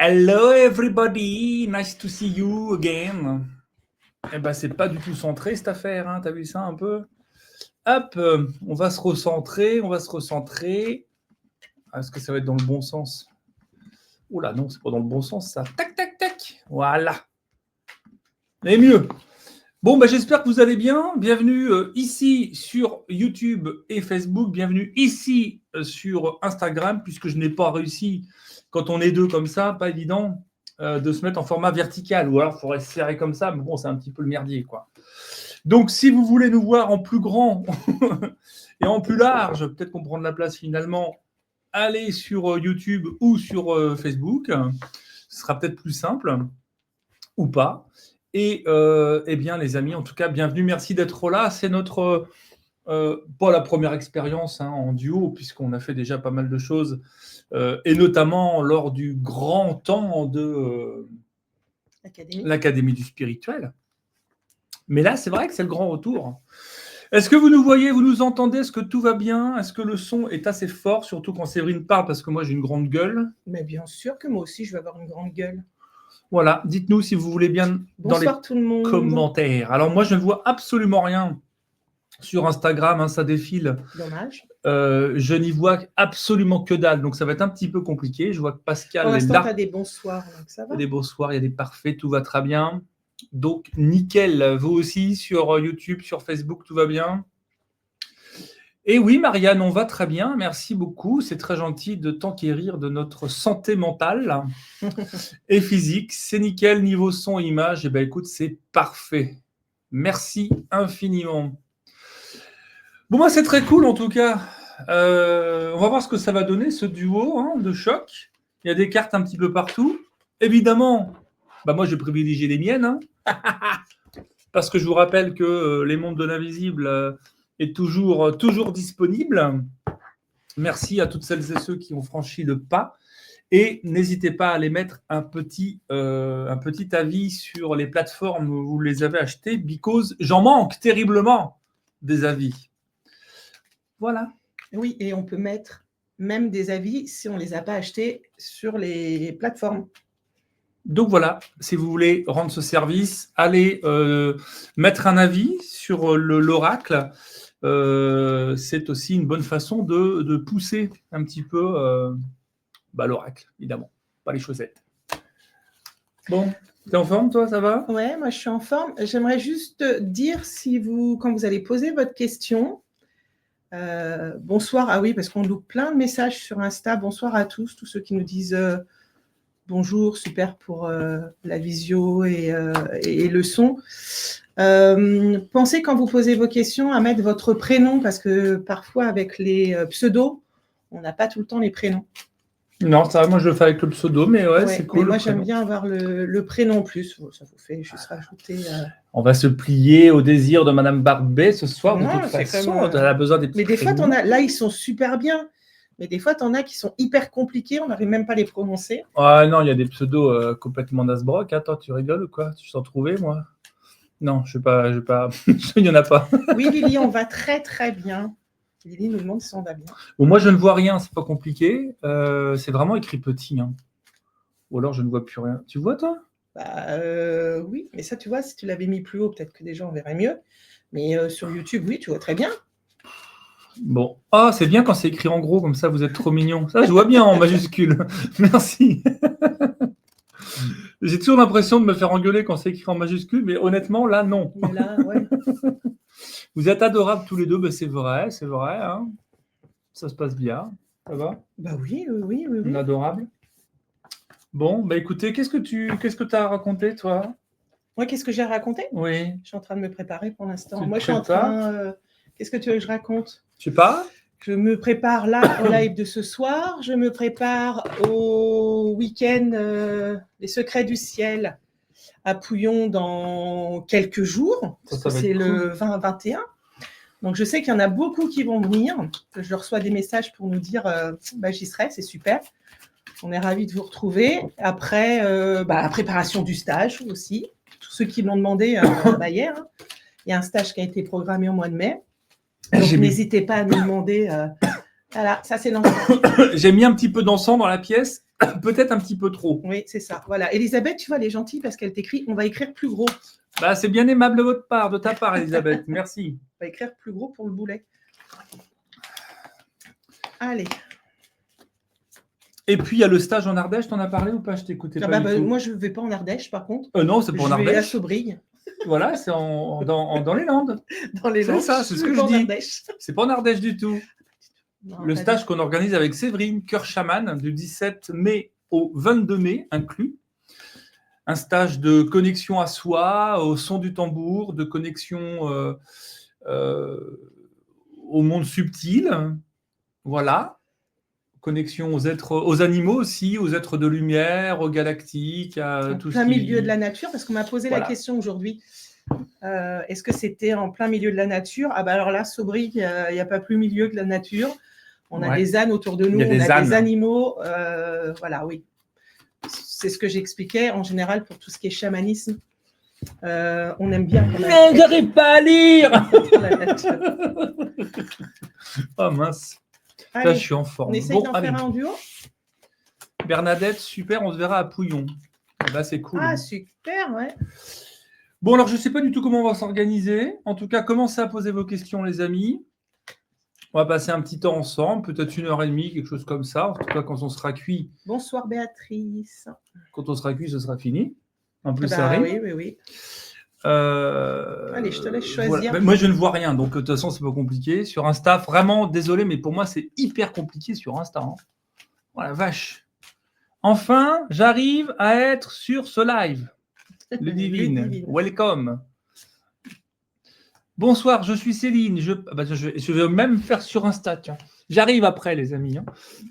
Hello everybody, nice to see you again. Eh ben c'est pas du tout centré cette affaire, hein. T'as vu ça un peu? Hop, on va se recentrer, Est-ce que ça va être dans le bon sens? Oula, non, c'est pas dans le bon sens ça. Tac, tac, tac. Voilà. Et mieux. Bon, bah, j'espère que vous allez bien. Bienvenue ici sur YouTube et Facebook. Bienvenue ici sur Instagram, puisque je n'ai pas réussi, quand on est deux comme ça, pas évident, de se mettre en format vertical. Ou alors, il faudrait se serrer comme ça, mais bon, c'est un petit peu le merdier, quoi. Donc, si vous voulez nous voir en plus grand et en plus large, peut-être qu'on prend de la place finalement, allez sur YouTube ou sur Facebook. Ce sera peut-être plus simple, ou pas. Et eh bien, les amis, en tout cas, bienvenue, merci d'être là. C'est notre, pas la première expérience en duo, puisqu'on a fait déjà pas mal de choses, et notamment lors du grand temps de l'Académie du spirituel. Mais là, c'est vrai que c'est le grand retour. Est-ce que vous nous voyez, vous nous entendez? Est-ce que tout va bien? Est-ce que le son est assez fort, surtout quand Séverine parle, parce que moi, j'ai une grande gueule? Mais bien sûr que moi aussi, je vais avoir une grande gueule. Voilà, dites-nous si vous voulez bien Bonsoir dans les tout le monde. Commentaires. Alors moi, je ne vois absolument rien sur Instagram, ça défile. Dommage. Je n'y vois absolument que dalle, donc ça va être un petit peu compliqué. Je vois que Pascal Pour l'instant, est là. tu as des bonsoirs, donc ça va. Il y a des bonsoirs, il y a des parfaits, tout va très bien. Donc nickel, vous aussi sur YouTube, sur Facebook, tout va bien. Et oui, Marianne, on va très bien, merci beaucoup. C'est très gentil de t'enquérir de notre santé mentale et physique. C'est nickel, niveau son et image. Eh bien, écoute, c'est parfait. Merci infiniment. Bon, moi, c'est très cool, en tout cas. On va voir ce que ça va donner, ce duo de choc. Il y a des cartes un petit peu partout. Évidemment, bah moi, je vais privilégier les miennes. Parce que je vous rappelle que les mondes de l'invisible est toujours disponible. Merci à toutes celles et ceux qui ont franchi le pas. Et n'hésitez pas à aller mettre un petit avis sur les plateformes où vous les avez achetés, because j'en manque terriblement des avis. Voilà. Oui, et on peut mettre même des avis si on ne les a pas achetés sur les plateformes. Donc voilà, si vous voulez rendre ce service, allez mettre un avis sur l'oracle. C'est aussi une bonne façon de pousser un petit peu l'oracle, évidemment, pas les chaussettes. Bon, t'es en forme, toi, ça va? Ouais, moi je suis en forme. J'aimerais juste dire, quand vous allez poser votre question, bonsoir, ah oui, parce qu'on loupe plein de messages sur Insta, bonsoir à tous ceux qui nous disent bonjour, super pour la visio et le son. Pensez quand vous posez vos questions à mettre votre prénom, parce que parfois avec les pseudos, on n'a pas tout le temps les prénoms. Non, ça, moi je le fais avec le pseudo, mais ouais, c'est cool. Mais moi j'aime bien avoir le prénom en plus, ça vous fait juste rajouter. On va se plier au désir de Madame Barbet ce soir, non, de toute façon, elle a besoin des petits. Mais des fois, là ils sont super bien. Mais des fois, t'en as qui sont hyper compliqués, on n'arrive même pas à les prononcer. Ah non, il y a des pseudos complètement nasbrock. Attends, tu rigoles ou quoi? Tu t'en trouvais, moi? Non, je ne vais pas. Il n'y en a pas. Oui, Lily, on va très très bien. Lily nous demande si on va bien. Bon, moi, je ne vois rien, c'est pas compliqué. C'est vraiment écrit petit. Ou alors, je ne vois plus rien. Tu vois, toi? Oui, mais ça, tu vois, si tu l'avais mis plus haut, peut-être que déjà on verrait mieux. Mais sur YouTube, oui, tu vois très bien. Bon. Ah, c'est bien quand c'est écrit en gros, comme ça, vous êtes trop mignon. Ça, je vois bien en majuscule. Merci. J'ai toujours l'impression de me faire engueuler quand c'est écrit en majuscule, mais honnêtement, là, non. Mais là, ouais. Vous êtes adorables tous les deux, c'est vrai. Ça se passe bien. Ça va? Bah oui. Adorable. Bon, écoutez, qu'est-ce que tu as raconté, toi? Moi, qu'est-ce que j'ai raconté? Oui. Je suis en train de me préparer pour l'instant. Moi, je suis en train... Qu'est-ce que tu veux que je raconte? Tu parles? Je me prépare là au live de ce soir. Je me prépare au week-end Les Secrets du Ciel à Pouillon dans quelques jours. C'est le 20-21. Donc, je sais qu'il y en a beaucoup qui vont venir. Je reçois des messages pour nous dire j'y serai, c'est super. On est ravis de vous retrouver. Après, la préparation du stage aussi. Tous ceux qui l'ont demandé hier, il y a un stage qui a été programmé au mois de mai. Donc, n'hésitez pas à nous demander. Voilà, ça, c'est l'encens. J'ai mis un petit peu d'encens dans la pièce peut-être un petit peu trop. Oui, c'est ça. Voilà. Elisabeth, tu vois, elle est gentille parce qu'elle t'écrit « On va écrire plus gros ». Bah, c'est bien aimable de ta part, Elisabeth. Merci. On va écrire plus gros pour le boulet. Allez. Et puis, il y a le stage en Ardèche, t'en as parlé ou pas? Je t'écoutais pas du tout. Moi, je ne vais pas en Ardèche, par contre. Non, c'est pas en Ardèche. Je vais à Saubrille. Voilà, c'est dans les Landes. Dans les Landes, c'est ça, c'est ce que je dis. C'est pas en Ardèche du tout. Non, le stage qu'on organise avec Séverine, Cœur Chaman, du 17 mai au 22 mai inclus. Un stage de connexion à soi, au son du tambour, de connexion au monde subtil. Voilà. Connexion aux animaux aussi, aux êtres de lumière, aux galactiques, à en tout plein milieu de la nature, parce qu'on m'a posé la question aujourd'hui. Est-ce que c'était en plein milieu de la nature? Ah bah alors là, Saubrille, il n'y a pas plus milieu que la nature. On a des ânes autour de nous, on a des animaux. Voilà, oui. C'est ce que j'expliquais. En général, pour tout ce qui est chamanisme, on aime bien. Mais j'arrive pas à lire. Oh mince. Allez, là, je suis en forme. On essaye d'en faire un en duo. Bernadette, super, on se verra à Pouillon. Là, c'est cool. Ah, super, ouais. Bon, alors, je ne sais pas du tout comment on va s'organiser. En tout cas, commencez à poser vos questions, les amis. On va passer un petit temps ensemble, peut-être 1h30, quelque chose comme ça. En tout cas, quand on sera cuit. Bonsoir, Béatrice. Quand on sera cuit, ce sera fini. En plus, ça arrive. Oui. Allez, je te laisse choisir. Voilà. Moi, je ne vois rien, donc de toute façon, c'est pas compliqué. Sur Insta, vraiment, désolé, mais pour moi, c'est hyper compliqué sur Insta. Hein. Voilà, vache. Enfin, j'arrive à être sur ce live. Ludivine, welcome. Bonsoir, je suis Céline. Je vais même faire sur Insta. Tiens. J'arrive après, les amis. Hein.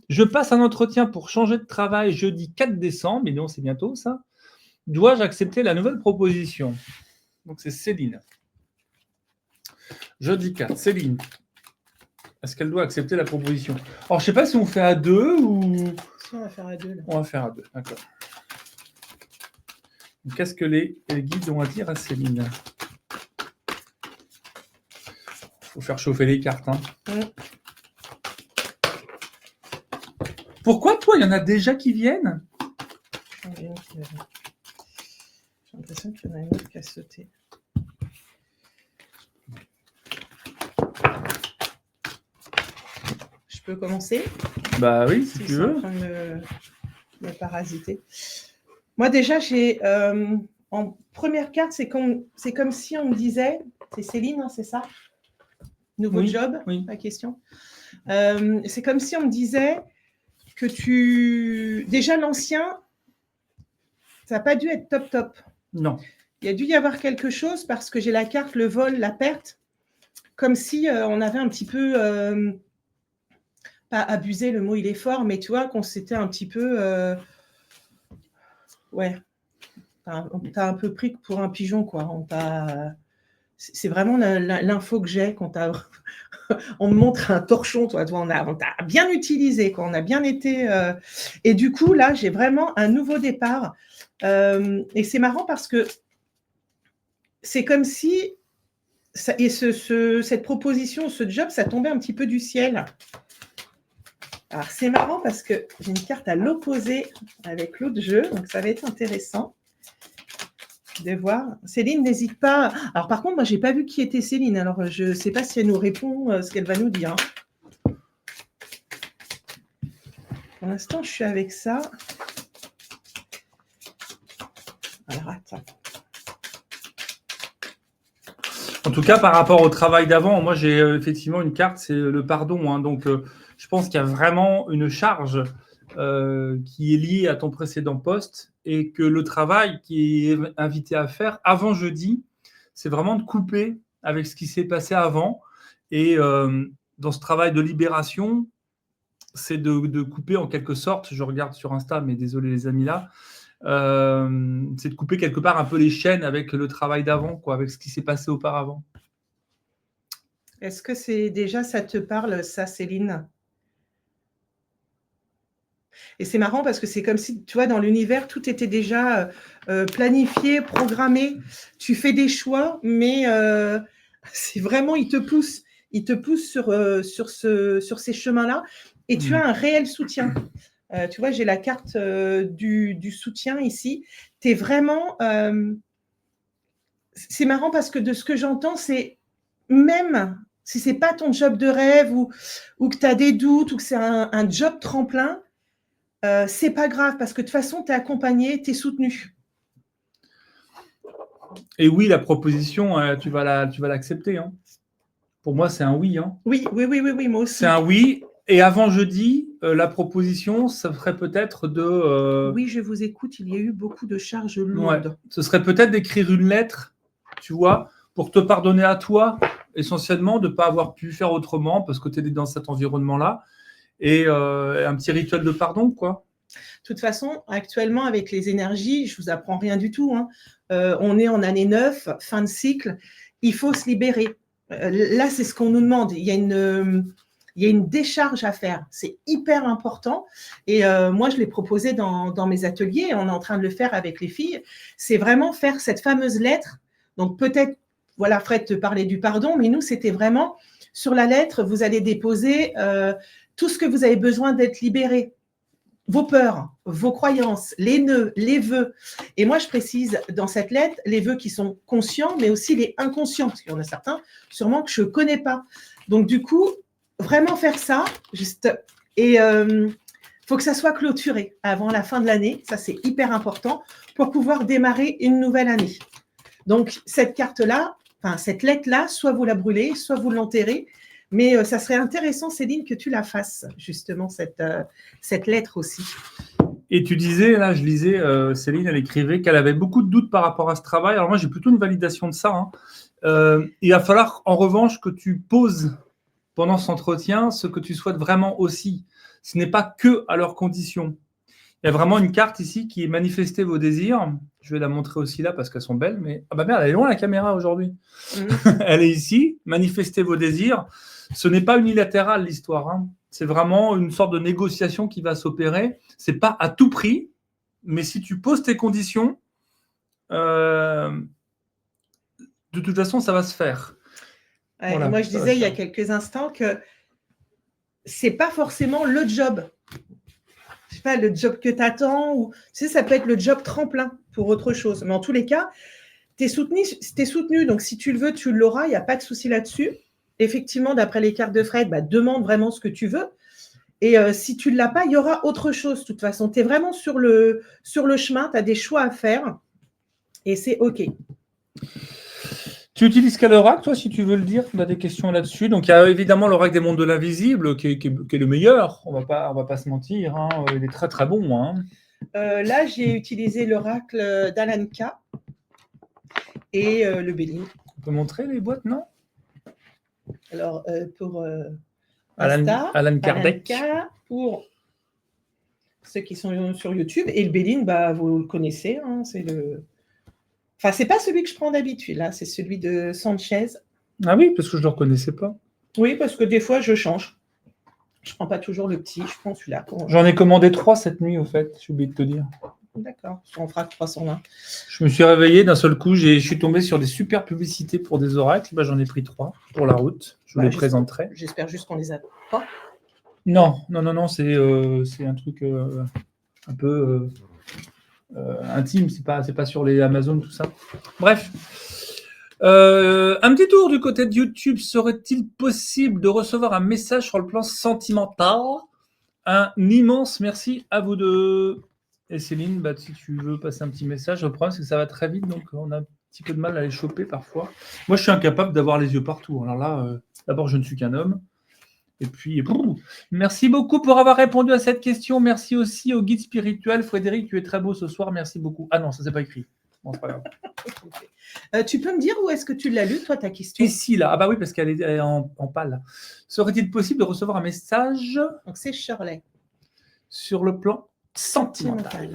Je passe un entretien pour changer de travail jeudi 4 décembre. Mais non, c'est bientôt ça. Dois-je accepter la nouvelle proposition? Donc, c'est Céline. Jeudi 4. Céline. Est-ce qu'elle doit accepter la proposition? Alors, je ne sais pas si on fait à deux ou... Si, on va faire à deux. Là. On va faire à deux, d'accord. Qu'est-ce que les guides ont à dire à Céline? Il faut faire chauffer les cartes. Hein. Pourquoi, toi, il y en a déjà qui viennent? J'ai l'impression qu'il y en a une autre qui a sauté. Je peux commencer? Bah oui, si tu veux. En train de me parasiter. Moi, déjà, j'ai en première carte, c'est comme si on me disait, c'est Céline, hein, c'est ça? Nouveau job, la question. C'est comme si on me disait que déjà l'ancien, ça n'a pas dû être top. Non. Il y a dû y avoir quelque chose parce que j'ai la carte, le vol, la perte, comme si on avait un petit peu, pas abusé, le mot il est fort, mais tu vois, qu'on s'était un petit peu, on t'a un peu pris pour un pigeon, quoi. C'est vraiment l'info que j'ai quand on me montre un torchon, toi, on t'a bien utilisé, quoi. On a bien été. Et du coup, là, j'ai vraiment un nouveau départ. Et c'est marrant parce que c'est comme si cette proposition, ce job, ça tombait un petit peu du ciel. Alors, c'est marrant parce que j'ai une carte à l'opposé avec l'autre jeu, donc ça va être intéressant de voir. Céline, n'hésite pas. Alors, par contre, moi, je n'ai pas vu qui était Céline, alors je ne sais pas si elle nous répond ce qu'elle va nous dire. Pour l'instant, je suis avec ça. Alors, attends. En tout cas, par rapport au travail d'avant, moi, j'ai effectivement une carte, c'est le pardon. Hein, donc, je pense qu'il y a vraiment une charge qui est liée à ton précédent poste et que le travail qui est invité à faire avant jeudi, c'est vraiment de couper avec ce qui s'est passé avant. Et dans ce travail de libération, c'est de couper en quelque sorte, je regarde sur Insta, mais désolé les amis là, c'est de couper quelque part un peu les chaînes avec le travail d'avant, quoi, avec ce qui s'est passé auparavant. Est-ce que c'est déjà, ça te parle, ça, Céline? Et c'est marrant parce que c'est comme si, tu vois, dans l'univers, tout était déjà planifié, programmé. Tu fais des choix, mais c'est vraiment, il te pousse sur ces chemins-là et tu as un réel soutien. Tu vois, j'ai la carte du soutien ici. Tu es vraiment... c'est marrant parce que de ce que j'entends, c'est même si ce n'est pas ton job de rêve ou que tu as des doutes ou que c'est un job tremplin, c'est pas grave parce que de toute façon, tu es accompagné, tu es soutenu. Et oui, la proposition, tu vas l'accepter. Hein. Pour moi, c'est un oui. Hein. Oui, moi aussi. C'est un oui. Et avant jeudi, la proposition, ça serait peut-être de... Oui, je vous écoute, il y a eu beaucoup de charges ouais, lourdes. ce serait peut-être d'écrire une lettre, tu vois, pour te pardonner à toi, essentiellement, de ne pas avoir pu faire autrement parce que tu es dans cet environnement-là. Et un petit rituel de pardon, quoi. De toute façon, actuellement, avec les énergies, je ne vous apprends rien du tout. Hein. On est en année 9, fin de cycle. Il faut se libérer. Là, c'est ce qu'on nous demande. Il y a une décharge à faire. C'est hyper important. Et moi, je l'ai proposé dans mes ateliers. On est en train de le faire avec les filles. C'est vraiment faire cette fameuse lettre. Donc, peut-être, voilà, Fred te parlait du pardon, mais nous, c'était vraiment sur la lettre, vous allez déposer tout ce que vous avez besoin d'être libéré. Vos peurs, vos croyances, les nœuds, les vœux. Et moi, je précise dans cette lettre les vœux qui sont conscients, mais aussi les inconscients, parce qu'il y en a certains sûrement que je ne connais pas. Donc, du coup, vraiment faire ça, juste, et faut que ça soit clôturé avant la fin de l'année. Ça, c'est hyper important pour pouvoir démarrer une nouvelle année. Donc, cette carte-là, enfin, cette lettre-là, soit vous la brûlez, soit vous l'enterrez. Mais ça serait intéressant, Céline, que tu la fasses, justement, cette lettre aussi. Et tu disais, là, je lisais, Céline, elle écrivait qu'elle avait beaucoup de doutes par rapport à ce travail. Alors moi, j'ai plutôt une validation de ça. Hein. Il va falloir, en revanche, que tu poses pendant cet entretien ce que tu souhaites vraiment aussi. Ce n'est pas que à leurs conditions. Il y a vraiment une carte ici qui est manifester vos désirs. Je vais la montrer aussi là parce qu'elles sont belles. Mais ah bah merde, elle est loin la caméra aujourd'hui. Elle est ici. Manifester vos désirs. Ce n'est pas unilatéral l'histoire. Hein. C'est vraiment une sorte de négociation qui va s'opérer. C'est pas à tout prix, mais si tu poses tes conditions, de toute façon, ça va se faire. Voilà, moi, je disais il y a quelques instants que c'est pas forcément le job. Je sais pas, le job que tu attends, ou tu sais, ça peut être le job tremplin pour autre chose. Mais en tous les cas, tu es soutenu. Donc, si tu le veux, tu l'auras. Il n'y a pas de souci là-dessus. Effectivement, d'après les cartes de Fred, demande vraiment ce que tu veux. Et si tu ne l'as pas, il y aura autre chose. De toute façon, tu es vraiment sur le chemin. Tu as des choix à faire. Et c'est OK. Tu utilises quel oracle, toi, si tu veux le dire? On a des questions là-dessus. Donc, il y a évidemment l'oracle des mondes de l'invisible, qui est le meilleur. On va pas se mentir. Hein. Il est très, très bon. Hein. Là, j'ai utilisé l'oracle d'Alan K. Et le Béline. On peut montrer les boîtes, non? Alors, pour Alan Kardec. Pour ceux qui sont sur YouTube. Et le Béline, vous le connaissez. Hein, c'est le... Enfin, c'est pas celui que je prends d'habitude. Là, c'est celui de Sanchez. Ah oui, parce que je ne le reconnaissais pas. Oui, parce que des fois, je change. Je ne prends pas toujours le petit. Je prends celui-là. J'en ai commandé 3 cette nuit, au fait. J'ai oublié de te dire. D'accord. On fera 320. Je me suis réveillé d'un seul coup. Je suis tombé sur des super publicités pour des oracles. J'en ai pris 3 pour la route. Je vous les présenterai. J'espère juste qu'on les a pas. Non. C'est un truc un peu intime. C'est pas sur les Amazon, tout ça. Bref. Un petit tour du côté de YouTube. Serait-il possible de recevoir un message sur le plan sentimental? Un immense merci à vous deux. Et Céline, si tu veux passer un petit message, le problème c'est que ça va très vite, donc on a un petit peu de mal à les choper parfois. Moi, je suis incapable d'avoir les yeux partout. Alors là, d'abord, je ne suis qu'un homme. Et puis, merci beaucoup pour avoir répondu à cette question. Merci aussi au guide spirituel. Frédéric, tu es très beau ce soir. Merci beaucoup. Ah non, ça, c'est pas écrit. Bon, c'est pas grave. Tu peux me dire où est-ce que tu l'as lu, toi, ta question? Ici, là. Ah bah oui, parce qu'elle est en pâle. Serait-il possible de recevoir un message? Donc, c'est Shirley. Sur le plan sentimental.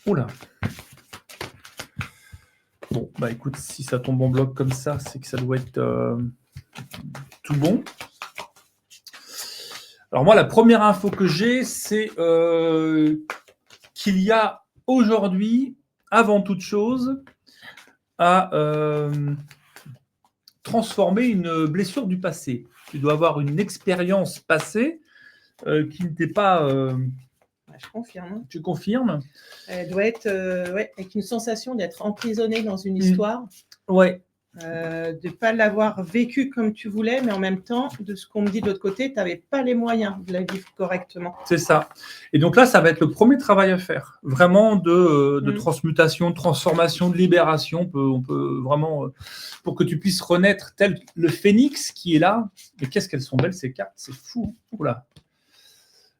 Oula. Bon, écoute, si ça tombe en bloc comme ça, c'est que ça doit être tout bon. Alors moi, la première info que j'ai, c'est qu'il y a aujourd'hui, avant toute chose, à transformer une blessure du passé. Tu dois avoir une expérience passée qui ne t'est pas... Je confirme. Tu confirmes? Elle doit être avec une sensation d'être emprisonnée dans une histoire. Ouais. De ne pas l'avoir vécu comme tu voulais, mais en même temps, de ce qu'on me dit de l'autre côté, tu n'avais pas les moyens de la vivre correctement. C'est ça. Et donc là, ça va être le premier travail à faire. Vraiment de transmutation, de transformation, de libération. On peut vraiment, pour que tu puisses renaître tel le phénix qui est là. Mais qu'est-ce qu'elles sont belles ces cartes, c'est fou. Oula.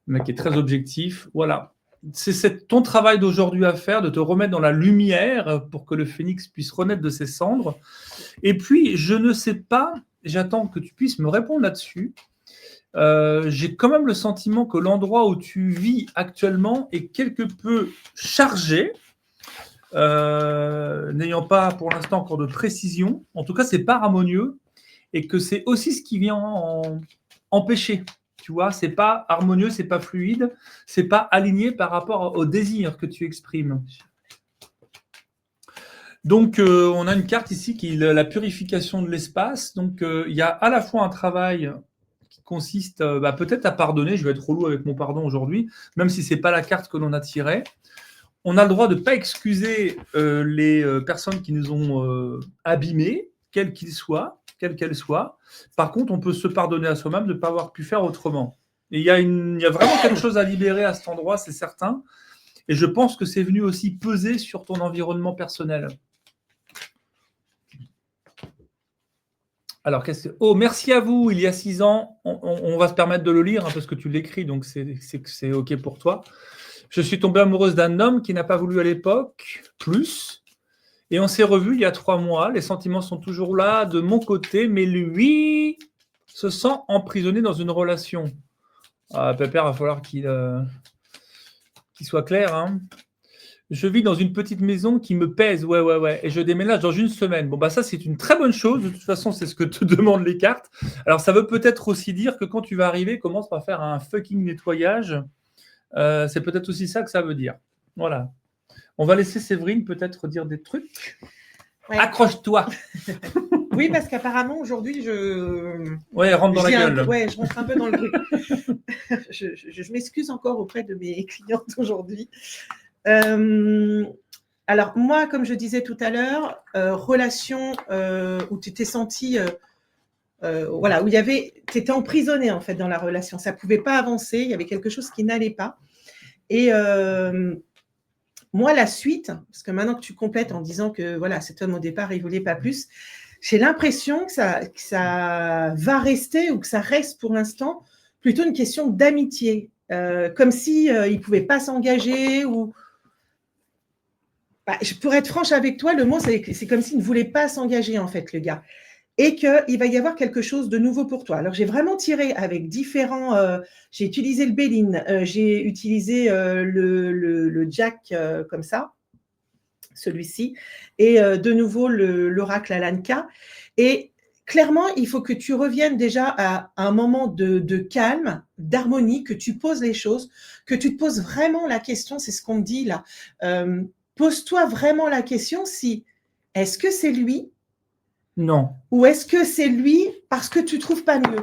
Le mec est très objectif. Voilà. C'est ton travail d'aujourd'hui à faire, de te remettre dans la lumière pour que le phénix puisse renaître de ses cendres. Et puis, je ne sais pas, j'attends que tu puisses me répondre là-dessus. J'ai quand même le sentiment que l'endroit où tu vis actuellement est quelque peu chargé, n'ayant pas pour l'instant encore de précision. En tout cas, c'est pas harmonieux et que c'est aussi ce qui vient empêcher. Tu vois, c'est pas harmonieux, c'est pas fluide, c'est pas aligné par rapport au désir que tu exprimes. Donc, on a une carte ici qui est la purification de l'espace. Donc, il y a à la fois un travail qui consiste peut-être à pardonner. Je vais être relou avec mon pardon aujourd'hui, même si c'est pas la carte que l'on a tirée. On a le droit de ne pas excuser les personnes qui nous ont abîmés, quelles qu'elles soient. Par contre, on peut se pardonner à soi-même de ne pas avoir pu faire autrement. Et il y a vraiment quelque chose à libérer à cet endroit, c'est certain. Et je pense que c'est venu aussi peser sur ton environnement personnel. Alors, oh, merci à vous, il y a 6 ans. On va se permettre de le lire parce que tu l'écris, donc c'est OK pour toi. Je suis tombée amoureuse d'un homme qui n'a pas voulu à l'époque, plus. Et on s'est revus il y a 3 mois. Les sentiments sont toujours là de mon côté, mais lui se sent emprisonné dans une relation. Pépère, il va falloir qu'il soit clair. Hein. Je vis dans une petite maison qui me pèse, ouais. Et je déménage dans une semaine. Bon, ça, c'est une très bonne chose. De toute façon, c'est ce que te demandent les cartes. Alors, ça veut peut-être aussi dire que quand tu vas arriver, commence par faire un fucking nettoyage. C'est peut-être aussi ça que ça veut dire. Voilà. On va laisser Séverine peut-être dire des trucs. Ouais. Accroche-toi. Oui, parce qu'apparemment, aujourd'hui, je rentre dans la gueule. Je rentre un peu dans le truc. je m'excuse encore auprès de mes clientes aujourd'hui. Alors, moi, comme je disais tout à l'heure, relation où tu t'es sentie... où tu étais emprisonnée en fait dans la relation. Ça ne pouvait pas avancer, il y avait quelque chose qui n'allait pas. Et moi, la suite, parce que maintenant que tu complètes en disant que voilà, cet homme au départ, il ne voulait pas plus, j'ai l'impression que ça va rester ou que ça reste pour l'instant plutôt une question d'amitié, comme si il ne pouvait pas s'engager ou... pour être franche avec toi, le mot, c'est comme s'il ne voulait pas s'engager en fait, le gars. Et qu'il va y avoir quelque chose de nouveau pour toi. Alors, j'ai vraiment tiré avec différents... j'ai utilisé le Béline, j'ai utilisé le Jack comme ça, celui-ci, et de nouveau l'oracle Alanka. Et clairement, il faut que tu reviennes déjà à un moment de calme, d'harmonie, que tu poses les choses, que tu te poses vraiment la question, c'est ce qu'on me dit là. Pose-toi vraiment la question si, est-ce que c'est lui ? Non. Ou est-ce que c'est lui parce que tu ne trouves pas mieux ? De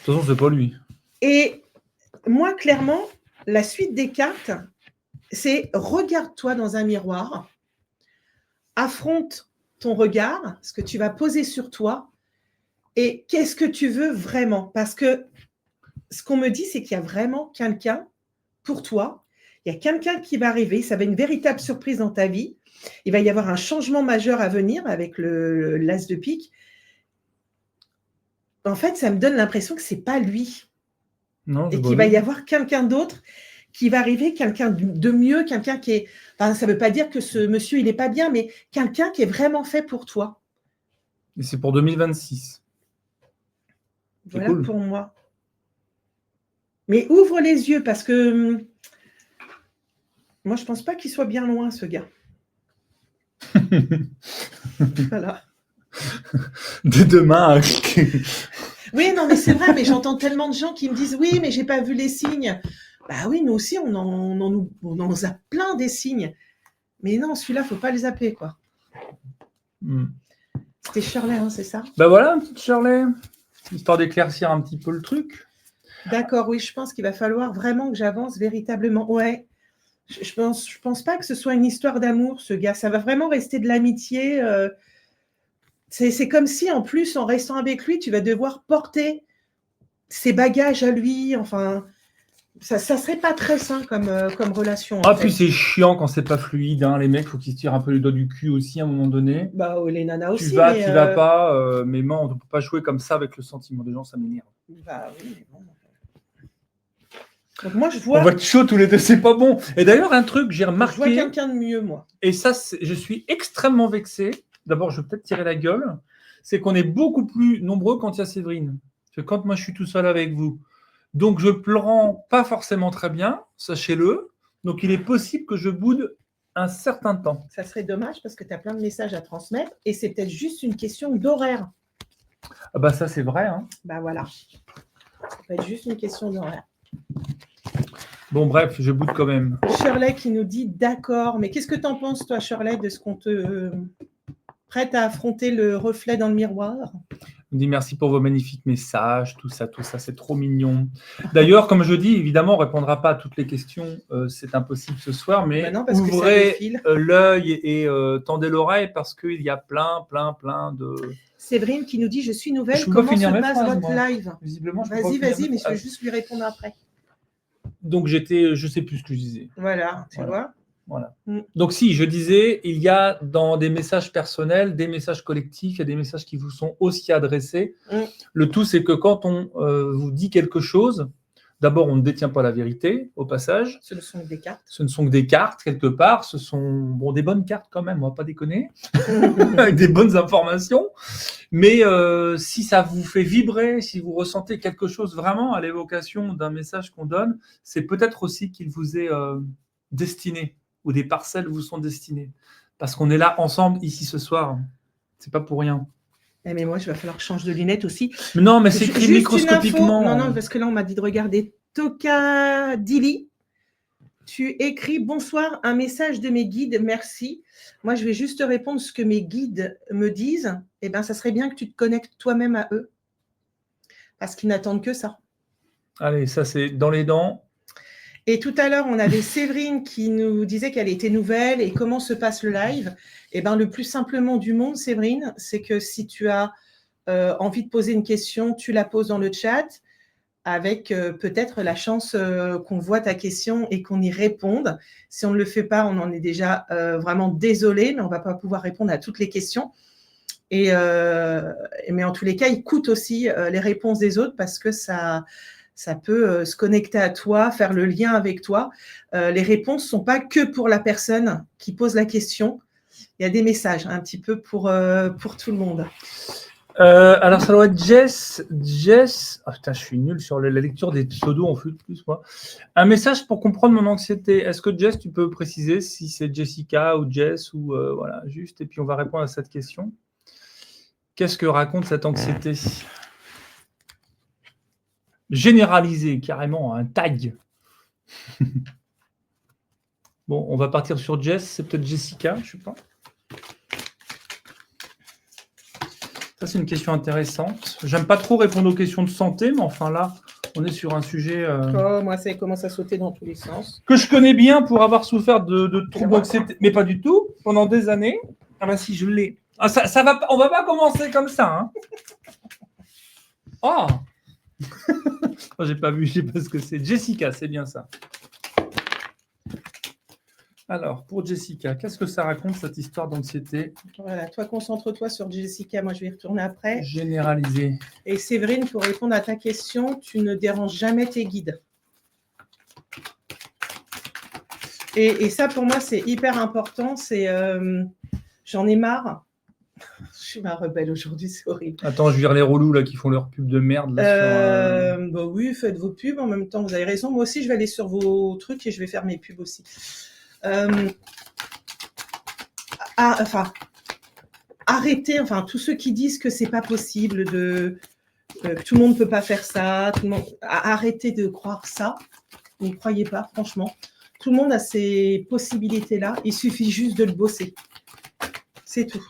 toute façon, c'est pas lui. Et moi, clairement, la suite des cartes, c'est regarde-toi dans un miroir, affronte ton regard, ce que tu vas poser sur toi, et qu'est-ce que tu veux vraiment ? Parce que ce qu'on me dit, c'est qu'il y a vraiment quelqu'un pour toi, il y a quelqu'un qui va arriver, ça va être une véritable surprise dans ta vie. Il va y avoir un changement majeur à venir avec l'as de pique. En fait, ça me donne l'impression que ce n'est pas lui. Non, et qu'il va y avoir quelqu'un d'autre qui va arriver, quelqu'un de mieux, quelqu'un qui est... Enfin, ça ne veut pas dire que ce monsieur, il n'est pas bien, mais quelqu'un qui est vraiment fait pour toi. Et c'est pour 2026. Voilà cool. Pour moi. Mais ouvre les yeux parce que moi, je ne pense pas qu'il soit bien loin, ce gars. Voilà. Dès demain. Oui, non, mais c'est vrai, mais j'entends tellement de gens qui me disent « Oui, mais je n'ai pas vu les signes. » Bah oui, nous aussi, on en zappe plein des signes. Mais non, celui-là, il ne faut pas les zapper, quoi. C'était Shirley, hein, c'est ça? Ben voilà, une petite Shirley, histoire d'éclaircir un petit peu le truc. D'accord, oui, je pense qu'il va falloir vraiment que j'avance véritablement. Ouais, je pense pas que ce soit une histoire d'amour, ce gars. Ça va vraiment rester de l'amitié. C'est comme si, en plus, en restant avec lui, tu vas devoir porter ses bagages à lui. Enfin, ça serait pas très sain comme relation. Ah, En puis fait. c'est chiant quand c'est pas fluide, hein. Les mecs, faut qu'ils se tirent un peu les doigts du cul aussi à un moment donné. Bah, les nanas Tu aussi, vas, mais tu vas pas, mais non, on ne peut pas jouer comme ça avec le sentiment des gens, ça m'énerve. bah oui, mais bon. Donc moi, je On vois, va être chaud tous les deux, c'est pas bon. Et d'ailleurs, un truc, j'ai je vois remarqué, quelqu'un de mieux, moi. et ça, je suis extrêmement vexé. D'abord, je vais peut-être tirer la gueule. C'est qu'on est beaucoup plus nombreux quand il y a Séverine. Que quand moi, je suis tout seul avec vous. Donc, je prends pas forcément très bien, sachez-le. Donc, il est possible que je boude un certain temps. Ça serait dommage parce que tu as plein de messages à transmettre et c'est peut-être juste une question d'horaire. Ah bah ça, c'est vrai, hein. Bah voilà. Ça peut être juste une question d'horaire. Bon, bref, je boude quand même. Shirley qui nous dit d'accord, mais qu'est-ce que tu en penses, toi, Shirley, de ce qu'on te prête à affronter le reflet dans le miroir? On dit merci pour vos magnifiques messages, tout ça, c'est trop mignon. D'ailleurs, comme je dis, évidemment, on ne répondra pas à toutes les questions, c'est impossible ce soir, mais Bah non, parce que ça ouvrez défile. l'œil et tendez l'oreille parce qu'il y a plein de... Séverine qui nous dit je suis nouvelle, Je peux pas comment se finir mes passe phrases, votre moi. live? Visiblement, je peux pas Vas-y, finir mes mais je vais phrases. juste lui répondre après. Donc je sais plus ce que je disais. Voilà, tu vois. Voilà. Mm. Donc si, je disais, il y a dans des messages personnels, des messages collectifs, il y a des messages qui vous sont aussi adressés. Mm. Le tout, c'est que quand on vous dit quelque chose, d'abord, on ne détient pas la vérité, au passage. Ce ne sont que des cartes. Ce ne sont que des cartes, quelque part. Ce sont des bonnes cartes quand même, on ne va pas déconner, avec des bonnes informations. Mais si ça vous fait vibrer, si vous ressentez quelque chose vraiment à l'évocation d'un message qu'on donne, c'est peut-être aussi qu'il vous est destiné, ou des parcelles vous sont destinées. Parce qu'on est là ensemble ici ce soir. C'est pas pour rien. Mais moi, il va falloir que je change de lunettes aussi. Mais non, mais c'est écrit Juste microscopiquement. Une info. Non, parce que là, on m'a dit de regarder Toka Dili. Tu écris bonsoir, un message de mes guides, merci. Moi, je vais juste te répondre ce que mes guides me disent. Eh bien, ça serait bien que tu te connectes toi-même à eux. Parce qu'ils n'attendent que ça. Allez, ça, c'est dans les dents. Et tout à l'heure, on avait Séverine qui nous disait qu'elle était nouvelle et comment se passe le live. Eh bien, le plus simplement du monde, Séverine, c'est que si tu as envie de poser une question, tu la poses dans le chat avec peut-être la chance qu'on voit ta question et qu'on y réponde. Si on ne le fait pas, on en est déjà vraiment désolé, mais on ne va pas pouvoir répondre à toutes les questions. Mais en tous les cas, écoute aussi les réponses des autres parce que ça peut se connecter à toi, faire le lien avec toi. Les réponses ne sont pas que pour la personne qui pose la question. Il y a des messages un petit peu pour tout le monde. Alors, ça doit être Jess. Ah putain, je suis nul sur la lecture des pseudos en plus, moi. Un message pour comprendre mon anxiété. Est-ce que Jess, tu peux préciser si c'est Jessica ou Jess ou voilà, juste, et puis on va répondre à cette question. Qu'est-ce que raconte cette anxiété généralisée, carrément, un tag. Bon, on va partir sur Jess. C'est peut-être Jessica, je ne sais pas. Ça, c'est une question intéressante. J'aime pas trop répondre aux questions de santé, mais enfin là, on est sur un sujet moi, ça commence à sauter dans tous les sens. Que je connais bien pour avoir souffert de troubles anxiété, mais pas du tout, pendant des années. Ah bah si, je l'ai. Ah, ça va, on va pas commencer comme ça. Hein. Oh, oh j'ai pas vu, je sais pas ce que c'est. Jessica, c'est bien ça. Alors, pour Jessica, qu'est-ce que ça raconte, cette histoire d'anxiété? Voilà, toi, concentre-toi sur Jessica. Moi, je vais y retourner après. Généralisée. Et Séverine, pour répondre à ta question, tu ne déranges jamais tes guides. Et ça, pour moi, c'est hyper important. C'est, j'en ai marre. Je suis ma rebelle aujourd'hui, c'est horrible. Attends, je vire les relous là, qui font leur pub de merde. Là, bah oui, faites vos pubs en même temps, vous avez raison. Moi aussi, je vais aller sur vos trucs et je vais faire mes pubs aussi. Arrêtez, tous ceux qui disent que c'est pas possible, que tout le monde ne peut pas faire ça, arrêtez de croire ça. N'y croyez pas, franchement. Tout le monde a ces possibilités-là. Il suffit juste de le bosser. C'est tout.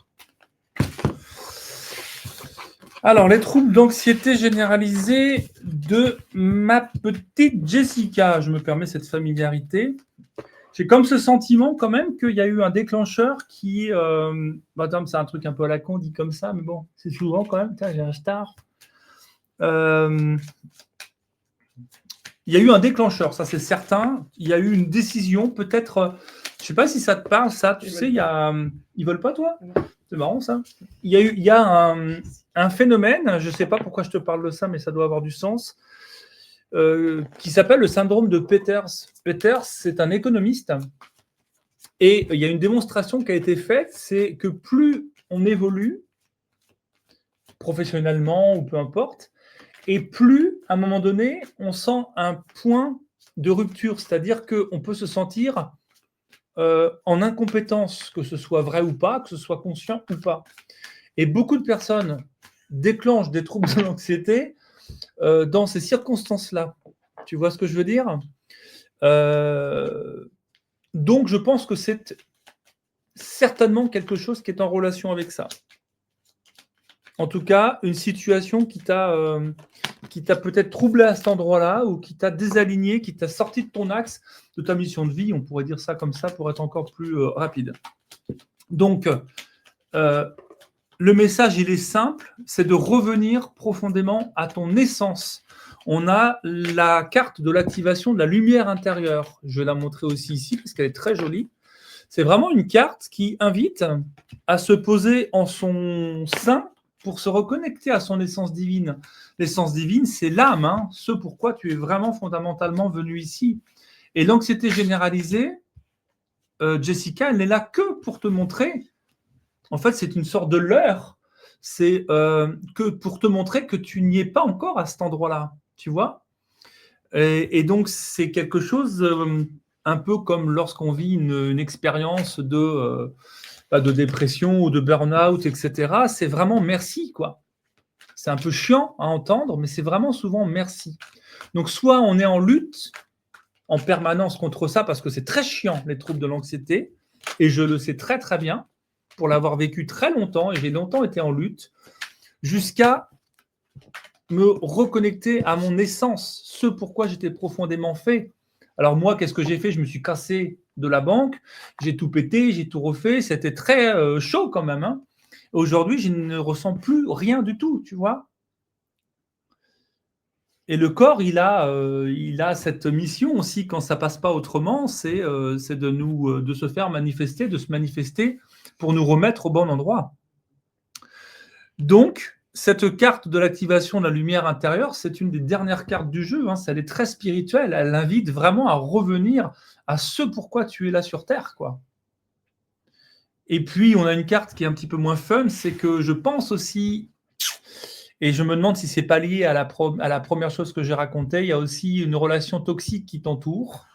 Alors, les troubles d'anxiété généralisée de ma petite Jessica. Je me permets cette familiarité. J'ai comme ce sentiment quand même qu'il y a eu un déclencheur qui... c'est un truc un peu à la con dit comme ça, mais bon, c'est souvent quand même. J'ai un star. Il y a eu un déclencheur, ça c'est certain. Il y a eu une décision, peut-être... je ne sais pas si ça te parle, ça. Tu sais, il y a... Ils veulent pas, toi ? C'est marrant, ça. Il y a un phénomène, je ne sais pas pourquoi je te parle de ça, mais ça doit avoir du sens, qui s'appelle le syndrome de Peters. Peters, c'est un économiste. Et il y a une démonstration qui a été faite, c'est que plus on évolue, professionnellement ou peu importe, et plus, à un moment donné, on sent un point de rupture, c'est-à-dire qu'on peut se sentir en incompétence, que ce soit vrai ou pas, que ce soit conscient ou pas. Et beaucoup de personnes déclenchent des troubles de l'anxiété dans ces circonstances-là. Tu vois ce que je veux dire ? Donc, je pense que c'est certainement quelque chose qui est en relation avec ça. En tout cas, une situation qui t'a peut-être troublé à cet endroit-là ou qui t'a désaligné, qui t'a sorti de ton axe, de ta mission de vie, on pourrait dire ça comme ça pour être encore plus rapide. Donc, le message, il est simple, c'est de revenir profondément à ton essence. On a la carte de l'activation de la lumière intérieure. Je vais la montrer aussi ici parce qu'elle est très jolie. C'est vraiment une carte qui invite à se poser en son sein pour se reconnecter à son essence divine. L'essence divine, c'est l'âme, hein, ce pourquoi tu es vraiment fondamentalement venu ici. Et l'anxiété généralisée, Jessica, elle n'est là que pour te montrer. En fait, c'est une sorte de leurre. C'est que pour te montrer que tu n'y es pas encore à cet endroit-là, tu vois. Et donc, c'est quelque chose un peu comme lorsqu'on vit une expérience de dépression ou de burn-out, etc. C'est vraiment merci, quoi. C'est un peu chiant à entendre, mais c'est vraiment souvent merci. Donc, soit on est en lutte en permanence contre ça, parce que c'est très chiant, les troubles de l'anxiété, et je le sais très, très bien, pour l'avoir vécu très longtemps, et j'ai longtemps été en lutte, jusqu'à me reconnecter à mon essence, ce pourquoi j'étais profondément fait. Alors moi, qu'est-ce que j'ai fait ? Je me suis cassé de la banque, j'ai tout pété, j'ai tout refait, c'était très chaud quand même. Hein. Aujourd'hui, je ne ressens plus rien du tout, tu vois. Et le corps, il a cette mission aussi, quand ça passe pas autrement, c'est de se faire manifester, de se manifester pour nous remettre au bon endroit. Donc, cette carte de l'activation de la lumière intérieure, c'est une des dernières cartes du jeu. Hein. Elle est très spirituelle. Elle invite vraiment à revenir à ce pourquoi tu es là sur Terre, quoi. Et puis, on a une carte qui est un petit peu moins fun, c'est que je pense aussi, et je me demande si c'est pas lié à la première chose que j'ai racontée, il y a aussi une relation toxique qui t'entoure.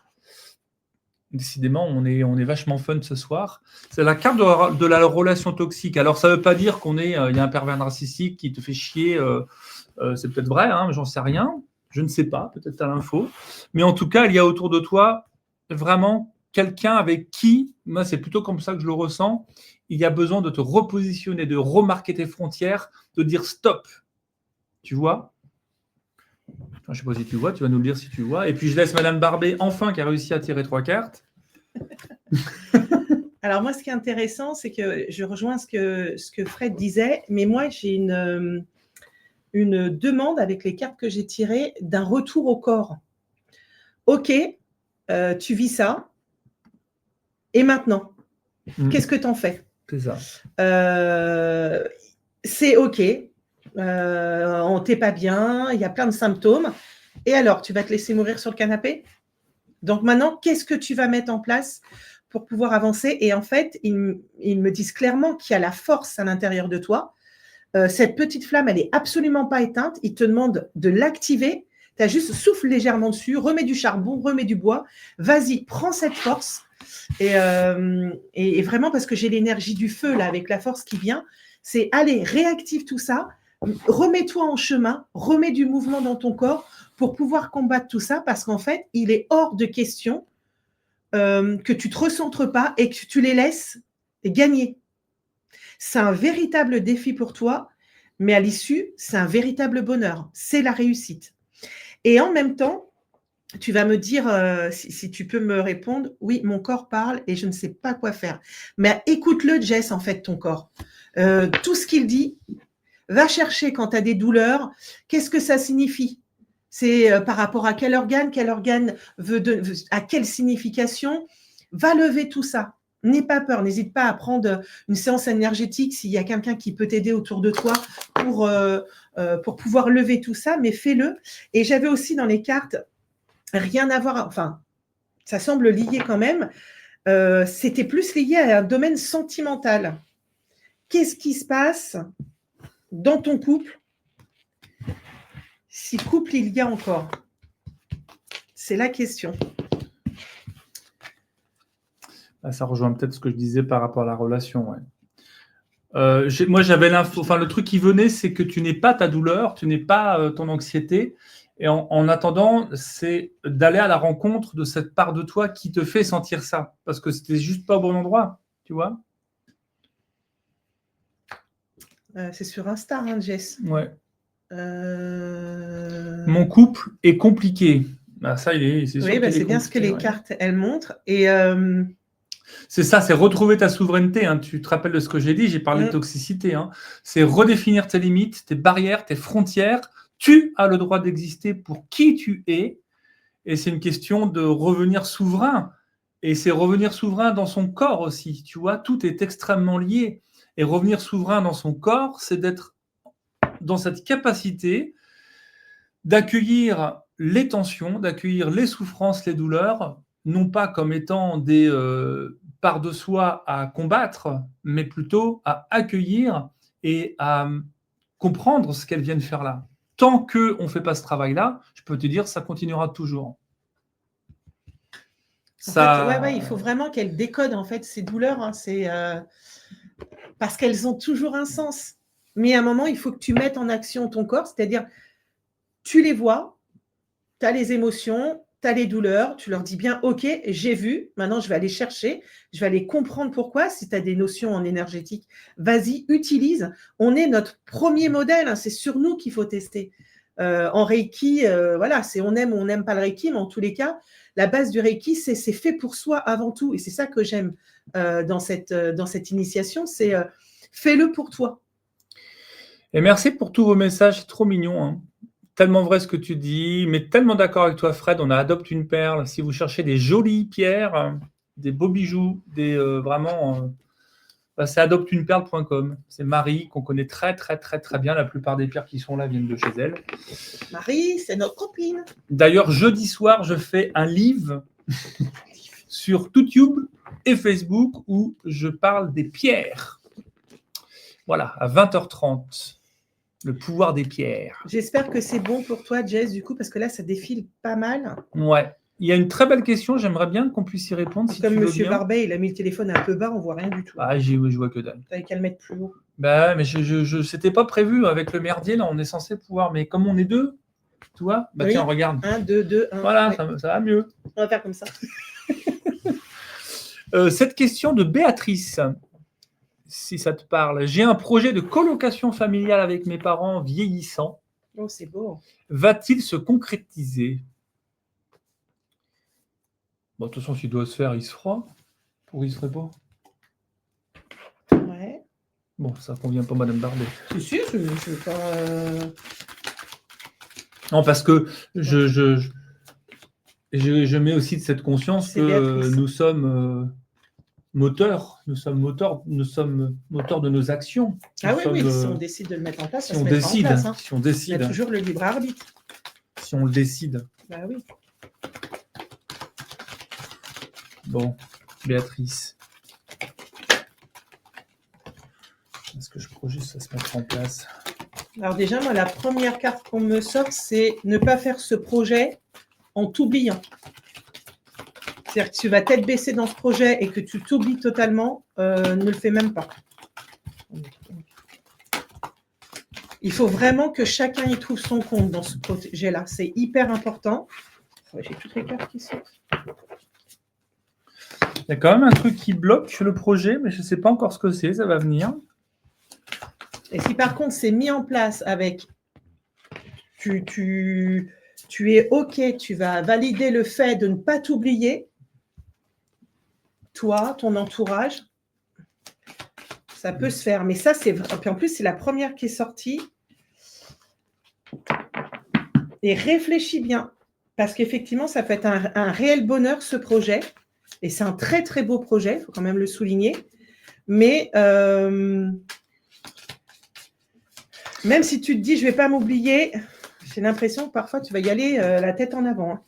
Décidément, on est vachement fun ce soir. C'est la carte de la relation toxique. Alors, ça ne veut pas dire il y a un pervers narcissique qui te fait chier. C'est peut-être vrai, hein, j'en sais rien. Je ne sais pas, peut-être tu as l'info. Mais en tout cas, il y a autour de toi vraiment quelqu'un avec qui, moi, c'est plutôt comme ça que je le ressens, il y a besoin de te repositionner, de remarquer tes frontières, de dire stop. Tu vois ? Je ne sais pas si tu vois, tu vas nous le dire si tu vois. Et puis, je laisse Madame Barbet, enfin, qui a réussi à tirer 3 cartes. Alors moi, ce qui est intéressant, c'est que je rejoins ce que Fred disait, mais moi, j'ai une demande avec les cartes que j'ai tirées d'un retour au corps. Ok, tu vis ça, et maintenant, qu'est-ce que tu en fais ? C'est ça. C'est ok, on t'est pas bien, il y a plein de symptômes, et alors, tu vas te laisser mourir sur le canapé ? Donc maintenant, qu'est-ce que tu vas mettre en place pour pouvoir avancer ? Et en fait, ils me disent clairement qu'il y a la force à l'intérieur de toi. Cette petite flamme, elle n'est absolument pas éteinte. Ils te demandent de l'activer. Tu as juste souffle légèrement dessus, remets du charbon, remets du bois. Vas-y, prends cette force. Et vraiment, parce que j'ai l'énergie du feu, là, avec la force qui vient, c'est allez, réactive tout ça. Remets-toi en chemin, remets du mouvement dans ton corps pour pouvoir combattre tout ça, parce qu'en fait, il est hors de question que tu ne te recentres pas et que tu les laisses gagner. C'est un véritable défi pour toi mais à l'issue, c'est un véritable bonheur. C'est la réussite. Et en même temps, tu vas me dire, si tu peux me répondre, oui, mon corps parle et je ne sais pas quoi faire. Mais écoute-le, Jess, en fait, ton corps. Tout ce qu'il dit, va chercher quand tu as des douleurs, qu'est-ce que ça signifie? C'est par rapport à quel organe à quelle signification? Va lever tout ça. N'aie pas peur, n'hésite pas à prendre une séance énergétique s'il y a quelqu'un qui peut t'aider autour de toi pour pouvoir lever tout ça, mais fais-le. Et j'avais aussi dans les cartes, rien à voir, enfin, ça semble lié quand même, c'était plus lié à un domaine sentimental. Qu'est-ce qui se passe dans ton couple, si couple il y a encore? C'est la question. Ça rejoint peut-être ce que je disais par rapport à la relation. Ouais. Moi, j'avais l'info. Enfin, le truc qui venait, c'est que tu n'es pas ta douleur, tu n'es pas ton anxiété. Et en attendant, c'est d'aller à la rencontre de cette part de toi qui te fait sentir ça. Parce que c'était juste pas au bon endroit, tu vois. C'est sur Insta, hein, Jess. Ouais. Mon couple est compliqué. Ah, ça, oui, c'est bien ce que les cartes, elles montrent. Et c'est ça, c'est retrouver ta souveraineté. Hein. Tu te rappelles de ce que j'ai dit, j'ai parlé de toxicité. Hein. C'est redéfinir tes limites, tes barrières, tes frontières. Tu as le droit d'exister pour qui tu es. Et c'est une question de revenir souverain. Et c'est revenir souverain dans son corps aussi. Tu vois, tout est extrêmement lié. Et revenir souverain dans son corps, c'est d'être dans cette capacité d'accueillir les tensions, d'accueillir les souffrances, les douleurs, non pas comme étant des parts de soi à combattre, mais plutôt à accueillir et à comprendre ce qu'elles viennent faire là. Tant qu'on ne fait pas ce travail-là, je peux te dire, ça continuera toujours. Ça... En fait, il faut vraiment qu'elle décode en fait ces douleurs. Hein, parce qu'elles ont toujours un sens. Mais à un moment, il faut que tu mettes en action ton corps, c'est-à-dire, tu les vois, tu as les émotions, tu as les douleurs, tu leur dis bien, ok, j'ai vu, maintenant je vais aller chercher, je vais aller comprendre pourquoi. Si tu as des notions en énergétique, vas-y, utilise. On est notre premier modèle, hein, c'est sur nous qu'il faut tester. En Reiki, voilà, c'est on aime ou on n'aime pas le Reiki, mais en tous les cas, la base du Reiki, c'est fait pour soi avant tout. Et c'est ça que j'aime dans cette initiation, c'est fais-le pour toi. Et merci pour tous vos messages, c'est trop mignon. Hein. Tellement vrai ce que tu dis, mais tellement d'accord avec toi, Fred. On a Adopte une perle. Si vous cherchez des jolies pierres, des beaux bijoux, vraiment, c'est adopteuneperle.com. C'est Marie qu'on connaît très très très très bien. La plupart des pierres qui sont là viennent de chez elle. Marie, c'est notre copine. D'ailleurs, jeudi soir, je fais un live sur YouTube et Facebook où je parle des pierres. Voilà, à 20h30. Le pouvoir des pierres. J'espère que c'est bon pour toi, Jess, du coup, parce que là, ça défile pas mal. Ouais. Il y a une très belle question. J'aimerais bien qu'on puisse y répondre. Si comme tu Monsieur Barbet, il a mis le téléphone un peu bas, on voit rien du tout. Ah, je vois que dalle. T'avais qu'à le mettre plus haut. Bah, mais c'était pas prévu avec le merdier. Là, on est censé pouvoir. Mais comme on est deux, tu vois. Bah, oui. Tiens, regarde. 1, 2, 2, 1. Voilà, ouais. Ça va mieux. On va faire comme ça. Cette question de Béatrice. Si ça te parle. J'ai un projet de colocation familiale avec mes parents vieillissants. Oh, c'est beau. Va-t-il se concrétiser? Bon, de toute façon, s'il doit se faire, il se fera. Pourquoi il ne se ferait pas? Ouais. Bon, ça convient pas, Madame Barbet. Si, je ne veux pas... Non, parce que je mets aussi de cette conscience que Béatrice. Nous sommes... moteurs de nos actions. Oui, si on décide de le mettre en place, si on décide, en place. Hein. Si on décide. On a toujours le libre arbitre. Si on le décide. Bah oui. Bon, Béatrice. Est-ce que je projette ça se mettre en place? Alors déjà, moi, la première carte qu'on me sort, c'est ne pas faire ce projet en t'oubliant. C'est-à-dire que tu vas tête baissée dans ce projet et que tu t'oublies totalement, ne le fais même pas. Il faut vraiment que chacun y trouve son compte dans ce projet-là. C'est hyper important. J'ai toutes les cartes qui sortent. Il y a quand même un truc qui bloque le projet, mais je ne sais pas encore ce que c'est. Ça va venir. Et si par contre c'est mis en place avec tu es OK, tu vas valider le fait de ne pas t'oublier, toi, ton entourage, ça peut se faire. Mais ça, c'est vrai. Puis en plus, c'est la première qui est sortie. Et réfléchis bien, parce qu'effectivement, ça peut être un réel bonheur, ce projet. Et c'est un très, très beau projet, il faut quand même le souligner. Mais même si tu te dis, je ne vais pas m'oublier, j'ai l'impression que parfois, tu vas y aller la tête en avant. Hein.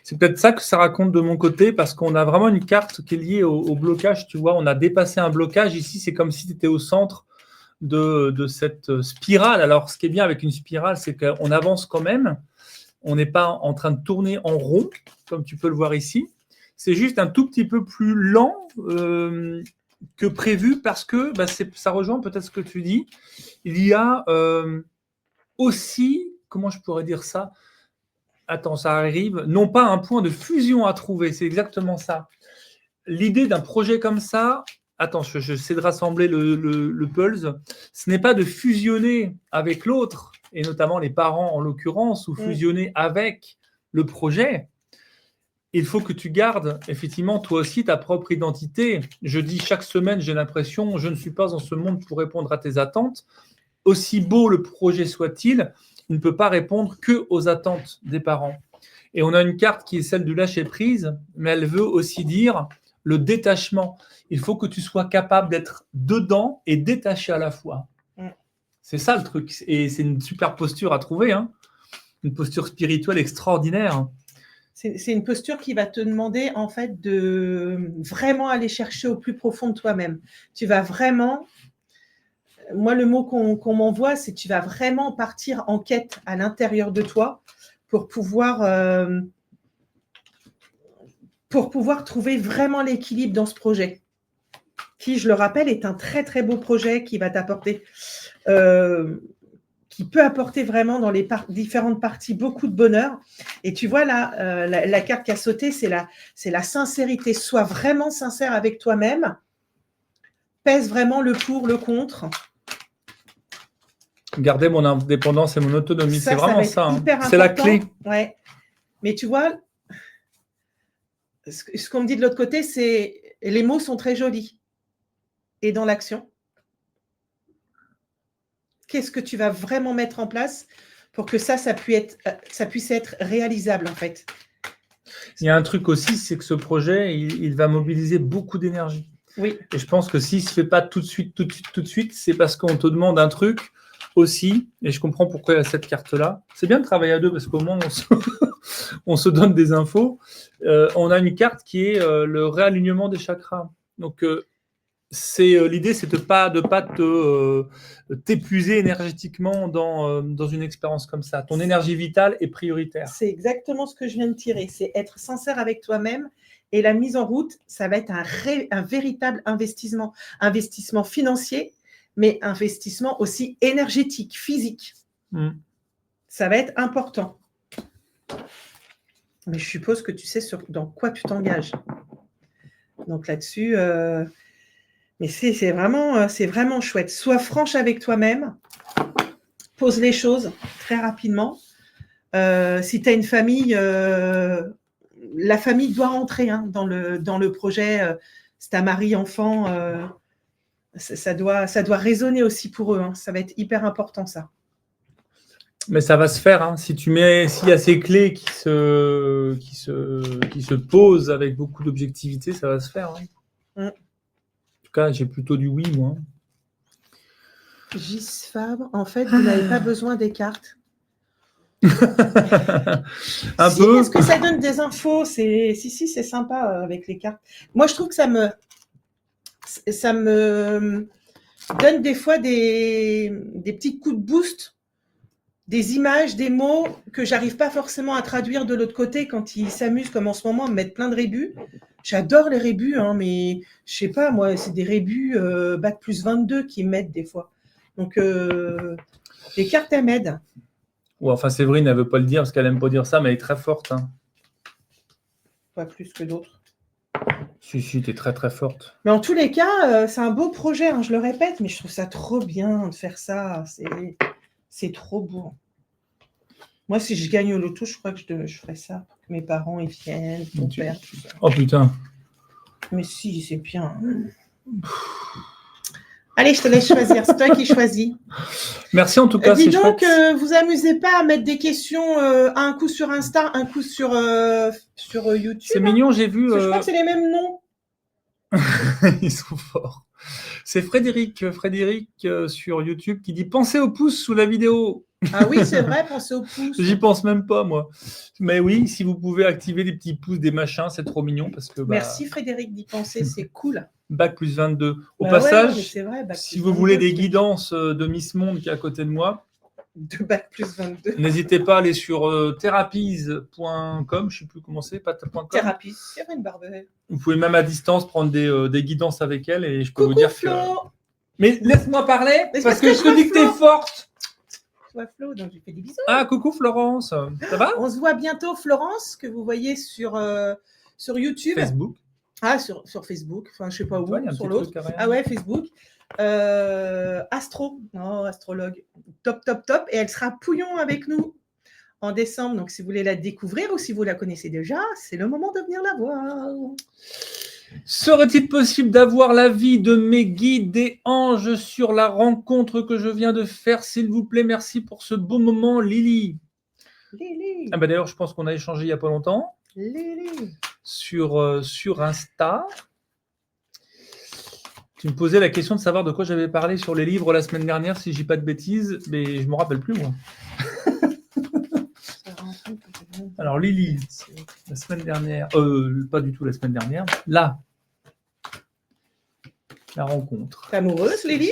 C'est peut-être ça que ça raconte de mon côté, parce qu'on a vraiment une carte qui est liée au blocage. Tu vois, on a dépassé un blocage. Ici, c'est comme si tu étais au centre de cette spirale. Alors, ce qui est bien avec une spirale, c'est qu'on avance quand même. On n'est pas en train de tourner en rond, comme tu peux le voir ici. C'est juste un tout petit peu plus lent que prévu, parce que ça rejoint peut-être ce que tu dis. Il y a aussi, comment je pourrais dire ça ? Attends, ça arrive. Non pas un point de fusion à trouver, c'est exactement ça. L'idée d'un projet comme ça, attends, je sais de rassembler le pulse, ce n'est pas de fusionner avec l'autre, et notamment les parents en l'occurrence, ou fusionner avec le projet. Il faut que tu gardes effectivement toi aussi ta propre identité. Je dis chaque semaine, j'ai l'impression, je ne suis pas dans ce monde pour répondre à tes attentes. Aussi beau le projet soit-il, il ne peut pas répondre que aux attentes des parents. Et on a une carte qui est celle du lâcher-prise, mais elle veut aussi dire le détachement. Il faut que tu sois capable d'être dedans et détaché à la fois. C'est ça le truc. Et c'est une super posture à trouver, hein. Une posture spirituelle extraordinaire. C'est une posture qui va te demander en fait de vraiment aller chercher au plus profond de toi-même. Tu vas vraiment... Moi, le mot qu'on m'envoie, c'est que tu vas vraiment partir en quête à l'intérieur de toi pour pouvoir trouver vraiment l'équilibre dans ce projet, qui, je le rappelle, est un très, très beau projet qui va t'apporter, qui peut apporter vraiment dans les différentes parties beaucoup de bonheur. Et tu vois, là, la carte qui a sauté, c'est la sincérité. Sois vraiment sincère avec toi-même. Pèse vraiment le pour, le contre. Garder mon indépendance et mon autonomie, c'est vraiment ça. Hein. C'est la clé. Ouais. Mais tu vois, ce qu'on me dit de l'autre côté, c'est les mots sont très jolis. Et dans l'action, qu'est-ce que tu vas vraiment mettre en place pour que ça puisse être réalisable, en fait? Il y a un truc aussi, c'est que ce projet, il va mobiliser beaucoup d'énergie. Oui. Et je pense que s'il ne se fait pas tout de suite, c'est parce qu'on te demande un truc aussi, et je comprends pourquoi il y a cette carte-là. C'est bien de travailler à deux, parce qu'au moins, on se donne des infos. On a une carte qui est le réalignement des chakras. Donc, l'idée, c'est de pas t'épuiser énergétiquement dans une expérience comme ça. Ton énergie vitale est prioritaire. C'est exactement ce que je viens de tirer. C'est être sincère avec toi-même. Et la mise en route, ça va être un véritable investissement. Investissement financier, mais investissement aussi énergétique, physique. Ça va être important. Mais je suppose que tu sais dans quoi tu t'engages. Donc là-dessus... Mais c'est vraiment chouette. Sois franche avec toi-même. Pose les choses très rapidement. Si tu as une famille, la famille doit rentrer dans le projet. Si tu as mari, enfant, ça doit résonner aussi pour eux. Hein. Ça va être hyper important, ça. Mais ça va se faire. Hein. S'il y a ces clés qui se posent avec beaucoup d'objectivité, ça va se faire. Hein. En tout cas, j'ai plutôt du oui, moi. Gis Fabre, en fait, vous n'avez pas besoin des cartes. Peu. Est-ce que ça donne des infos? Si, c'est sympa avec les cartes. Moi, je trouve que ça me donne des fois des petits coups de boost, des images, des mots que j'arrive pas forcément à traduire de l'autre côté quand ils s'amusent, comme en ce moment, à me mettre plein de rébus. J'adore les rébus, hein, mais je sais pas, moi, c'est des rébus bac plus 22 qui m'aident des fois. Donc, les cartes, elles m'aident. Ouais, enfin, Séverine, elle veut pas le dire parce qu'elle aime pas dire ça, mais elle est très forte. Hein. Pas plus que d'autres. Si, t'es très très forte. Mais en tous les cas, c'est un beau projet, hein, je le répète, mais je trouve ça trop bien de faire ça. C'est trop beau. Moi, si je gagne au loto, je crois que je ferais ça. Pour que mes parents ils viennent, mon père. Oh putain. Mais si, c'est bien. Allez, je te laisse choisir. C'est toi qui choisis. Merci en tout cas. Dis c'est donc, chouette. vous amusez pas à mettre des questions un coup sur Insta, un coup sur YouTube. C'est mignon, j'ai vu. Parce que je crois que c'est les mêmes noms. Ils sont forts. C'est Frédéric sur YouTube qui dit pensez au pouce sous la vidéo. Ah oui, c'est vrai, pensez au pouce. J'y pense même pas moi. Mais oui, si vous pouvez activer les petits pouces des machins, c'est trop mignon parce que. Merci Frédéric d'y penser, c'est cool. Bac plus 22. Au Bah passage, ouais, mais c'est vrai, bac si plus vous 22, voulez des c'est- guidances de Miss Monde qui est à côté de moi, de bac plus 22. n'hésitez pas à aller sur therapies.com, je ne sais plus comment c'est, pas .com. Thérapie, c'est une barbelle. Vous pouvez même à distance prendre des guidances avec elle et je peux vous Coucou dire Flo. que. Mais laisse-moi parler Mais parce parce que que je je te vois dis que t'es Flo. forte. Je vois Flo, donc je lui fais des bisous. Ah, coucou Florence, ça va? On se voit bientôt, Florence, que vous voyez sur YouTube. Facebook. Ah, sur Facebook, enfin je sais pas où, Toi, il y a un sur petit l'autre. truc carré. Ah ouais, Facebook. Astrologue. Top, top, top. Et elle sera Pouillon avec nous en décembre. Donc si vous voulez la découvrir ou si vous la connaissez déjà, c'est le moment de venir la voir. Serait-il possible d'avoir l'avis de mes guides et anges sur la rencontre que je viens de faire, s'il vous plaît? Merci pour ce beau moment, Lily. Lily. Ah bah d'ailleurs, je pense qu'on a échangé il n'y a pas longtemps Lily. sur Insta. Tu me posais la question de savoir de quoi j'avais parlé sur les livres la semaine dernière, si je dis pas de bêtises, mais je me rappelle plus moi. Alors Lily, la semaine dernière, pas du tout la semaine dernière, là, la rencontre. T'es amoureuse, Lily?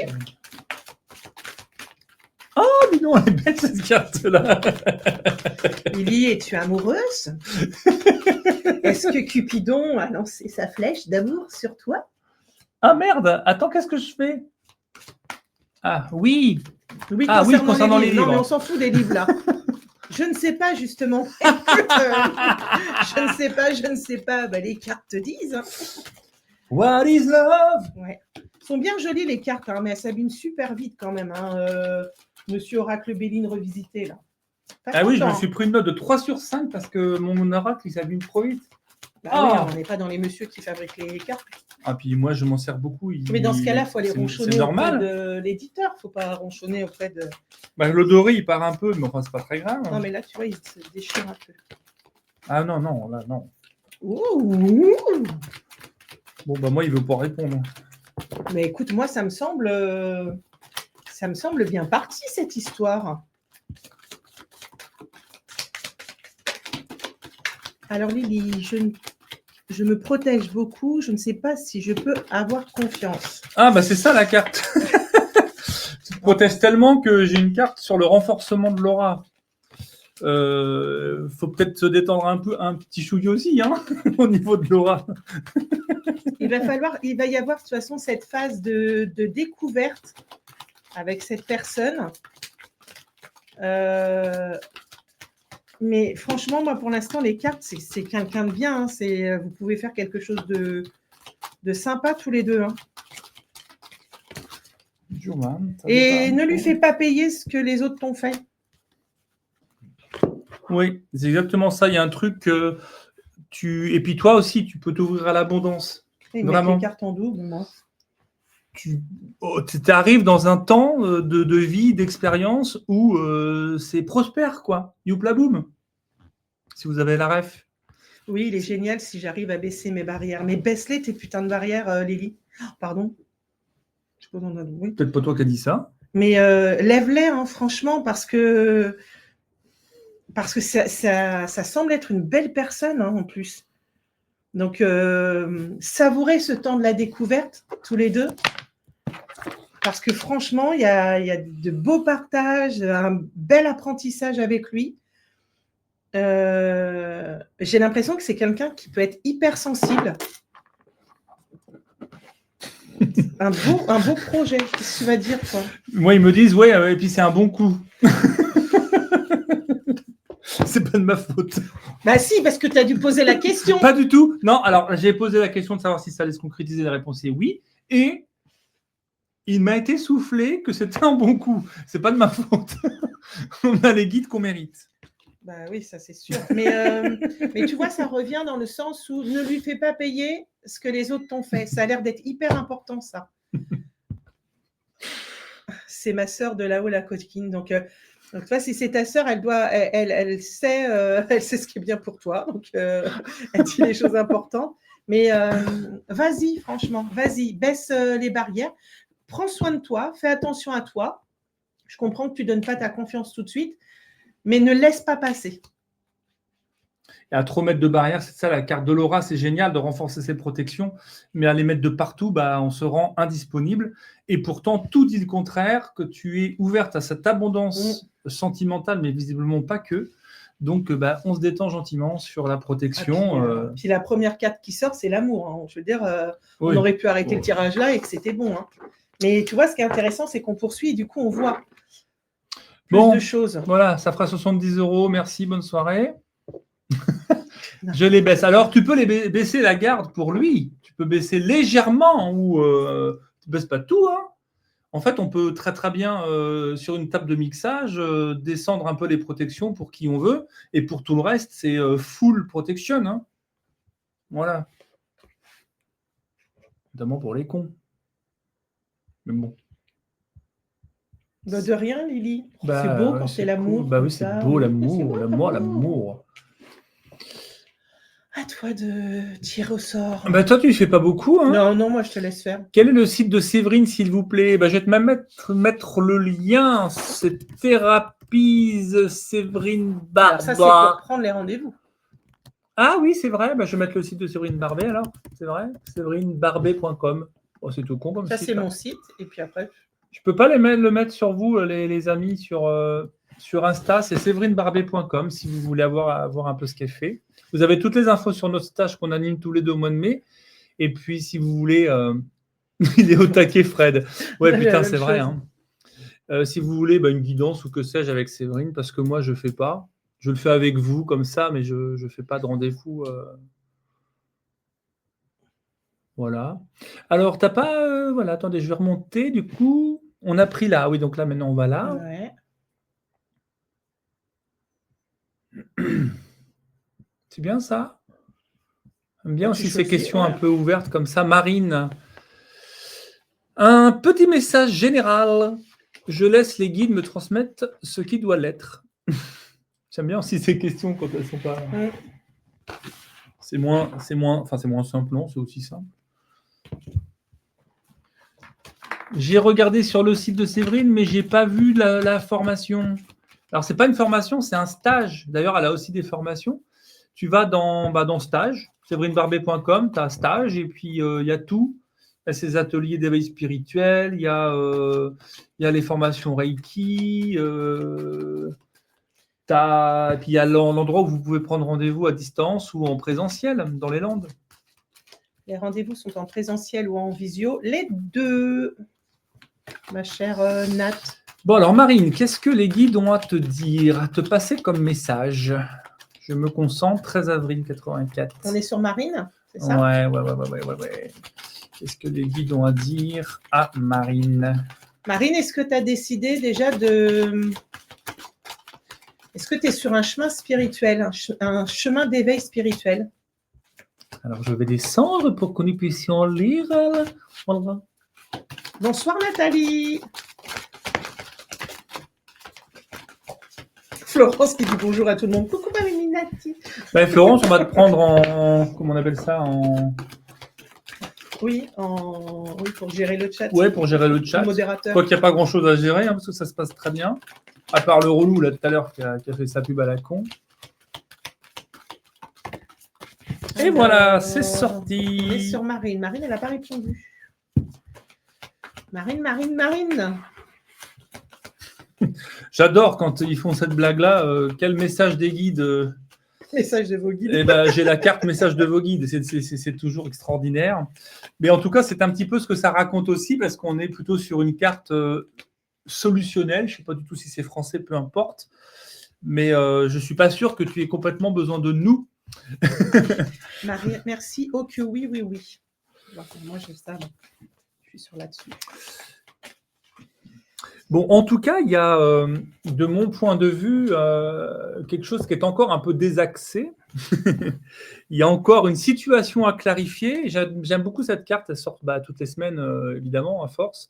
Oh, dis donc, elle est belle cette carte-là. Lily, es-tu amoureuse? Est-ce que Cupidon a lancé sa flèche d'amour sur toi? Ah merde, attends, qu'est-ce que je fais? Ah oui, Oui, Ah oui, concernant les livres. Non, mais on s'en fout des livres là. Je ne sais pas justement. Je ne sais pas. Bah, les cartes te disent. Hein. What is love? Ouais. Elles sont bien jolies les cartes, hein, mais elles s'abîment super vite quand même. Hein. Monsieur Oracle Béline revisité là. Pas Ah oui, je me content. suis pris une note de 3 sur 5 parce que mon oracle, il s'abîme trop vite. Bah Ah. oui, on n'est pas dans les messieurs qui fabriquent les cartes. Ah, puis moi, je m'en sers beaucoup. Mais dans ce cas-là, il faut aller c'est ronchonner auprès normal. de l'éditeur. Il ne faut pas ronchonner auprès de. Bah, le doré, il part un peu, mais enfin, c'est pas très grave. Non, mais là, tu vois, il se déchire un peu. Ah non, non, là, non. Ouh. Bon, bah moi, il veut pas répondre. Mais écoute, moi, ça me semble bien parti, cette histoire. Alors, Lily, je me protège beaucoup. Je ne sais pas si je peux avoir confiance. Ah, bah c'est ça la carte. Tu te protèges tellement que j'ai une carte sur le renforcement de l'aura. Faut peut-être se détendre un peu, un petit chouille aussi, hein, au niveau de l'aura. Il va y avoir de toute façon cette phase de découverte avec cette personne. Mais franchement, moi, pour l'instant, les cartes, c'est quelqu'un de bien. Hein. Vous pouvez faire quelque chose de sympa tous les deux. Hein. Et ne lui fais pas payer ce que les autres t'ont fait. Oui, c'est exactement ça. Il y a un truc que et puis toi aussi, tu peux t'ouvrir à l'abondance. Et Vraiment. mettre les cartes en double, moi. Tu arrives dans un temps de vie, d'expérience où c'est prospère, quoi. Youpla boum. Si vous avez la ref. Oui, il est génial si j'arrive à baisser mes barrières. Mais baisse-les, tes putains de barrières, Lily. Oh, pardon. Oui. Peut-être pas toi qui as dit ça. Mais lève-les, hein, franchement, parce que ça semble être une belle personne, hein, en plus. Donc, savourez ce temps de la découverte, tous les deux. Parce que franchement, il y a de beaux partages, un bel apprentissage avec lui. J'ai l'impression que c'est quelqu'un qui peut être hyper sensible. Un beau projet. Qu'est-ce que tu vas dire, toi? Moi, ils me disent, ouais, et puis c'est un bon coup. c'est pas de ma faute. Bah si, parce que tu as dû poser la question. Pas du tout. Non, alors j'ai posé la question de savoir si ça allait se concrétiser. La réponse est oui. Et il m'a été soufflé que c'était un bon coup. C'est pas de ma faute. On a les guides qu'on mérite. Bah oui, ça c'est sûr. Mais tu vois, ça revient dans le sens où ne lui fais pas payer ce que les autres t'ont fait. Ça a l'air d'être hyper important, ça. C'est ma sœur de là-haut, la coquine. Donc tu vois, si c'est ta sœur, elle sait ce qui est bien pour toi. Donc, elle dit les choses importantes. Mais vas-y, franchement, vas-y, baisse les barrières. Prends soin de toi, fais attention à toi. Je comprends que tu ne donnes pas ta confiance tout de suite, mais ne laisse pas passer. Et à trop mettre de barrières, c'est ça, la carte de l'aura, c'est génial de renforcer ses protections, mais à les mettre de partout, on se rend indisponible. Et pourtant, tout dit le contraire, que tu es ouverte à cette abondance sentimentale, mais visiblement pas que. Donc, on se détend gentiment sur la protection. Puis la première carte qui sort, c'est l'amour. Hein. Je veux dire, oui. On aurait pu arrêter le tirage là et que c'était bon. Hein. Mais tu vois, ce qui est intéressant, c'est qu'on poursuit et du coup, on voit plus de choses. Voilà, ça fera 70 €. Merci, bonne soirée. Je les baisse. Alors, tu peux les baisser la garde pour lui. Tu peux baisser légèrement ou tu ne baisses pas tout. Hein. En fait, on peut très très bien, sur une table de mixage, descendre un peu les protections pour qui on veut. Et pour tout le reste, c'est full protection. Hein. Voilà. Notamment pour les cons. Mais bon. De rien, Lily. C'est beau quand c'est l'amour. Bah oui, c'est beau l'amour. L'amour. À toi de tirer au sort. Toi, tu ne fais pas beaucoup. Hein. Non, moi, je te laisse faire. Quel est le site de Séverine, s'il vous plaît? Je vais te même mettre le lien. C'est Therapies Séverine Barbet. Ça, c'est pour prendre les rendez-vous. Ah oui, c'est vrai. Je vais mettre le site de Séverine Barbet, alors. C'est vrai. SéverineBarbet.com. Oh, c'est tout con comme ça, site. Ça, c'est mon site. Et puis après... Je ne peux pas le mettre sur vous, les amis, sur Insta. C'est SéverineBarbet.com si vous voulez avoir un peu ce qu'elle fait. Vous avez toutes les infos sur notre stage qu'on anime tous les 2 au mois de mai. Et puis, si vous voulez... il est au taquet, Fred. Ouais, putain, c'est vrai. Hein. Si vous voulez une guidance ou que sais-je avec Séverine, parce que moi, je ne fais pas. Je le fais avec vous comme ça, mais je ne fais pas de rendez-vous. Voilà. Alors, tu n'as pas... voilà, attendez, je vais remonter. Du coup, on a pris là. Oui, donc là, maintenant, on va là. Ouais. C'est bien ça. J'aime bien aussi ces questions un peu ouvertes comme ça. Marine, un petit message général. Je laisse les guides me transmettre ce qui doit l'être. J'aime bien aussi ces questions quand elles sont pas. C'est moins simple, non, c'est aussi simple. J'ai regardé sur le site de Séverine, mais j'ai pas vu la formation. Alors, c'est pas une formation, c'est un stage. D'ailleurs, elle a aussi des formations. Tu vas dans stage, séverinebarbet.com, tu as stage, et puis il y a tout. Il y a ces ateliers d'éveil spirituel, il y a les formations Reiki, et puis il y a l'endroit où vous pouvez prendre rendez-vous à distance ou en présentiel, dans les Landes. Les rendez-vous sont en présentiel ou en visio. Les deux, ma chère Nat. Bon, alors Marine, qu'est-ce que les guides ont à te dire, à te passer comme message? Je me concentre, 13 avril 84. On est sur Marine, c'est ça? Ouais. Qu'est-ce que les guides ont à dire à Marine? Marine, est-ce que tu as décidé déjà de... Est-ce que tu es sur un chemin spirituel, un chemin d'éveil spirituel? Alors, je vais descendre pour que nous puissions lire. Voilà. Bonsoir Nathalie. Florence qui dit bonjour à tout le monde. Coucou Marine Nati. Florence, on va te prendre en... Comment on appelle ça? Oui, pour gérer le chat. Oui, pour gérer le chat. Modérateur. Quoi qu'il n'y a pas grand-chose à gérer, parce que ça se passe très bien. À part le relou, là, tout à l'heure, qui a fait sa pub à la con. Et voilà, c'est sorti. On est sur Marine. Marine, elle n'a pas répondu. Marine. J'adore quand ils font cette blague-là. Quel message des guides Message de vos guides. J'ai la carte message de vos guides. C'est toujours extraordinaire. Mais en tout cas, c'est un petit peu ce que ça raconte aussi, parce qu'on est plutôt sur une carte solutionnelle. Je ne sais pas du tout si c'est français, peu importe. Mais je ne suis pas sûr que tu aies complètement besoin de nous. Marie, merci. Oh que oui. Bon, moi, je suis sur là-dessus. Bon, en tout cas, il y a, de mon point de vue, quelque chose qui est encore un peu désaxé. Il y a encore une situation à clarifier. J'aime beaucoup cette carte, elle sort toutes les semaines, évidemment, à force.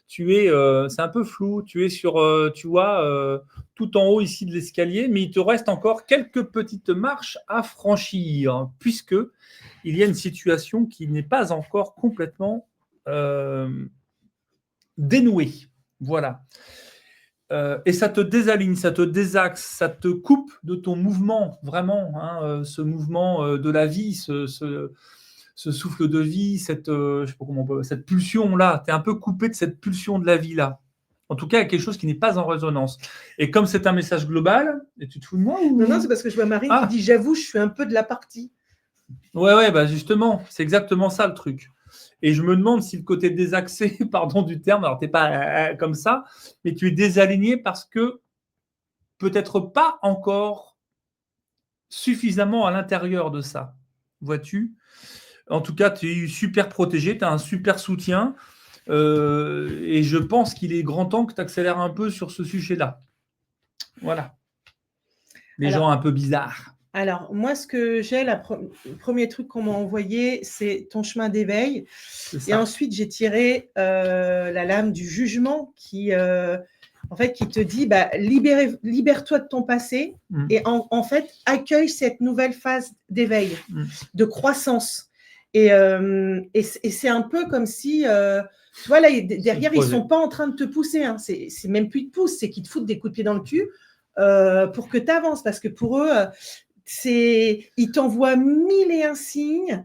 C'est un peu flou, tu es sur, tu vois, tout en haut ici de l'escalier, mais il te reste encore quelques petites marches à franchir, puisque il y a une situation qui n'est pas encore complètement dénouée. Voilà. Et ça te désaligne, ça te désaxe, ça te coupe de ton mouvement, vraiment, hein, ce mouvement de la vie, ce souffle de vie, je sais pas comment cette pulsion-là. Tu es un peu coupé de cette pulsion de la vie-là. En tout cas, il y a quelque chose qui n'est pas en résonance. Et comme c'est un message global, et tu te fous de moi ou... Non, c'est parce que je vois Marine qui dit « J'avoue, je suis un peu de la partie ». Ouais, justement, c'est exactement ça le truc. Et je me demande si le côté désaxé, pardon du terme, alors tu n'es pas comme ça, mais tu es désaligné parce que peut-être pas encore suffisamment à l'intérieur de ça. Vois-tu ? En tout cas, tu es super protégé, tu as un super soutien. Et je pense qu'il est grand temps que tu accélères un peu sur ce sujet-là. Voilà. Les gens un peu bizarres. Alors, moi, ce que j'ai, le premier truc qu'on m'a envoyé, c'est ton chemin d'éveil. Et ensuite, j'ai tiré la lame du jugement qui te dit libère-toi de ton passé et en fait, accueille cette nouvelle phase d'éveil, de croissance. Et c'est un peu comme si, tu vois, là, derrière, ils ne sont pas en train de te pousser. Hein. C'est même plus de pouce, c'est qu'ils te foutent des coups de pied dans le cul pour que tu avances. Parce que pour eux, ils t'envoient 1001 signes.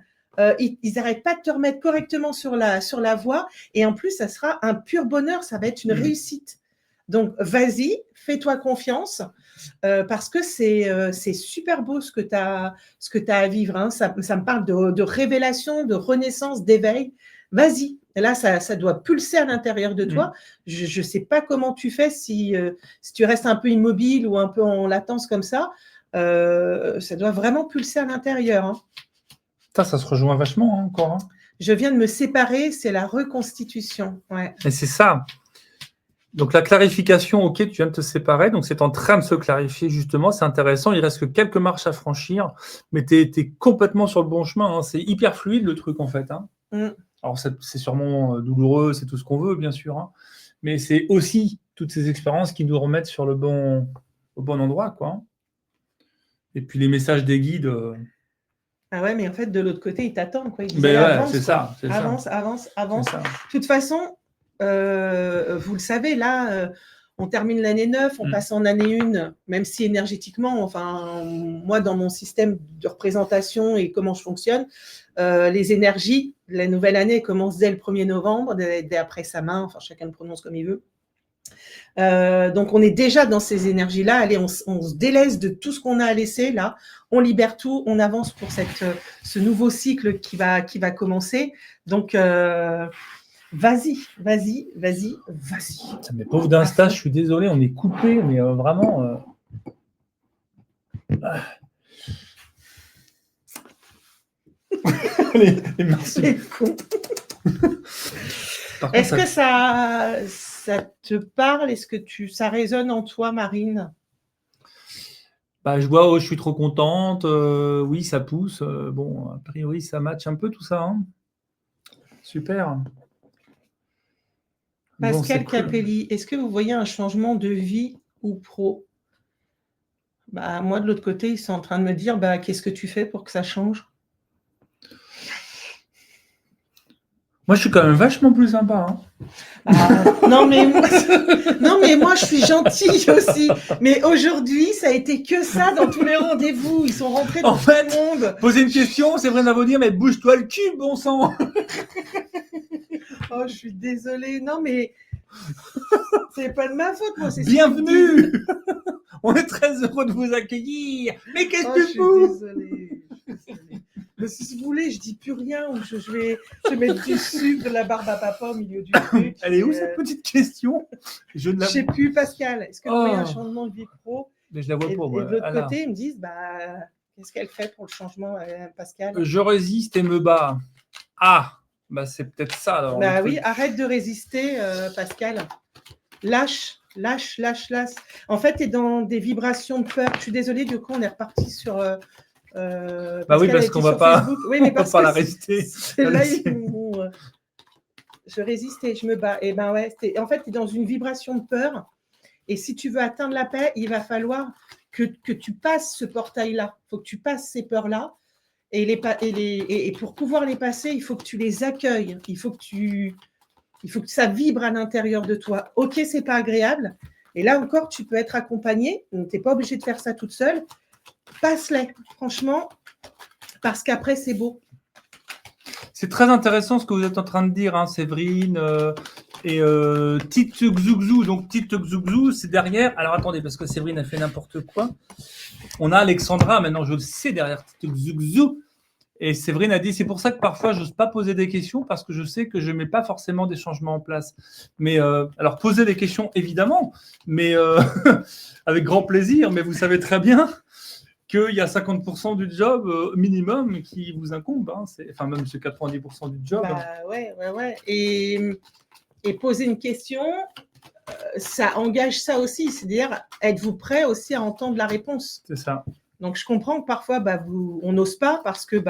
Ils n'arrêtent pas de te remettre correctement sur la voie. Et en plus, ça sera un pur bonheur. Ça va être une réussite. Donc, vas-y, fais-toi confiance. Parce que c'est super beau ce que tu as à vivre. Hein. Ça me parle de révélation, de renaissance, d'éveil. Vas-y. Et là, ça doit pulser à l'intérieur de toi. Je ne sais pas comment tu fais si tu restes un peu immobile ou un peu en latence comme ça. Ça doit vraiment pulser à l'intérieur. Hein. Ça se rejoint vachement encore. Hein. Je viens de me séparer, c'est la reconstitution. Ouais. Et c'est ça. Donc la clarification, ok, tu viens de te séparer, donc c'est en train de se clarifier justement, c'est intéressant, il reste que quelques marches à franchir, mais tu es complètement sur le bon chemin, hein. C'est hyper fluide le truc en fait. Hein. Alors c'est sûrement douloureux, c'est tout ce qu'on veut bien sûr, hein. Mais c'est aussi toutes ces expériences qui nous remettent sur au bon endroit, quoi. Et puis les messages des guides... Ah ouais, mais en fait, de l'autre côté, ils t'attendent, quoi. Ils disent, avance, c'est ça. Avance. De toute façon, vous le savez, là, on termine l'année 9, on passe en année 1, même si énergétiquement, enfin, moi, dans mon système de représentation et comment je fonctionne, les énergies, la nouvelle année commence dès le 1er novembre, dès après sa main, enfin, chacun le prononce comme il veut. Donc on est déjà dans ces énergies-là. Allez, on se délaisse de tout ce qu'on a à laisser là. On libère tout, on avance pour ce nouveau cycle qui va commencer. Donc vas-y. Mais pauvre d'Insta, je suis désolé, on est coupé, mais vraiment. les merci. Est-ce que ça te parle? Est-ce que ça résonne en toi, Marine? Je vois, je suis trop contente. Oui, ça pousse. Bon, a priori, ça match un peu tout ça. Hein. Super. Pascal Capelli, est-ce que vous voyez un changement de vie ou pro? Moi, de l'autre côté, ils sont en train de me dire qu'est-ce que tu fais pour que ça change? Moi, je suis quand même vachement plus sympa. Hein. Non, mais moi, je suis gentille aussi. Mais aujourd'hui, ça a été que ça dans tous les rendez-vous. Ils sont rentrés dans tout le monde. Poser une question, c'est vrai d'avoir dire, mais bouge-toi le cul, bon sang. Oh, je suis désolée. Non, mais c'est pas de ma faute, moi. Bienvenue. On est très heureux de vous accueillir. Mais qu'est-ce que je suis désolée. Mais si vous voulez, je dis plus rien ou je vais mettre du sucre, de la barbe à papa au milieu du truc. Elle est où cette petite question? Je ne sais plus, Pascal. Est-ce que vous voyez un changement de vie pro? Mais je la vois Et, pas, moi. et de l'autre Ah là. côté, ils me disent, qu'est-ce qu'elle fait pour le changement, Pascal? Je résiste et me bats. Ah, bah c'est peut-être ça. Alors, le Oui, truc. arrête de résister, Pascal. Lâche. En fait, tu es dans des vibrations de peur. Je suis désolée, du coup, on est reparti sur. Bah oui, Pascal a parce été qu'on va sur pas, Facebook. Oui, mais on va parce pas que la résister. c'est là, je résiste et je me bats. Et ben ouais, en fait, tu es dans une vibration de peur. Et si tu veux atteindre la paix, il va falloir que tu passes ce portail-là. Il faut que tu passes ces peurs-là. Et pour pouvoir les passer, il faut que tu les accueilles. Il faut que ça vibre à l'intérieur de toi. Ok, c'est pas agréable. Et là encore, tu peux être accompagné. Donc, tu n'es pas obligé de faire ça toute seule. Passe-les, franchement, parce qu'après, c'est beau. C'est très intéressant ce que vous êtes en train de dire, hein, Séverine. Et Tite Xouxou. Donc, Tite Xouxou, c'est derrière. Alors, attendez, parce que Séverine a fait n'importe quoi. On a Alexandra, maintenant, je le sais, derrière Tite Xouxou. Et Séverine a dit, c'est pour ça que parfois, je n'ose pas poser des questions, parce que je sais que je ne mets pas forcément des changements en place. Mais, alors, poser des questions, évidemment, mais avec grand plaisir. Mais vous savez très bien qu'il y a 50% du job minimum qui vous incombe. Hein. Enfin, même c'est 90% du job. Ouais. Et poser une question, ça engage ça aussi. C'est-à-dire, êtes-vous prêt aussi à entendre la réponse? C'est ça. Donc, je comprends que parfois, on n'ose pas parce que,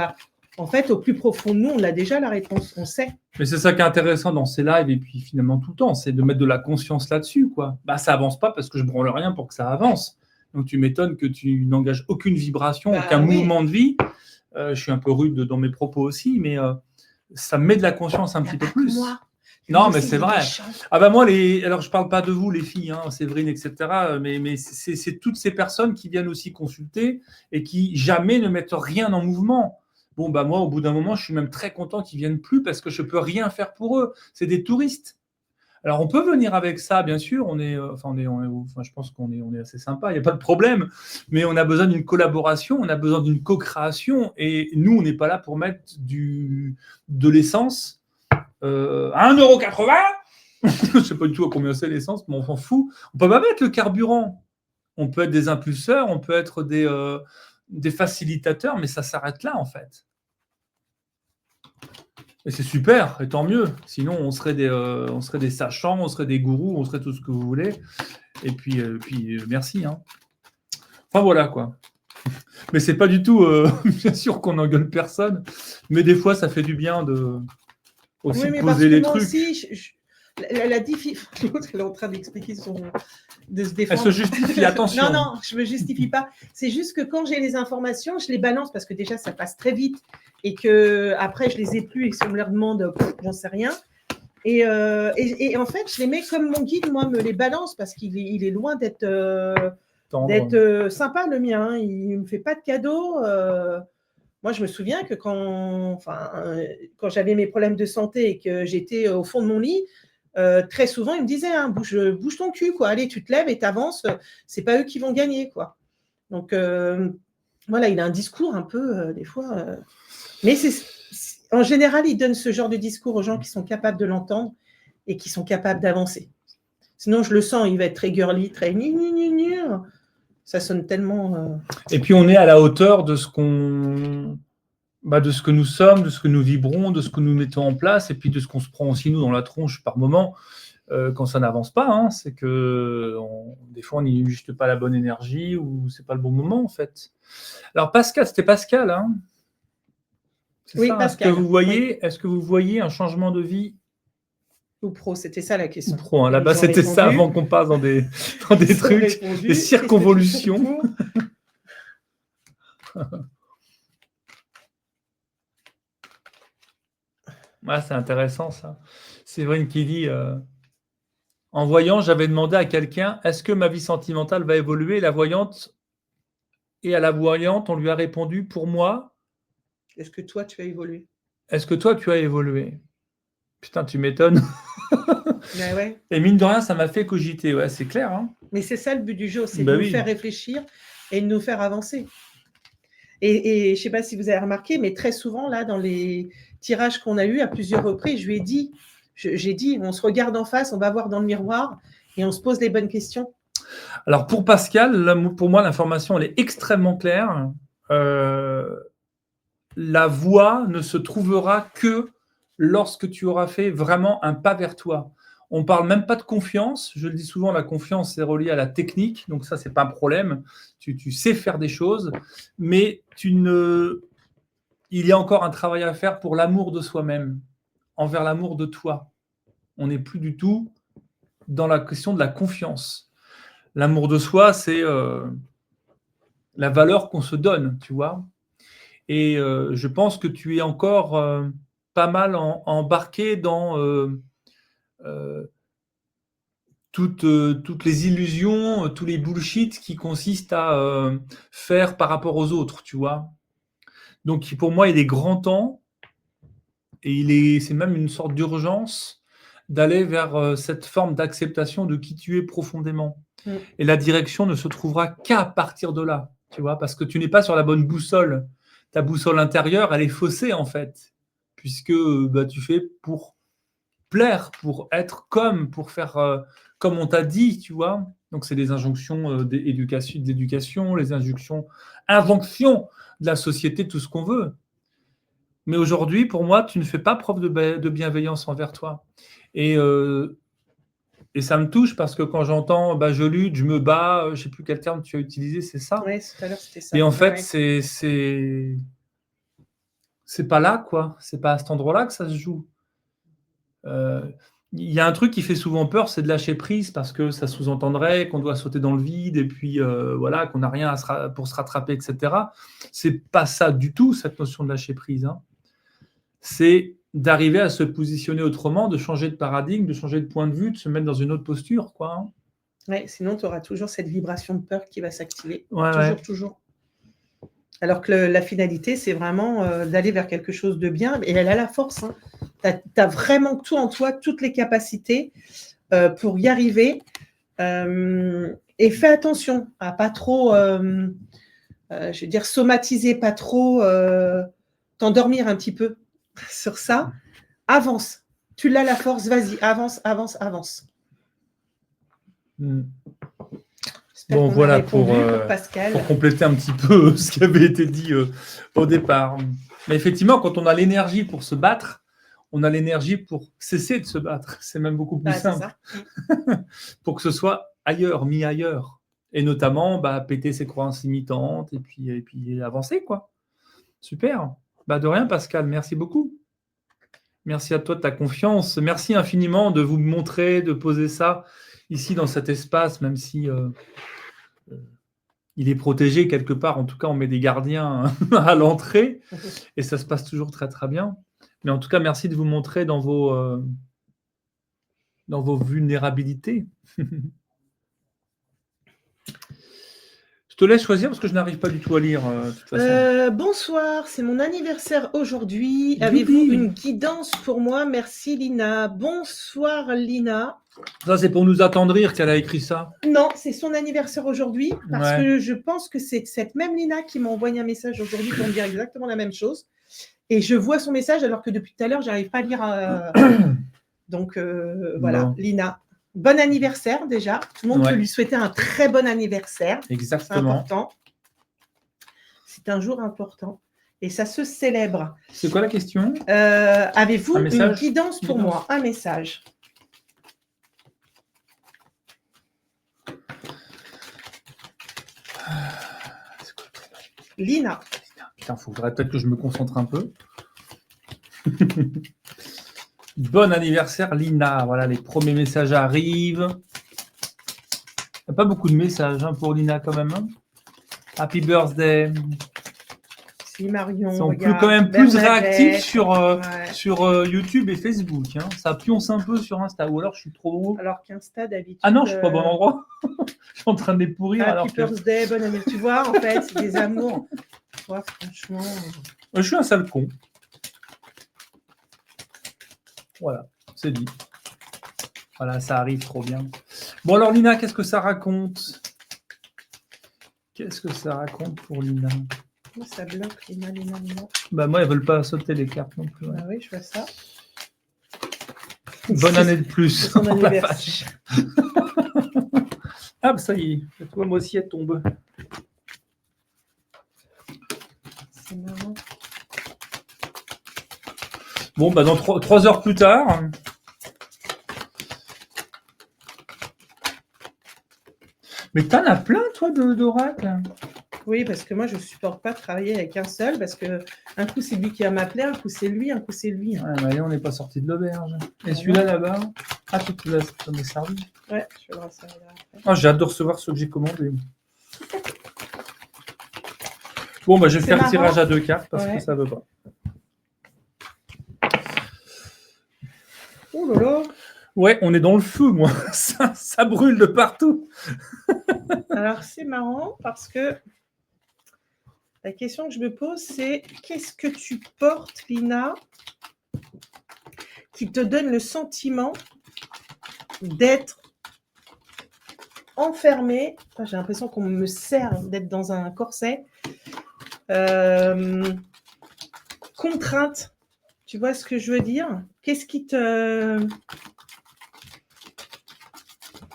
en fait, au plus profond de nous, on a déjà la réponse, on sait. Mais c'est ça qui est intéressant dans ces lives et puis finalement tout le temps, c'est de mettre de la conscience là-dessus, quoi. Bah, ça avance pas parce que je branle rien pour que ça avance. Donc, tu m'étonnes que tu n'engages aucune vibration, aucun mouvement de vie. Je suis un peu rude dans mes propos aussi, mais ça me met de la conscience un petit peu plus. Moi. Non, mais c'est vrai. Ah bah moi, alors je parle pas de vous, les filles, hein, Séverine, etc. Mais c'est toutes ces personnes qui viennent aussi consulter et qui jamais ne mettent rien en mouvement. Bon, bah moi, au bout d'un moment, je suis même très content qu'ils viennent plus parce que je peux rien faire pour eux. C'est des touristes. Alors, on peut venir avec ça, bien sûr. Je pense qu'on est assez sympa, il n'y a pas de problème. Mais on a besoin d'une collaboration, on a besoin d'une co-création. Et nous, on n'est pas là pour mettre de l'essence à 1,80 €. Je ne sais pas du tout à combien c'est l'essence, mais on s'en fout. On peut pas mettre le carburant. On peut être des impulseurs, on peut être des facilitateurs, mais ça s'arrête là, en fait. Et c'est super, et tant mieux. Sinon, on serait des sachants, on serait des gourous, on serait tout ce que vous voulez. Et puis merci. Hein. Enfin, voilà, quoi. Mais c'est pas du tout, bien sûr qu'on n'engueule personne, mais des fois, ça fait du bien de aussi poser les trucs. Aussi, la difficulté, l'autre, elle est en train d'expliquer de se défendre. Elle se justifie, attention. Non, je ne me justifie pas. C'est juste que quand j'ai les informations, je les balance parce que déjà, ça passe très vite et que après je les ai plus et si on me les demande, j'en sais rien. Et en fait, je les mets comme mon guide, moi, me les balance parce qu'il est loin d'être sympa, le mien. Hein. Il ne me fait pas de cadeaux. Moi, je me souviens que quand j'avais mes problèmes de santé et que j'étais au fond de mon lit, très souvent, ils me disaient hein, bouge ton cul, quoi. Allez, tu te lèves et t'avances. C'est pas eux qui vont gagner, quoi. Donc, voilà, il a un discours un peu, des fois. Mais en général, il donne ce genre de discours aux gens qui sont capables de l'entendre et qui sont capables d'avancer. Sinon, je le sens, il va être très girly, très ni. Ça sonne tellement. Et puis on est à la hauteur de ce de ce que nous sommes, de ce que nous vibrons, de ce que nous mettons en place, et puis de ce qu'on se prend aussi nous dans la tronche par moment quand ça n'avance pas. Hein, c'est que des fois on n'y juste pas la bonne énergie ou c'est pas le bon moment en fait. Alors Pascal, c'était Pascal, hein. C'est oui, ça. Pascal. Est-ce que vous voyez un changement de vie? Ou pro, c'était ça la question. Ou pro, hein, là-bas c'était ça avant qu'on passe dans des trucs, des circonvolutions. Ouais, c'est intéressant ça. Séverine qui dit en voyant, j'avais demandé à quelqu'un est-ce que ma vie sentimentale va évoluer? Et à la voyante, on lui a répondu pour moi. Est-ce que toi, tu as évolué? Est-ce que toi, tu as évolué? Putain, tu m'étonnes. Ouais. Et mine de rien, ça m'a fait cogiter. Ouais, c'est clair. Hein. Mais c'est ça le but du jeu, c'est de nous faire réfléchir et de nous faire avancer. Et je ne sais pas si vous avez remarqué, mais très souvent, là, dans les tirages qu'on a eus à plusieurs reprises, j'ai dit, on se regarde en face, on va voir dans le miroir et on se pose les bonnes questions. Alors pour Pascal, pour moi, l'information, elle est extrêmement claire. La voie ne se trouvera que lorsque tu auras fait vraiment un pas vers toi. On ne parle même pas de confiance. Je le dis souvent, la confiance est reliée à la technique. Donc ça, ce n'est pas un problème. Tu sais faire des choses. Mais il y a encore un travail à faire pour l'amour de soi-même, envers l'amour de toi. On n'est plus du tout dans la question de la confiance. L'amour de soi, c'est la valeur qu'on se donne, tu vois. Et je pense que tu es encore pas mal embarqué dans toutes les illusions, tous les bullshit qui consistent à faire par rapport aux autres, tu vois. Donc pour moi, il est grand temps, et c'est même une sorte d'urgence d'aller vers cette forme d'acceptation de qui tu es profondément. Et la direction ne se trouvera qu'à partir de là, tu vois, parce que tu n'es pas sur la bonne boussole. Ta boussole intérieure, elle est faussée, en fait, puisque tu fais pour plaire, pour être pour faire comme on t'a dit, tu vois. Donc, c'est des injonctions d'éducation, les injonctions de la société, tout ce qu'on veut. Mais aujourd'hui, pour moi, tu ne fais pas preuve de bienveillance envers toi. Et ça me touche parce que quand j'entends je lutte, je me bats, je ne sais plus quel terme tu as utilisé, c'est ça. Oui, tout à l'heure, c'était ça. Et en fait, c'est pas là, quoi. C'est pas à cet endroit-là que ça se joue. Il y a un truc qui fait souvent peur, c'est de lâcher prise parce que ça sous-entendrait qu'on doit sauter dans le vide et puis voilà, qu'on n'a rien pour se rattraper, etc. C'est pas ça du tout, cette notion de lâcher prise. Hein. C'est d'arriver à se positionner autrement, de changer de paradigme, de changer de point de vue, de se mettre dans une autre posture, quoi. Hein. Ouais, sinon, tu auras toujours cette vibration de peur qui va s'activer. Ouais, toujours. Alors que la finalité, c'est vraiment d'aller vers quelque chose de bien. Et elle a la force. Hein. Tu as vraiment tout en toi, toutes les capacités pour y arriver. Et fais attention à pas trop, je veux dire, somatiser, pas trop t'endormir un petit peu sur ça. Avance. Tu l'as la force, vas-y, avance. Bon, voilà, pour compléter un petit peu ce qui avait été dit au départ. Mais effectivement, quand on a l'énergie pour se battre, on a l'énergie pour cesser de se battre. C'est même beaucoup plus simple. Pour que ce soit ailleurs, mis ailleurs. Et notamment, péter ses croyances limitantes et puis avancer, quoi. Super. De rien, Pascal. Merci beaucoup. Merci à toi de ta confiance. Merci infiniment de vous montrer, de poser ça ici dans cet espace, même si il est protégé quelque part. En tout cas, on met des gardiens à l'entrée et ça se passe toujours très, très bien. Mais en tout cas, merci de vous montrer dans vos vulnérabilités. Je te laisse choisir parce que je n'arrive pas du tout à lire. De toute façon. Bonsoir, c'est mon anniversaire aujourd'hui. Avez-vous une guidance pour moi? Merci Lina. Bonsoir Lina. Ça, c'est pour nous attendrir qu'elle a écrit ça. Non, c'est son anniversaire aujourd'hui parce que je pense que c'est cette même Lina qui m'a envoyé un message aujourd'hui pour me dire exactement la même chose. Et je vois son message alors que depuis tout à l'heure, je n'arrive pas à lire. Donc voilà, bon. Lina. Bon anniversaire déjà. Tout le monde peut lui souhaiter un très bon anniversaire. Exactement. C'est important. C'est un jour important. Et ça se célèbre. C'est quoi la question? Avez-vous une guidance pour moi? Un message. Lina. Putain, il faudrait peut-être que je me concentre un peu. Bon anniversaire, Lina. Voilà, les premiers messages arrivent. Il n'y a pas beaucoup de messages pour Lina quand même. Hein. Happy birthday. Si Marion. Ils sont quand même plus réactifs sur YouTube et Facebook. Hein. Ça pionce un peu sur Insta. Ou alors je suis trop haut. Alors qu'Insta d'habitude. Ah non, je suis pas au bon endroit. Je suis en train de les pourrir. Happy birthday, bon anniversaire. Tu vois, en fait, c'est des amours. Toi, franchement. Je suis un sale con. Voilà, c'est dit. Voilà, ça arrive trop bien. Bon, alors, Lina, qu'est-ce que ça raconte? Qu'est-ce que ça raconte pour Lina? Ça bloque, Lina. Moi, elles ne veulent pas sauter les cartes non plus. Ah oui, je vois ça. Bonne année de plus. Son anniversaire. Ah, bah, ça y est. Toi, moi aussi, elle tombe. C'est marrant. Bon, bah, dans 3 heures plus tard. Mais t'en as plein, toi, d'oracles. Oui, parce que moi, je ne supporte pas travailler avec un seul, parce que un coup, c'est lui qui va m'appeler, un coup, c'est lui, un coup, c'est lui. Ouais, bah, là, on n'est pas sorti de l'auberge. Et Ah, celui-là, non. là-bas. Ah, toi, tu l'as servi. Ouais, je vais le servir après. Ah, j'ai hâte de recevoir ceux que j'ai commandés. Bon, bah, je vais C'est faire marrant. tirage à 2 cartes parce Ouais. que ça veut pas. Oh là là. Ouais, on est dans le feu, moi. Ça brûle de partout. Alors, c'est marrant parce que la question que je me pose, c'est qu'est-ce que tu portes, Lina, qui te donne le sentiment d'être enfermée. Enfin, j'ai l'impression qu'on me sert d'être dans un corset. Contrainte. Tu vois ce que je veux dire? Qu'est-ce qui te...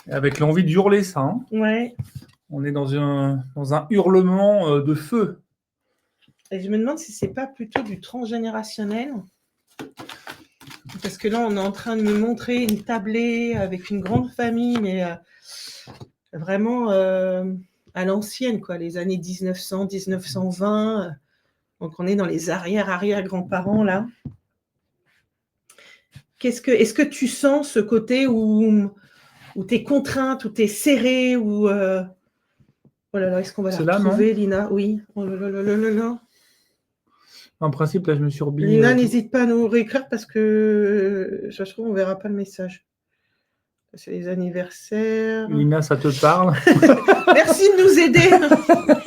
Avec l'envie de hurler, ça. Hein. Ouais. On est dans un hurlement de feu. Et je me demande si c'est pas plutôt du transgénérationnel. Parce que là, on est en train de me montrer une tablée avec une grande famille, mais vraiment à l'ancienne, quoi, les années 1900, 1920. Donc, on est dans les arrière-grands-parents, là. Est-ce que tu sens ce côté où tu es contrainte, où tu es serrée, où... Oh là là, est-ce qu'on va la C'est là, non? retrouver, Lina? Oui. Oh là là là là là là. En principe, là, je me suis remis. Lina, n'hésite pas à nous réécrire parce que ça se trouve, on ne verra pas le message. C'est les anniversaires. Lina, ça te parle? Merci de nous aider.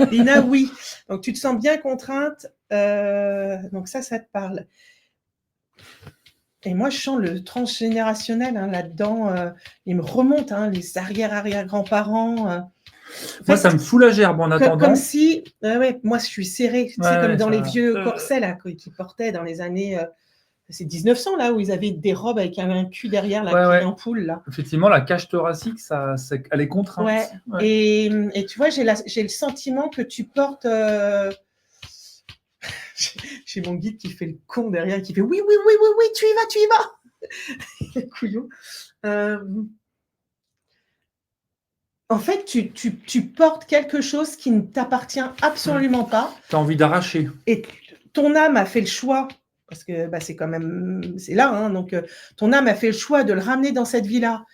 Lina, oui. Donc, tu te sens bien contrainte. Donc, ça te parle. Et moi, je sens le transgénérationnel hein, là-dedans. Il me remonte, hein, les arrière-grands-parents. En Moi, fait, ça me fout la gerbe en attendant. comme si, ouais, moi, je suis serrée, tu sais, Ouais, comme dans ça- les vieux corsets là, qu'ils portaient dans les années, c'est 1900 là, où ils avaient des robes avec un cul derrière là, Ouais, qui ouais. est en poule là. Effectivement, la cage thoracique, elle est contrainte. Ouais. Ouais. Et tu vois, j'ai le sentiment que tu portes. J'ai mon guide qui fait le con derrière, qui fait oui, oui, oui, oui, oui, tu y vas. Le couillon. En fait, tu portes quelque chose qui ne t'appartient absolument pas. Tu as envie d'arracher. Et ton âme a fait le choix, parce que bah, c'est quand même, c'est là, hein, donc ton âme a fait le choix de le ramener dans cette vie-là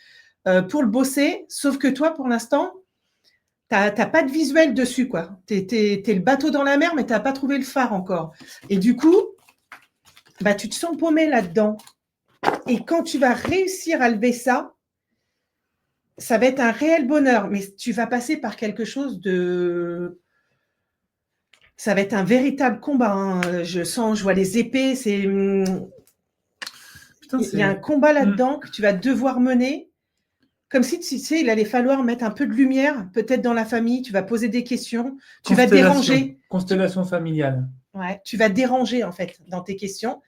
pour le bosser, sauf que toi, pour l'instant, t'as pas de visuel dessus, quoi. T'es le bateau dans la mer, mais t'as pas trouvé le phare encore. Et du coup, bah, tu te sens paumé là-dedans. Et quand tu vas réussir à lever ça, ça va être un réel bonheur, mais tu vas passer par quelque chose de... Ça va être un véritable combat. Hein. Je vois les épées, Putain, il y a un combat là-dedans que tu vas devoir mener. Comme si, tu sais, il allait falloir mettre un peu de lumière, peut-être dans la famille, tu vas poser des questions, tu vas déranger. Constellation familiale. Ouais, tu vas déranger, en fait, dans tes questions.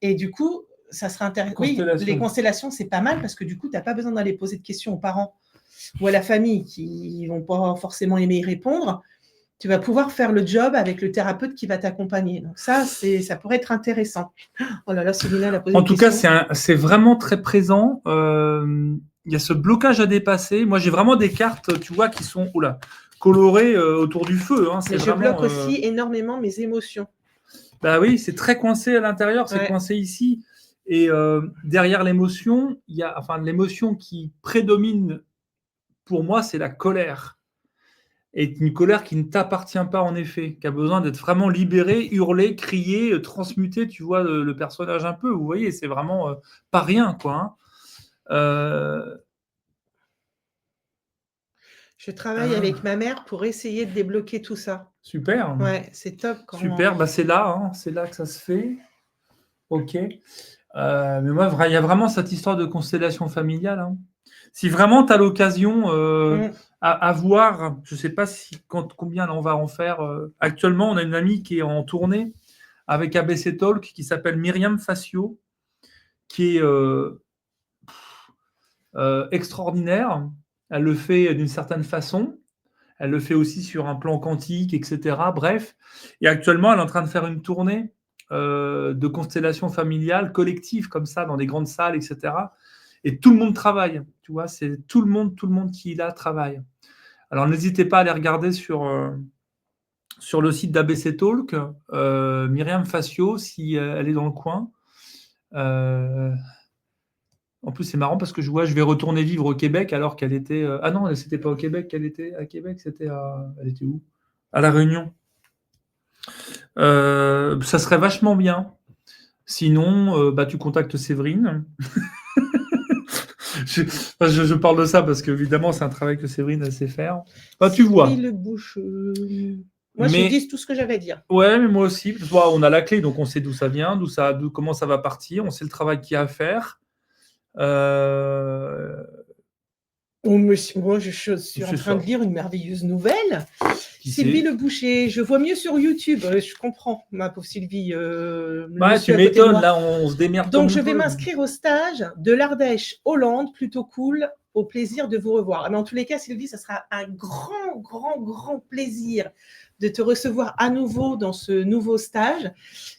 Et du coup, ça sera intéressant. Oui, les constellations, c'est pas mal parce que du coup, tu n'as pas besoin d'aller poser de questions aux parents ou à la famille qui vont pas forcément aimer y répondre. Tu vas pouvoir faire le job avec le thérapeute qui va t'accompagner. Donc ça pourrait être intéressant. Oh là là, Célina, elle a posé En une tout question. cas, c'est vraiment très présent. Il y a ce blocage à dépasser. Moi, j'ai vraiment des cartes, tu vois, qui sont colorées autour du feu. Hein. Mais je bloque aussi énormément mes émotions. Bah oui, c'est très coincé à l'intérieur, c'est coincé ici. Et derrière l'émotion, il y a, enfin, l'émotion qui prédomine pour moi, c'est la colère. Et une colère qui ne t'appartient pas en effet, qui a besoin d'être vraiment libérée, hurlée, criée, transmutée, tu vois le personnage un peu, vous voyez, c'est vraiment pas rien, quoi. Hein. Je travaille avec ma mère pour essayer de débloquer tout ça. Super. Ouais, c'est top. Super, bah c'est là que ça se fait. Ok. Mais moi, il y a vraiment cette histoire de constellation familiale. Hein. Si vraiment tu as l'occasion à voir, je ne sais pas combien on va en faire. Actuellement, on a une amie qui est en tournée avec ABC Talk qui s'appelle Myriam Facio, qui est extraordinaire. Elle le fait d'une certaine façon. Elle le fait aussi sur un plan quantique, etc. Bref. Et actuellement, elle est en train de faire une tournée de constellations familiales collectives, comme ça, dans des grandes salles, etc. Et tout le monde travaille. Tu vois, c'est tout le monde qui là travaille. Alors, n'hésitez pas à aller regarder sur le site d'ABC Talk, Myriam Facio, si elle est dans le coin. En plus, c'est marrant parce que je vais retourner vivre au Québec alors qu'elle était. Ah non, c'était pas au Québec qu'elle était. À Québec, elle était où? À La Réunion. Ça serait vachement bien. Sinon, tu contactes Séverine. je parle de ça parce qu'évidemment, c'est un travail que Séverine sait faire. Tu vois. Sylvie Le Bouche. Moi, j'ai dit tout ce que j'avais à dire. Ouais, mais moi aussi. On a la clé, donc on sait d'où ça vient, comment ça va partir. On sait le travail qu'il y a à faire. Moi, je suis en train de lire une merveilleuse nouvelle. Sylvie Le Boucher, je vois mieux sur YouTube. Je comprends, ma pauvre Sylvie. Tu m'étonnes, là, on se démerde. Donc, je vais m'inscrire au stage de l'Ardèche Hollande, plutôt cool. Au plaisir de vous revoir. Mais en tous les cas, Sylvie, ça sera un grand plaisir de te recevoir à nouveau dans ce nouveau stage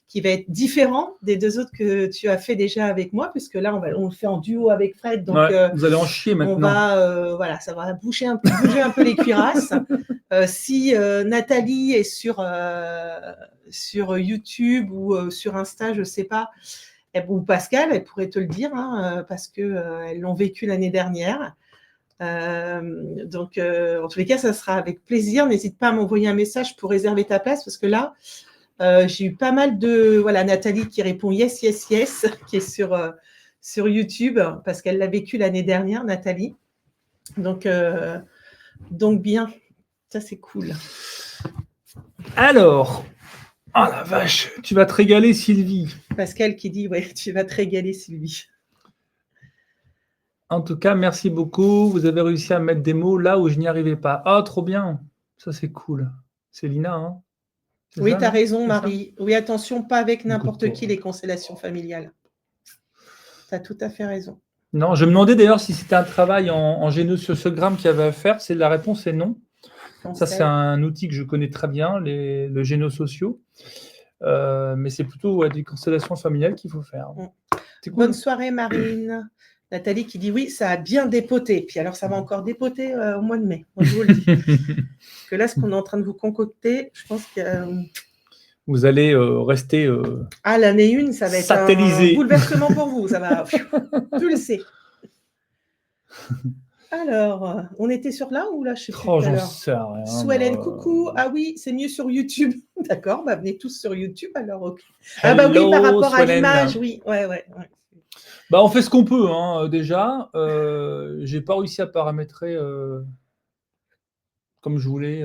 qui va être différent des deux autres que tu as fait déjà avec moi, puisque là, on le fait en duo avec Fred. Donc, vous allez en chier maintenant. On va, ça va bouger un peu les cuirasses. Si Nathalie est sur YouTube ou sur Insta, je ne sais pas, ou Pascal, elle pourrait te le dire, parce qu'elles l'ont vécu l'année dernière. Donc, en tous les cas, ça sera avec plaisir. N'hésite pas à m'envoyer un message pour réserver ta place, parce que là, j'ai eu pas mal de... Voilà, Nathalie qui répond yes, qui est sur YouTube, parce qu'elle l'a vécu l'année dernière, Nathalie. Donc bien, ça c'est cool. Alors, ah la vache, tu vas te régaler, Sylvie. Pascal qui dit, ouais, tu vas te régaler, Sylvie. En tout cas, merci beaucoup. Vous avez réussi à mettre des mots là où je n'y arrivais pas. Ah, trop bien. Ça, c'est cool. C'est Lina, hein? Oui, tu as raison, Marie. Oui, attention, pas avec n'importe qui les constellations familiales. Tu as tout à fait raison. Non, je me demandais d'ailleurs si c'était un travail en génosogramme qu'il y avait à faire. La réponse est non. Ça, c'est un outil que je connais très bien, le génosociaux. Mais c'est plutôt des constellations familiales qu'il faut faire. Cool. Bonne soirée, Marine. Nathalie qui dit oui, ça a bien dépoté. Puis alors, ça va encore dépoter au mois de mai. Moi, je vous le dis. Parce que là, ce qu'on est en train de vous concocter, je pense que... Vous allez rester... l'année 1, ça va être un bouleversement pour vous. Ça va pulser. Alors, on était sur là ou là, je sais plus tout à l'heure. Sais rien. Swellen, coucou. Ah oui, c'est mieux sur YouTube. D'accord, venez tous sur YouTube alors. Ok. Hello, oui, par rapport Swellen. À l'image, oui. Ouais. On fait ce qu'on peut, déjà. J'ai pas réussi à paramétrer comme je voulais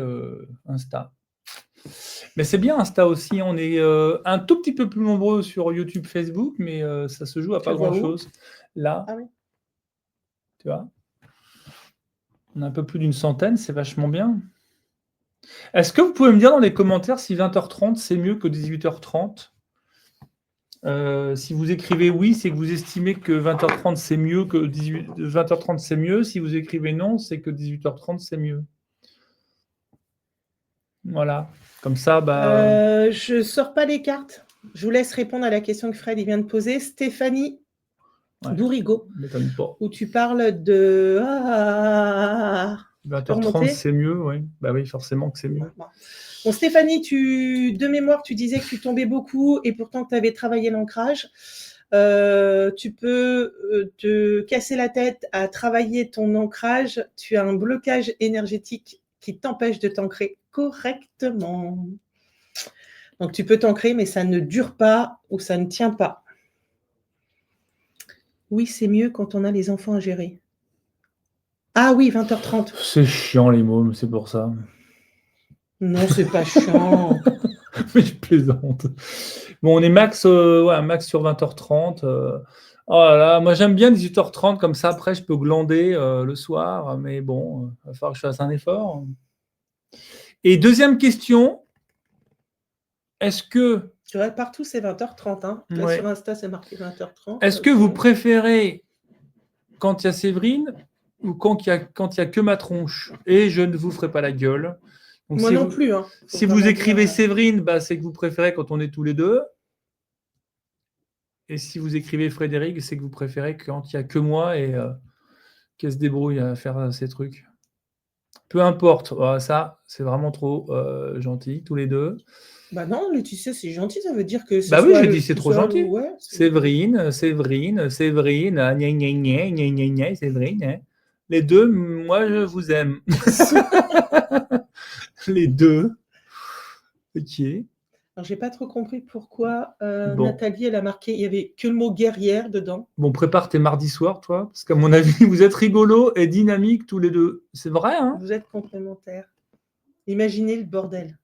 Insta. Mais c'est bien Insta aussi. On est un tout petit peu plus nombreux sur YouTube, Facebook, mais ça se joue à pas grand-chose. Là, oui. Tu vois, on a un peu plus d'une centaine, c'est vachement bien. Est-ce que vous pouvez me dire dans les commentaires si 20h30 c'est mieux que 18h30 ? Si vous écrivez oui, c'est que vous estimez que 20h30 c'est mieux que 20h30 c'est mieux. Si vous écrivez non, c'est que 18h30 c'est mieux. Voilà. Comme ça, je sors pas les cartes. Je vous laisse répondre à la question que Fred vient de poser. Stéphanie Bourrigo, où tu parles de 20h30 c'est mieux, oui. Oui, forcément que c'est mieux. Bon, Stéphanie, de mémoire, tu disais que tu tombais beaucoup et pourtant tu avais travaillé l'ancrage. Tu peux te casser la tête à travailler ton ancrage. Tu as un blocage énergétique qui t'empêche de t'ancrer correctement. Donc, tu peux t'ancrer, mais ça ne dure pas ou ça ne tient pas. Oui, c'est mieux quand on a les enfants à gérer. Ah oui, 20h30. C'est chiant les mômes, c'est pour ça. Non, c'est pas chiant. Mais je plaisante. Bon, on est max sur 20h30. Oh là là, moi j'aime bien 18h30, comme ça après je peux glander le soir, mais bon, il va falloir que je fasse un effort. Et deuxième question, est-ce que... Tu vois, partout c'est 20h30, hein. Là, sur Insta c'est marqué 20h30. Est-ce que vous préférez, quand il y a Séverine, ou quand il y a que ma tronche et je ne vous ferai pas la gueule. Donc, Moi si non vous, plus. Hein. si vous écrivez Séverine, bah, c'est que vous préférez quand on est tous les deux. Et si vous écrivez Frédéric, c'est que vous préférez quand il n'y a que moi et qu'elle se débrouille à faire ces trucs. Peu importe. Voilà, ça, c'est vraiment trop gentil, tous les deux. Bah non, Laetitia, c'est gentil, ça veut dire que ce Bah oui, soit j'ai dit c'est tout trop seul gentil. ou ouais. Séverine, gna, gna, gna, gna, gna, gna, Séverine. Hein. Les deux, moi, je vous aime. Les deux. Ok. Alors, j'ai pas trop compris pourquoi Bon. Nathalie, elle a marqué, il y avait que le mot guerrière dedans. Bon, prépare tes mardis soirs, toi, parce qu'à mon avis, vous êtes rigolos et dynamiques tous les deux. C'est vrai, hein? Vous êtes complémentaires. Imaginez le bordel.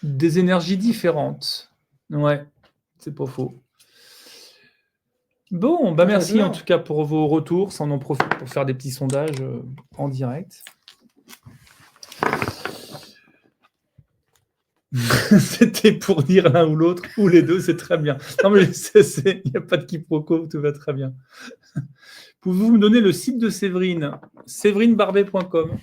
Des énergies différentes. Ouais, c'est pas faux. Bon, bah merci en tout cas pour vos retours. Ça, on en profite pour faire des petits sondages en direct. C'était pour dire l'un ou l'autre, ou les deux, c'est très bien. Non, mais il n'y a pas de quiproquo, tout va très bien. Pouvez-vous me donner le site de Séverine? séverinebarbet.com.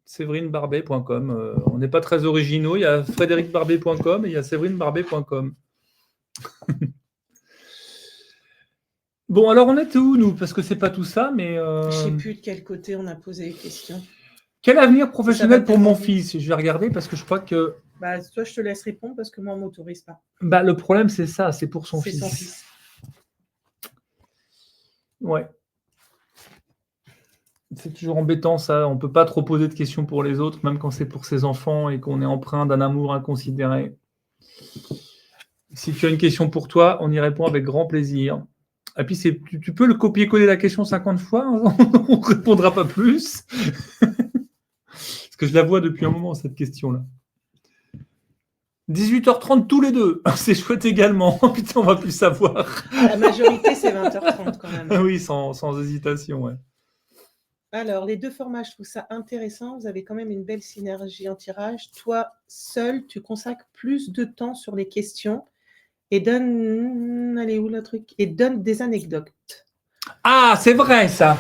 séverinebarbet.com. On n'est pas très originaux. Il y a frédéricbarbet.com et il y a séverinebarbet.com. Bon, alors on est où, nous? Parce que c'est pas tout ça, mais... Je ne sais plus de quel côté on a posé les questions. Quel avenir professionnel pour mon fils? Je vais regarder parce que je crois que... Bah, toi, je te laisse répondre parce que moi, on ne m'autorise pas. Bah, le problème, c'est ça, c'est pour son fils. C'est son fils. Ouais. C'est toujours embêtant, ça. On ne peut pas trop poser de questions pour les autres, même quand c'est pour ses enfants et qu'on est empreint d'un amour inconsidéré. Si tu as une question pour toi, on y répond avec grand plaisir. Et puis, tu peux le copier-coller la question 50 fois, hein, on ne répondra pas plus. Parce que je la vois depuis un moment, cette question-là. 18h30 tous les deux. C'est chouette également. Oh, putain, on va plus savoir. La majorité, c'est 20h30 quand même. Oui, sans hésitation, ouais. Alors, les deux formats, je trouve ça intéressant. Vous avez quand même une belle synergie en tirage. Toi, seul, tu consacres plus de temps sur les questions et donne... Allez, où le truc? Et donne des anecdotes. Ah, c'est vrai, ça.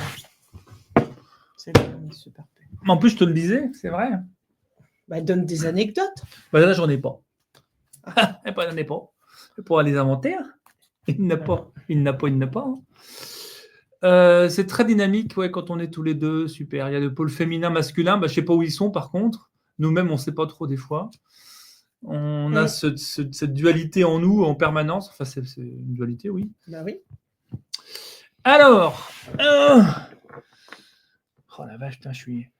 C'est super. En plus, je te le disais, c'est vrai. Bah, donne des anecdotes. Bah, là, j'en ai pas. J'en ai pas. Je pourrais les inventer. Hein. Il n'a pas. Hein. C'est très dynamique ouais, quand on est tous les deux. Super. Il y a le pôle féminin, masculin. Bah, je ne sais pas où ils sont, par contre. Nous-mêmes, on ne sait pas trop des fois. On a cette dualité en nous en permanence. Enfin, c'est une dualité, oui. Bah oui. Alors. Oh la vache, putain, je suis...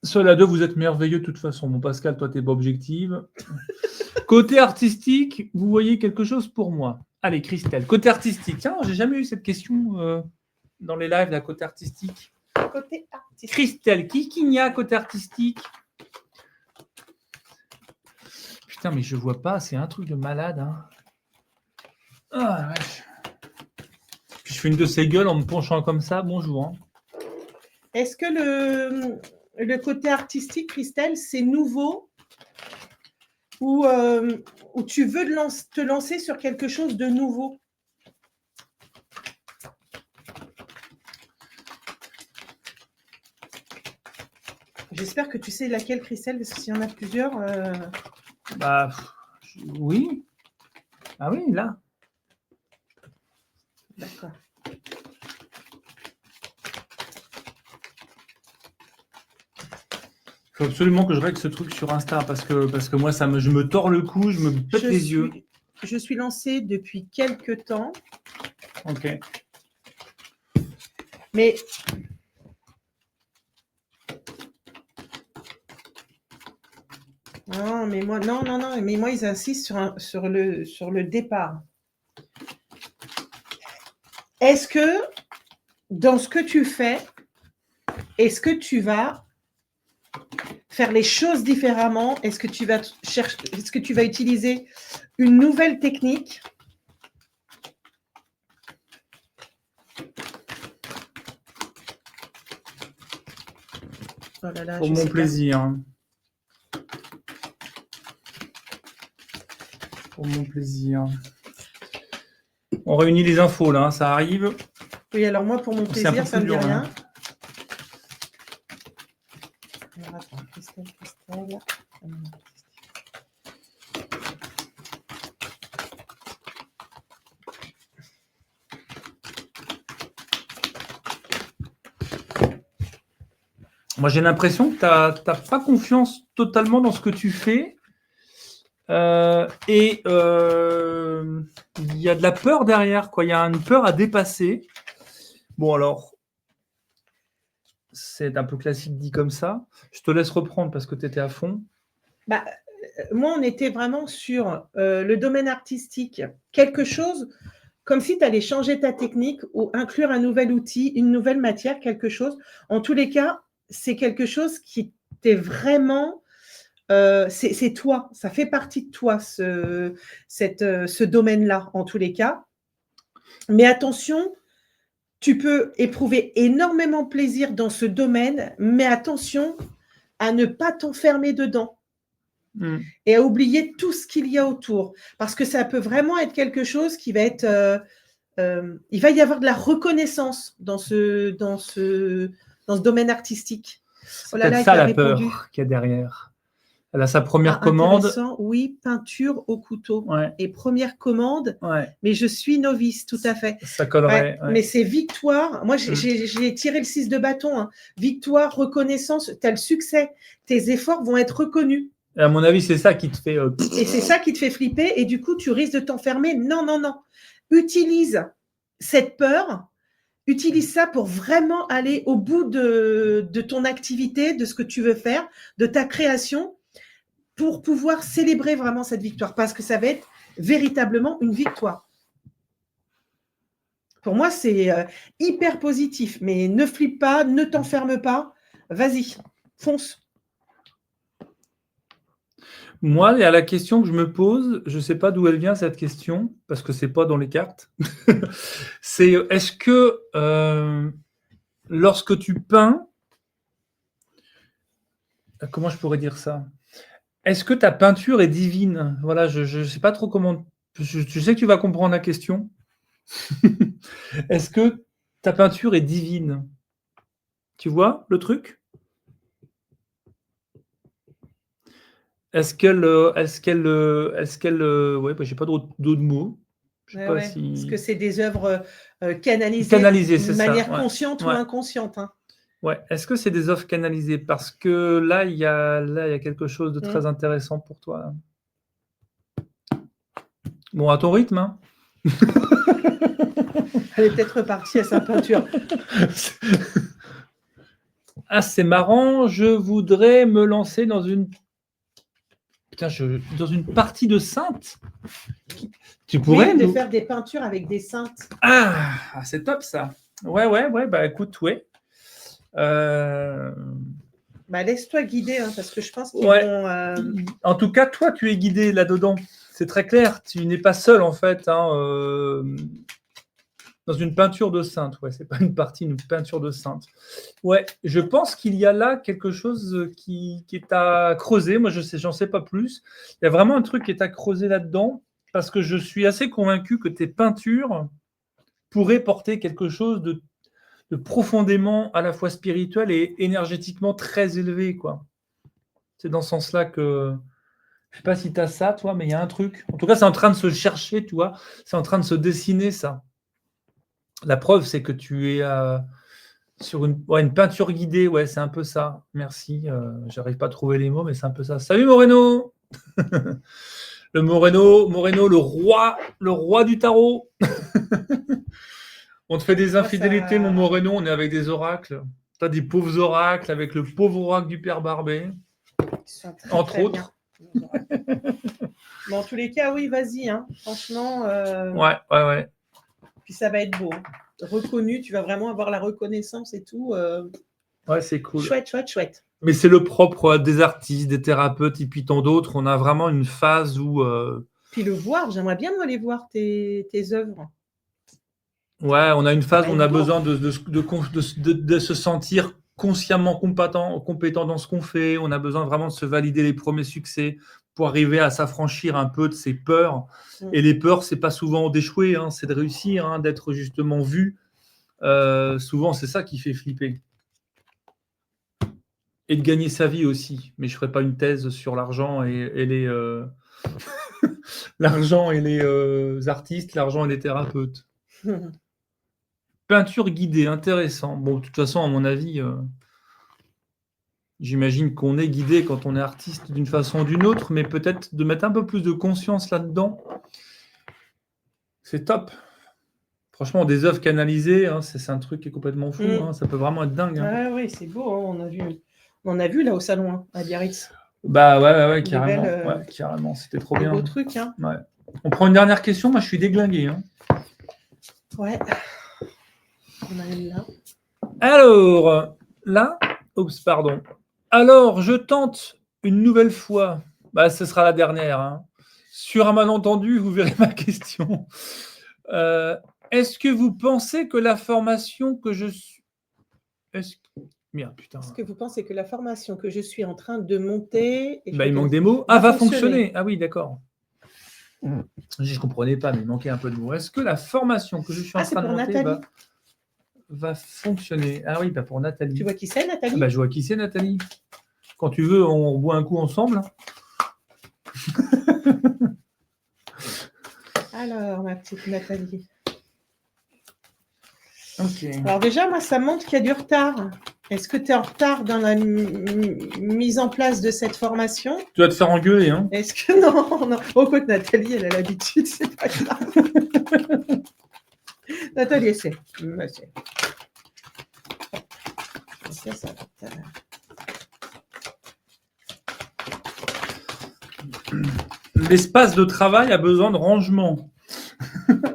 Ceux-là deux, vous êtes merveilleux de toute façon. Mon Pascal, toi, tu n'es pas objective. Côté artistique, vous voyez quelque chose pour moi. Allez, Christelle. Côté artistique. Tiens, j'ai jamais eu cette question dans les lives, là, côté artistique. Côté artistique. Christelle, qui n'y a côté artistique? Putain, mais je vois pas. C'est un truc de malade. Hein. Ah, la vache. Puis je fais une de ces gueules en me penchant comme ça. Bonjour. Hein. Est-ce que le côté artistique, Christelle, c'est nouveau ou tu veux te lancer sur quelque chose de nouveau? J'espère que tu sais laquelle, Christelle, parce que s'il y en a plusieurs... Bah, oui. Ah oui, là. D'accord. Il faut absolument que je règle ce truc sur Insta parce que moi, je me tords le cou, je me pète les yeux. Je suis lancée depuis quelques temps. Ok. Mais non, mais moi, non, mais moi, ils insistent sur le départ. Est-ce que dans ce que tu fais, est-ce que tu vas faire les choses différemment? Est-ce que tu vas utiliser une nouvelle technique? Oh là là, pour mon plaisir. Pour mon plaisir. On réunit les infos là, ça arrive. Oui, alors moi, pour mon C'est un peu plaisir, ça ne plus me dit dur, rien. hein. Alors, attends, Christelle. Moi, j'ai l'impression que tu n'as pas confiance totalement dans ce que tu fais. Et il y a de la peur derrière, quoi. Il y a une peur à dépasser. Bon, alors, c'est un peu classique dit comme ça. Je te laisse reprendre parce que tu étais à fond. Bah, moi, on était vraiment sur le domaine artistique. Quelque chose comme si tu allais changer ta technique ou inclure un nouvel outil, une nouvelle matière, quelque chose. En tous les cas, c'est quelque chose qui t'est vraiment... c'est toi, ça fait partie de toi, ce domaine-là, en tous les cas. Mais attention, tu peux éprouver énormément de plaisir dans ce domaine, mais attention à ne pas t'enfermer dedans et à oublier tout ce qu'il y a autour. Parce que ça peut vraiment être quelque chose qui va être... il va y avoir de la reconnaissance dans ce domaine artistique. C'est peut-être ça la peur qu'il y a derrière. Elle a sa première commande. Oui, peinture au couteau. Ouais. Et première commande, Ouais. mais je suis novice, tout à fait. Ça collerait. Ouais. Mais c'est victoire. Moi, j'ai tiré le 6 de bâton. Hein. Victoire, reconnaissance, tu as le succès. Tes efforts vont être reconnus. Et à mon avis, c'est ça qui te fait... Et c'est ça qui te fait flipper. Et du coup, tu risques de t'enfermer. Non, non, non. Utilise cette peur. Utilise ça pour vraiment aller au bout de ton activité, de ce que tu veux faire, de ta création, pour pouvoir célébrer vraiment cette victoire, parce que ça va être véritablement une victoire. Pour moi, c'est hyper positif, mais ne flippe pas, ne t'enferme pas, vas-y, fonce. Moi, il y a la question que je me pose, je ne sais pas d'où elle vient cette question, parce que ce n'est pas dans les cartes. C'est est-ce que lorsque tu peins, comment je pourrais dire ça? Est-ce que ta peinture est divine? Voilà, je ne sais pas trop comment. Je sais que tu vas comprendre la question. Est-ce que ta peinture est divine? Tu vois le truc? Est-ce qu'elle, ouais, bah, j'ai pas d'autres mots. Je sais pas si. Parce que c'est des œuvres canalisées c'est d'une ça, manière ouais. consciente ou inconsciente. Hein. Ouais. Est-ce que c'est des œuvres canalisées? Parce que là, il y a quelque chose de très intéressant pour toi. Bon, à ton rythme, hein. Elle est peut-être repartie à sa peinture. Ah, c'est marrant. Je voudrais me lancer dans une partie de sainte. Tu pourrais de faire des peintures avec des saintes. Ah, c'est top ça. Ouais. Bah écoute, ouais. Laisse-toi guider, hein, parce que je pense qu'ils vont... En tout cas, toi, tu es guidé là-dedans. C'est très clair. Tu n'es pas seul, en fait, hein, dans une peinture de sainte. Ouais, c'est pas une peinture de sainte. Ouais, je pense qu'il y a là quelque chose qui est à creuser. Moi, j'en sais pas plus. Il y a vraiment un truc qui est à creuser là-dedans, parce que je suis assez convaincu que tes peintures pourraient porter quelque chose de profondément à la fois spirituel et énergétiquement très élevé, quoi. C'est dans ce sens-là que je sais pas si tu as ça, toi, mais il y a un truc. En tout cas, c'est en train de se chercher, tu vois. C'est en train de se dessiner, ça. La preuve, c'est que tu es sur une peinture guidée. Ouais, c'est un peu ça. Merci. J'arrive pas à trouver les mots, mais c'est un peu ça. Salut, Moreno. Le Moreno, le roi du tarot. On te fait des infidélités, mon Moreno, on est avec des oracles. Tu as des pauvres oracles avec le pauvre oracle du Père Barbet, entre autres. Bon, en tous les cas, oui, vas-y. Hein. Franchement. Ouais. Puis ça va être beau. Reconnu, tu vas vraiment avoir la reconnaissance et tout. Ouais, c'est cool. Chouette. Mais c'est le propre des artistes, des thérapeutes et puis tant d'autres. On a vraiment une phase où... Puis le voir, j'aimerais bien aller voir tes œuvres. Ouais, on a une phase où on a besoin de se sentir consciemment compétent dans ce qu'on fait. On a besoin vraiment de se valider les premiers succès pour arriver à s'affranchir un peu de ses peurs. Et les peurs, c'est pas souvent d'échouer, hein, c'est de réussir, hein, d'être justement vu Souvent, c'est ça qui fait flipper. Et de gagner sa vie aussi. Mais je ne ferai pas une thèse sur l'argent et les, l'argent et les artistes, l'argent et les thérapeutes. Peinture guidée, intéressant. Bon, de toute façon, à mon avis, j'imagine qu'on est guidé quand on est artiste d'une façon ou d'une autre, mais peut-être de mettre un peu plus de conscience là-dedans. C'est top. Franchement, des œuvres canalisées, hein, c'est un truc qui est complètement fou. Hein, ça peut vraiment être dingue. Hein. Ah oui, c'est beau. Hein, on en a vu là au salon hein, à Biarritz. Bah ouais, carrément. Ouais, carrément. C'était trop bien. Beau truc. Hein. Ouais. On prend une dernière question. Moi, je suis déglingué. Hein. Ouais. On a une là. Alors, là, oups, pardon. Alors, je tente une nouvelle fois. Bah, ce sera la dernière. Hein. Sur un malentendu, vous verrez ma question. Est-ce que vous pensez que la formation que je suis... Merde, putain. Est-ce que vous pensez que la formation que je suis en train de monter... il manque des mots. Va fonctionner. Ah oui, d'accord. Je ne comprenais pas, mais il manquait un peu de mots. Est-ce que la formation que je suis en train de monter va fonctionner? Ah oui, pour Nathalie. Tu vois qui c'est, Nathalie? Je vois qui c'est, Nathalie. Quand tu veux, on boit un coup ensemble. Alors, ma petite Nathalie. Okay. Alors déjà, moi, ça montre qu'il y a du retard. Est-ce que tu es en retard dans la mise en place de cette formation? Tu vas te faire engueuler, hein? Est-ce que non. Oh, quoi que Nathalie, elle a l'habitude, c'est pas grave. Nathalie, c'est. L'espace de travail a besoin de rangement.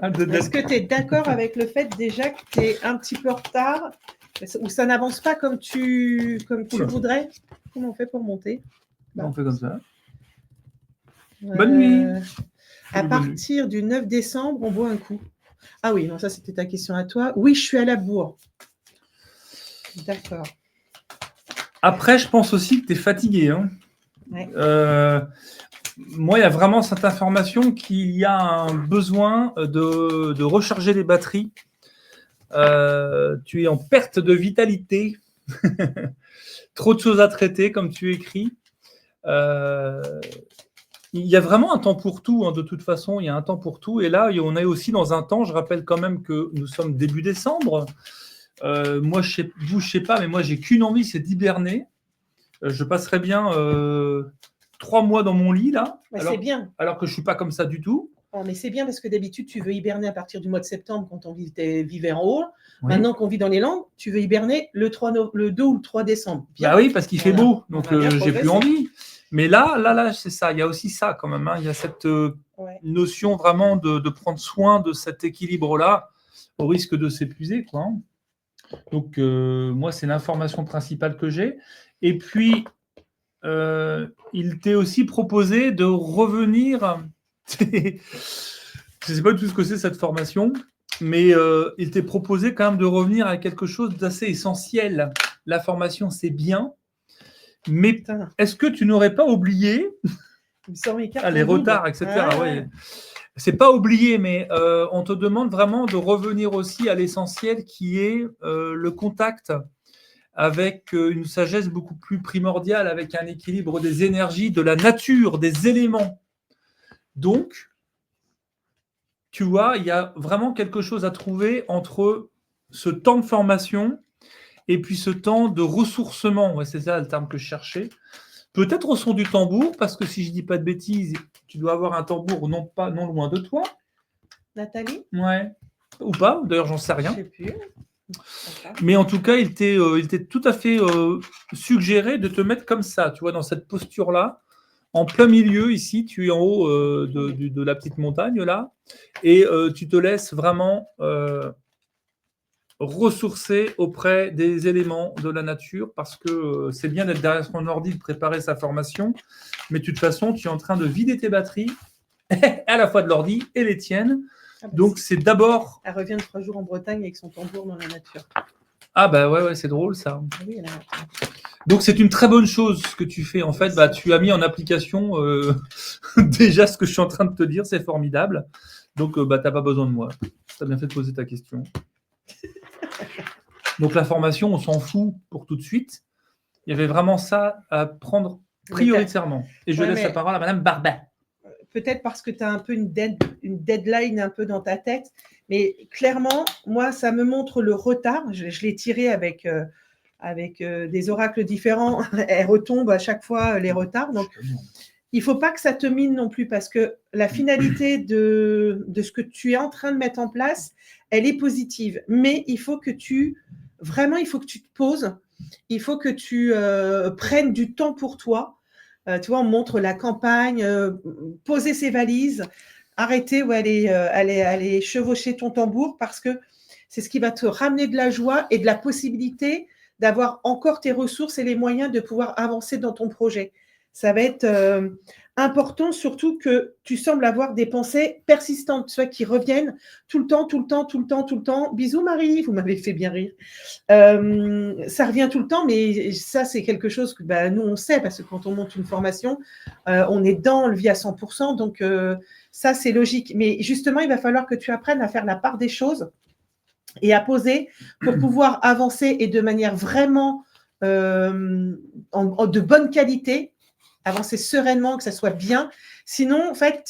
Est-ce que tu es d'accord avec le fait déjà que tu es un petit peu en retard ou ça n'avance pas comme tu voudrais? Comment on fait pour monter? On fait comme ça. Bonne nuit. À partir du 9 décembre, on boit un coup. Ah oui, non, ça c'était ta question à toi. Oui, je suis à la bourre. D'accord. Après, je pense aussi que tu es fatigué. Hein. Ouais. Moi, il y a vraiment cette information qu'il y a un besoin de recharger les batteries. Tu es en perte de vitalité. Trop de choses à traiter, comme tu écris. Il y a vraiment un temps pour tout, hein, de toute façon, il y a un temps pour tout. Et là, on est aussi dans un temps, je rappelle quand même que nous sommes début décembre. Moi, je sais pas, mais moi, j'ai qu'une envie, c'est d'hiberner. Je passerai bien 3 mois dans mon lit, là. C'est bien. Alors que je ne suis pas comme ça du tout. Oh, mais c'est bien parce que d'habitude, tu veux hiberner à partir du mois de septembre quand on vivait en haut. Oui. Maintenant qu'on vit dans les Landes, tu veux hiberner le 2 ou le 3 décembre. Bien. Bah oui, parce qu'il fait beau, donc j'ai plus envie. Mais là, c'est ça. Il y a aussi ça quand même. Hein. Il y a cette notion vraiment de prendre soin de cet équilibre-là au risque de s'épuiser, quoi. Donc, moi, c'est l'information principale que j'ai. Et puis, il t'est aussi proposé de revenir... Je ne sais pas du tout ce que c'est cette formation, mais il t'est proposé quand même de revenir à quelque chose d'assez essentiel. La formation, c'est bien, mais est-ce que tu n'aurais pas oublié les retards, etc. Ouais. C'est pas oublié, mais on te demande vraiment de revenir aussi à l'essentiel qui est le contact avec une sagesse beaucoup plus primordiale, avec un équilibre des énergies, de la nature, des éléments. Donc, tu vois, il y a vraiment quelque chose à trouver entre ce temps de formation et puis ce temps de ressourcement. Ouais, c'est ça le terme que je cherchais. Peut-être au son du tambour, parce que si je ne dis pas de bêtises, tu dois avoir un tambour non loin de toi. Nathalie ? Ouais. Ou pas, d'ailleurs, j'en sais rien. Je ne sais plus. Mais en tout cas, il t'est tout à fait suggéré de te mettre comme ça, tu vois, dans cette posture-là. En plein milieu, ici, tu es en haut de la petite montagne, là, et tu te laisses vraiment ressourcer auprès des éléments de la nature, parce que c'est bien d'être derrière son ordi, de préparer sa formation, mais de toute façon, tu es en train de vider tes batteries, à la fois de l'ordi et les tiennes. Donc, c'est d'abord... Elle revient de 3 jours en Bretagne avec son tambour dans la nature. Ah bah ouais, c'est drôle, ça. Oui, elle a... Donc, c'est une très bonne chose ce que tu fais. En fait, tu as mis en application déjà ce que je suis en train de te dire. C'est formidable. Donc, tu n'as pas besoin de moi. Tu as bien fait de poser ta question. Donc la formation, on s'en fout pour tout de suite. Il y avait vraiment ça à prendre prioritairement. Et je laisse la parole à Madame Barbet. Peut-être parce que tu as un peu une deadline un peu dans ta tête, mais clairement, moi, ça me montre le retard. Je l'ai tiré avec des oracles différents. Elles retombent à chaque fois les retards. Donc, il ne faut pas que ça te mine non plus, parce que la finalité de ce que tu es en train de mettre en place, elle est positive. Mais il faut que tu te poses. Il faut que tu prennes du temps pour toi. Tu vois, on montre la campagne, poser ses valises, arrêter ou aller chevaucher ton tambour, parce que c'est ce qui va te ramener de la joie et de la possibilité d'avoir encore tes ressources et les moyens de pouvoir avancer dans ton projet. Ça va être important, surtout que tu sembles avoir des pensées persistantes, soit qui reviennent tout le temps. Bisous Marie, vous m'avez fait bien rire. Ça revient tout le temps, mais ça, c'est quelque chose que nous, on sait, parce que quand on monte une formation, on est dans le vie à 100%, donc ça, c'est logique. Mais justement, il va falloir que tu apprennes à faire la part des choses et à poser pour pouvoir avancer, et de manière vraiment de bonne qualité, avancer sereinement, que ça soit bien. Sinon, en fait,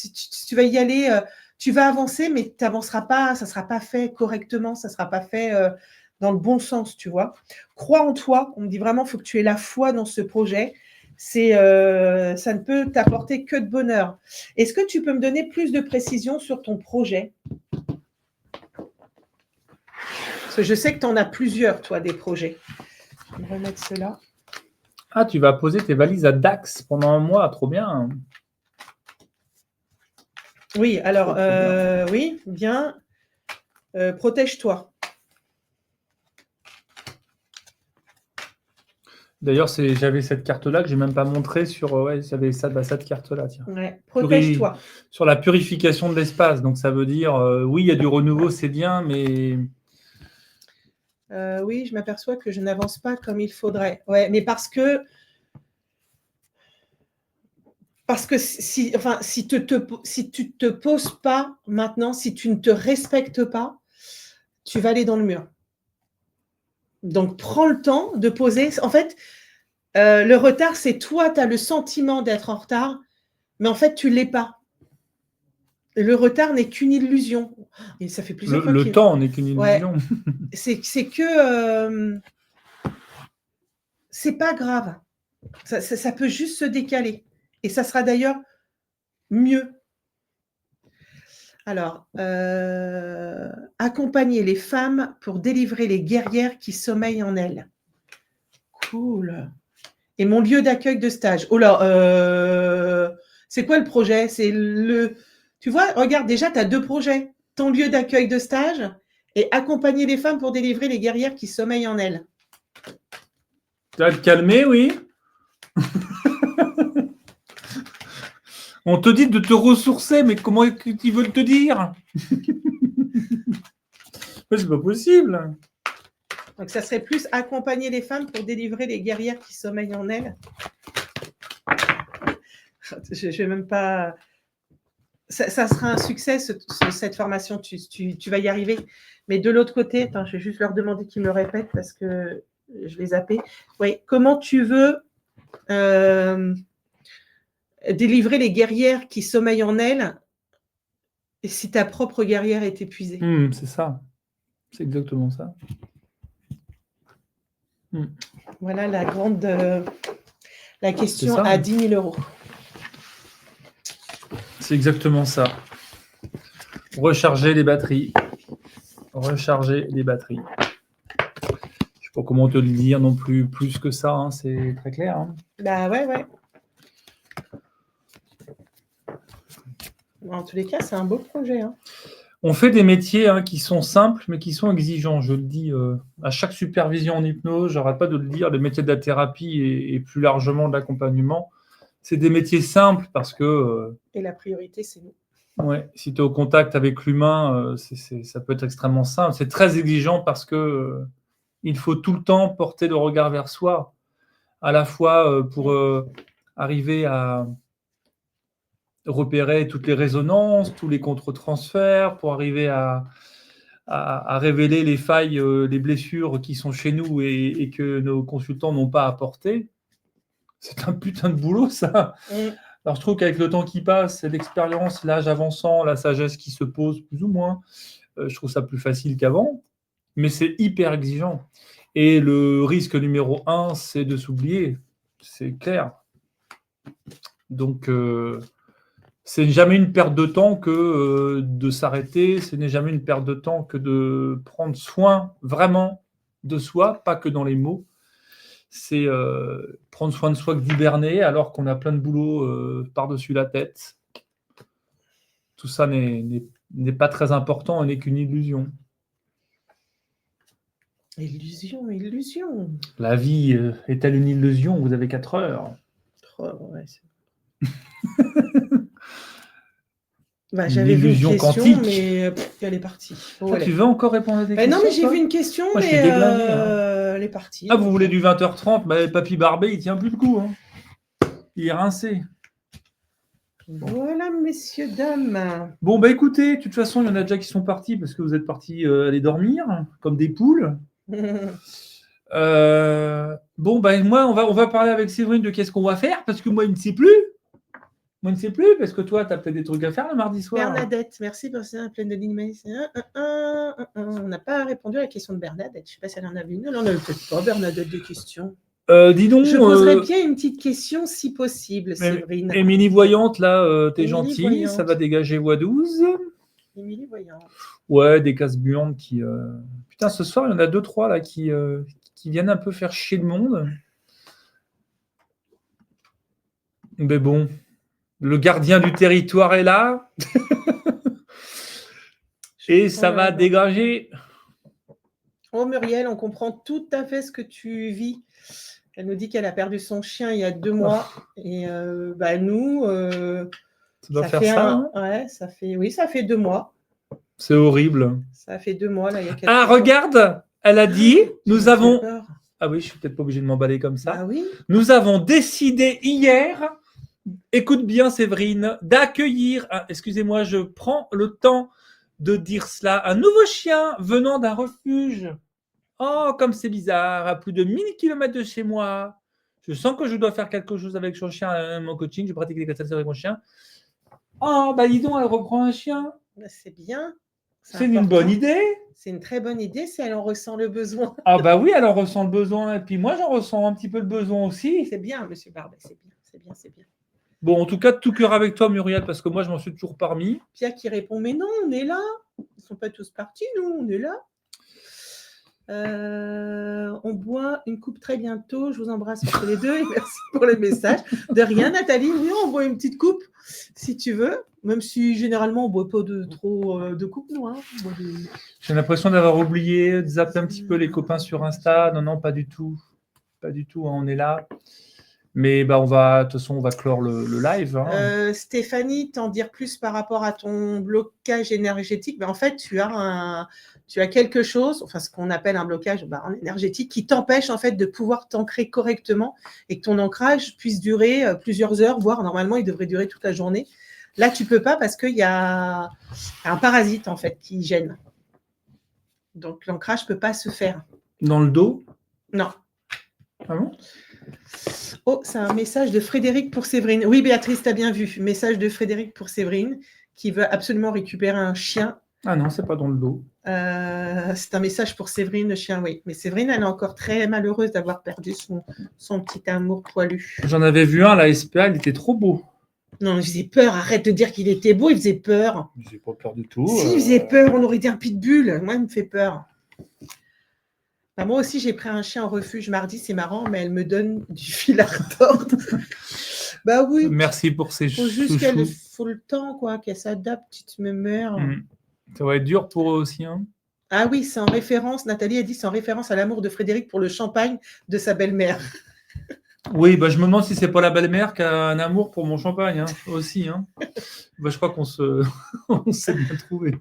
tu vas y aller, tu vas avancer, mais tu n'avanceras pas, ça ne sera pas fait correctement, ça ne sera pas fait dans le bon sens, tu vois. Crois en toi. On me dit vraiment, il faut que tu aies la foi dans ce projet. Ça ne peut t'apporter que de bonheur. Est-ce que tu peux me donner plus de précision sur ton projet ? Parce que je sais que tu en as plusieurs, toi, des projets. Je vais remettre cela. Ah, tu vas poser tes valises à Dax pendant un mois, trop bien. Oui, alors, oui, bien. Protège-toi. D'ailleurs, j'avais cette carte-là que je n'ai même pas montrée sur. J'avais cette carte-là. Tiens. Ouais, protège-toi. Sur la purification de l'espace. Donc, ça veut dire, oui, il y a du renouveau, c'est bien, mais. Oui, je m'aperçois que je n'avance pas comme il faudrait. Ouais, mais parce que si tu ne te poses pas maintenant, si tu ne te respectes pas, tu vas aller dans le mur. Donc, prends le temps de poser. En fait, le retard, c'est toi, tu as le sentiment d'être en retard, mais en fait, tu ne l'es pas. Le retard n'est qu'une illusion. Et ça fait plusieurs fois le temps n'est qu'une illusion. Ouais. C'est que c'est pas grave. Ça peut juste se décaler. Et ça sera d'ailleurs mieux. Alors, accompagner les femmes pour délivrer les guerrières qui sommeillent en elles. Cool. Et mon lieu d'accueil de stage. Oh là, c'est quoi le projet ? Tu vois, regarde, déjà, tu as 2 projets. Ton lieu d'accueil de stage et accompagner les femmes pour délivrer les guerrières qui sommeillent en elles. Tu vas te calmer, oui. On te dit de te ressourcer, mais comment ils veulent te dire ? C'est pas possible. Donc, ça serait plus accompagner les femmes pour délivrer les guerrières qui sommeillent en elles. Je ne vais même pas... Ça sera un succès, cette formation. Tu vas y arriver. Mais de l'autre côté, attends, je vais juste leur demander qu'ils me répètent parce que je vais zapper. Oui, comment tu veux délivrer les guerrières qui sommeillent en elles si ta propre guerrière est épuisée ? C'est ça. C'est exactement ça. Voilà la question à 10 000 €. C'est exactement ça. Recharger les batteries. Recharger les batteries. Je ne sais pas comment te le dire non plus que ça. Hein, c'est très clair. Hein. Bah ouais. En tous les cas, c'est un beau projet. Hein. On fait des métiers qui sont simples, mais qui sont exigeants. Je le dis à chaque supervision en hypnose, j'arrête pas de le dire, le métier de la thérapie et plus largement de l'accompagnement, c'est des métiers simples parce que... et la priorité, c'est nous. Ouais, si tu es au contact avec l'humain, ça peut être extrêmement simple. C'est très exigeant parce que il faut tout le temps porter le regard vers soi, à la fois pour arriver à repérer toutes les résonances, tous les contre-transferts, pour arriver à à révéler les failles, les blessures qui sont chez nous et que nos consultants n'ont pas apporté. C'est un putain de boulot, ça. Alors, je trouve qu'avec le temps qui passe, l'expérience, l'âge avançant, la sagesse qui se pose plus ou moins, je trouve ça plus facile qu'avant. Mais c'est hyper exigeant. Et le risque numéro 1, c'est de s'oublier. C'est clair. Donc, c'est jamais une perte de temps que de s'arrêter. Ce n'est jamais une perte de temps que de prendre soin vraiment de soi, pas que dans les mots. C'est prendre soin de soi que d'hiberner alors qu'on a plein de boulot par-dessus la tête. Tout ça n'est pas très important et n'est qu'une illusion. Illusion. La vie est-elle une illusion? Vous avez 4 heures. Oh, ouais, bah, j'avais vu une question, quantique. Mais elle est partie. Oh, tu veux encore répondre à des questions? Non, mais j'ai vu une question, moi, mais je suis déglingé, elle est partie. Ah, vous voulez du 20h30? Bah, Papy Barbet, il tient plus le coup. Hein. Il est rincé. Voilà, messieurs, dames. Bon, bah écoutez, de toute façon, il y en a déjà qui sont partis parce que vous êtes partis aller dormir, comme des poules. Bon, bah moi, on va parler avec Séverine de qu'est-ce qu'on va faire, parce que moi, il ne sait plus. Moi, il ne sais plus, parce que toi, tu as peut-être des trucs à faire le mardi soir. Bernadette, merci pour ça, pleine de lignes. On n'a pas répondu à la question de Bernadette. Je ne sais pas si elle en avait une. Elle n'en avait peut-être pas, Bernadette, des questions. Dis donc. Je poserais bien une petite question, si possible, Séverine. Émilie Voyante, là, t'es gentille, ça va dégager voix 12. Émilie Voyante. Ouais, des cases buantes qui... Putain, ce soir, il y en a 2-3 là qui viennent un peu faire chier le monde. Mais bon, le gardien du territoire est là. Et ça va dégager. Oh, Muriel, on comprend tout à fait ce que tu vis. Elle nous dit qu'elle a perdu son chien il y a 2 mois. Et bah, nous... ça doit faire ça, hein. Ouais, ça fait 2 mois. C'est horrible. Ça fait 2 mois, là, il y a quelques temps. Regarde, elle a dit, nous avons... Ah oui, je suis peut-être pas obligé de m'emballer comme ça. Ah oui. Nous avons décidé hier, écoute bien Séverine, d'accueillir, excusez-moi, je prends le temps de dire cela, un nouveau chien venant d'un refuge. Oh, comme c'est bizarre, à plus de 1000 km de chez moi. Je sens que je dois faire quelque chose avec son chien, mon coaching, je pratique des castations avec mon chien. Oh, bah dis donc, elle reprend un chien. Bah, c'est bien. C'est une bonne idée. C'est une très bonne idée si elle en ressent le besoin. Ah bah oui, elle en ressent le besoin. Et puis moi, j'en ressens un petit peu le besoin aussi. C'est bien, monsieur Barbet, c'est bien. Bon, en tout cas, de tout cœur avec toi, Muriel, parce que moi, je m'en suis toujours parmi. Pierre qui répond, mais non, on est là. Ils ne sont pas tous partis, nous, on est là. On boit une coupe très bientôt. Je vous embrasse tous les deux et merci pour le message. De rien, Nathalie. Oui, on boit une petite coupe si tu veux. Même si généralement on ne boit pas trop de coupes, nous. Hein. J'ai l'impression d'avoir oublié de zapper un petit peu les copains sur Insta. Non, pas du tout. Pas du tout, hein, on est là. Mais bah, de toute façon, on va clore le live. Hein. Stéphanie, t'en dire plus par rapport à ton blocage énergétique. Ben, en fait, tu as quelque chose, enfin ce qu'on appelle un blocage en énergétique, qui t'empêche en fait de pouvoir t'ancrer correctement et que ton ancrage puisse durer plusieurs heures, voire normalement il devrait durer toute la journée. Là, tu peux pas parce qu'il y a un parasite en fait qui gêne. Donc l'ancrage peut pas se faire. Dans le dos? Non. Ah bon? Oh, c'est un message de Frédéric pour Séverine. Oui, Béatrice, tu as bien vu. Message de Frédéric pour Séverine qui veut absolument récupérer un chien. Ah non, c'est pas dans le dos. C'est un message pour Séverine, le chien, oui. Mais Séverine, elle est encore très malheureuse d'avoir perdu son petit amour poilu. J'en avais vu un, la SPA, il était trop beau. Non, il faisait peur. Arrête de dire qu'il était beau, il faisait peur. Il faisait pas peur du tout. Si, il faisait peur. On aurait dit un pitbull. Moi, il me fait peur. Bah, moi aussi, j'ai pris un chien en refuge mardi, c'est marrant, mais elle me donne du fil à retordre. Bah oui. Merci pour ces chouchous. Faut juste qu'elle faut le temps, quoi, qu'elle s'adapte, petite mère. Ça va être dur pour eux aussi. Hein. Ah oui, c'est en référence, Nathalie a dit, c'est en référence à l'amour de Frédéric pour le champagne de sa belle-mère. Oui, bah, je me demande si c'est pas la belle-mère qui a un amour pour mon champagne hein, aussi. Hein. Bah, je crois qu'on s'est bien trouvé.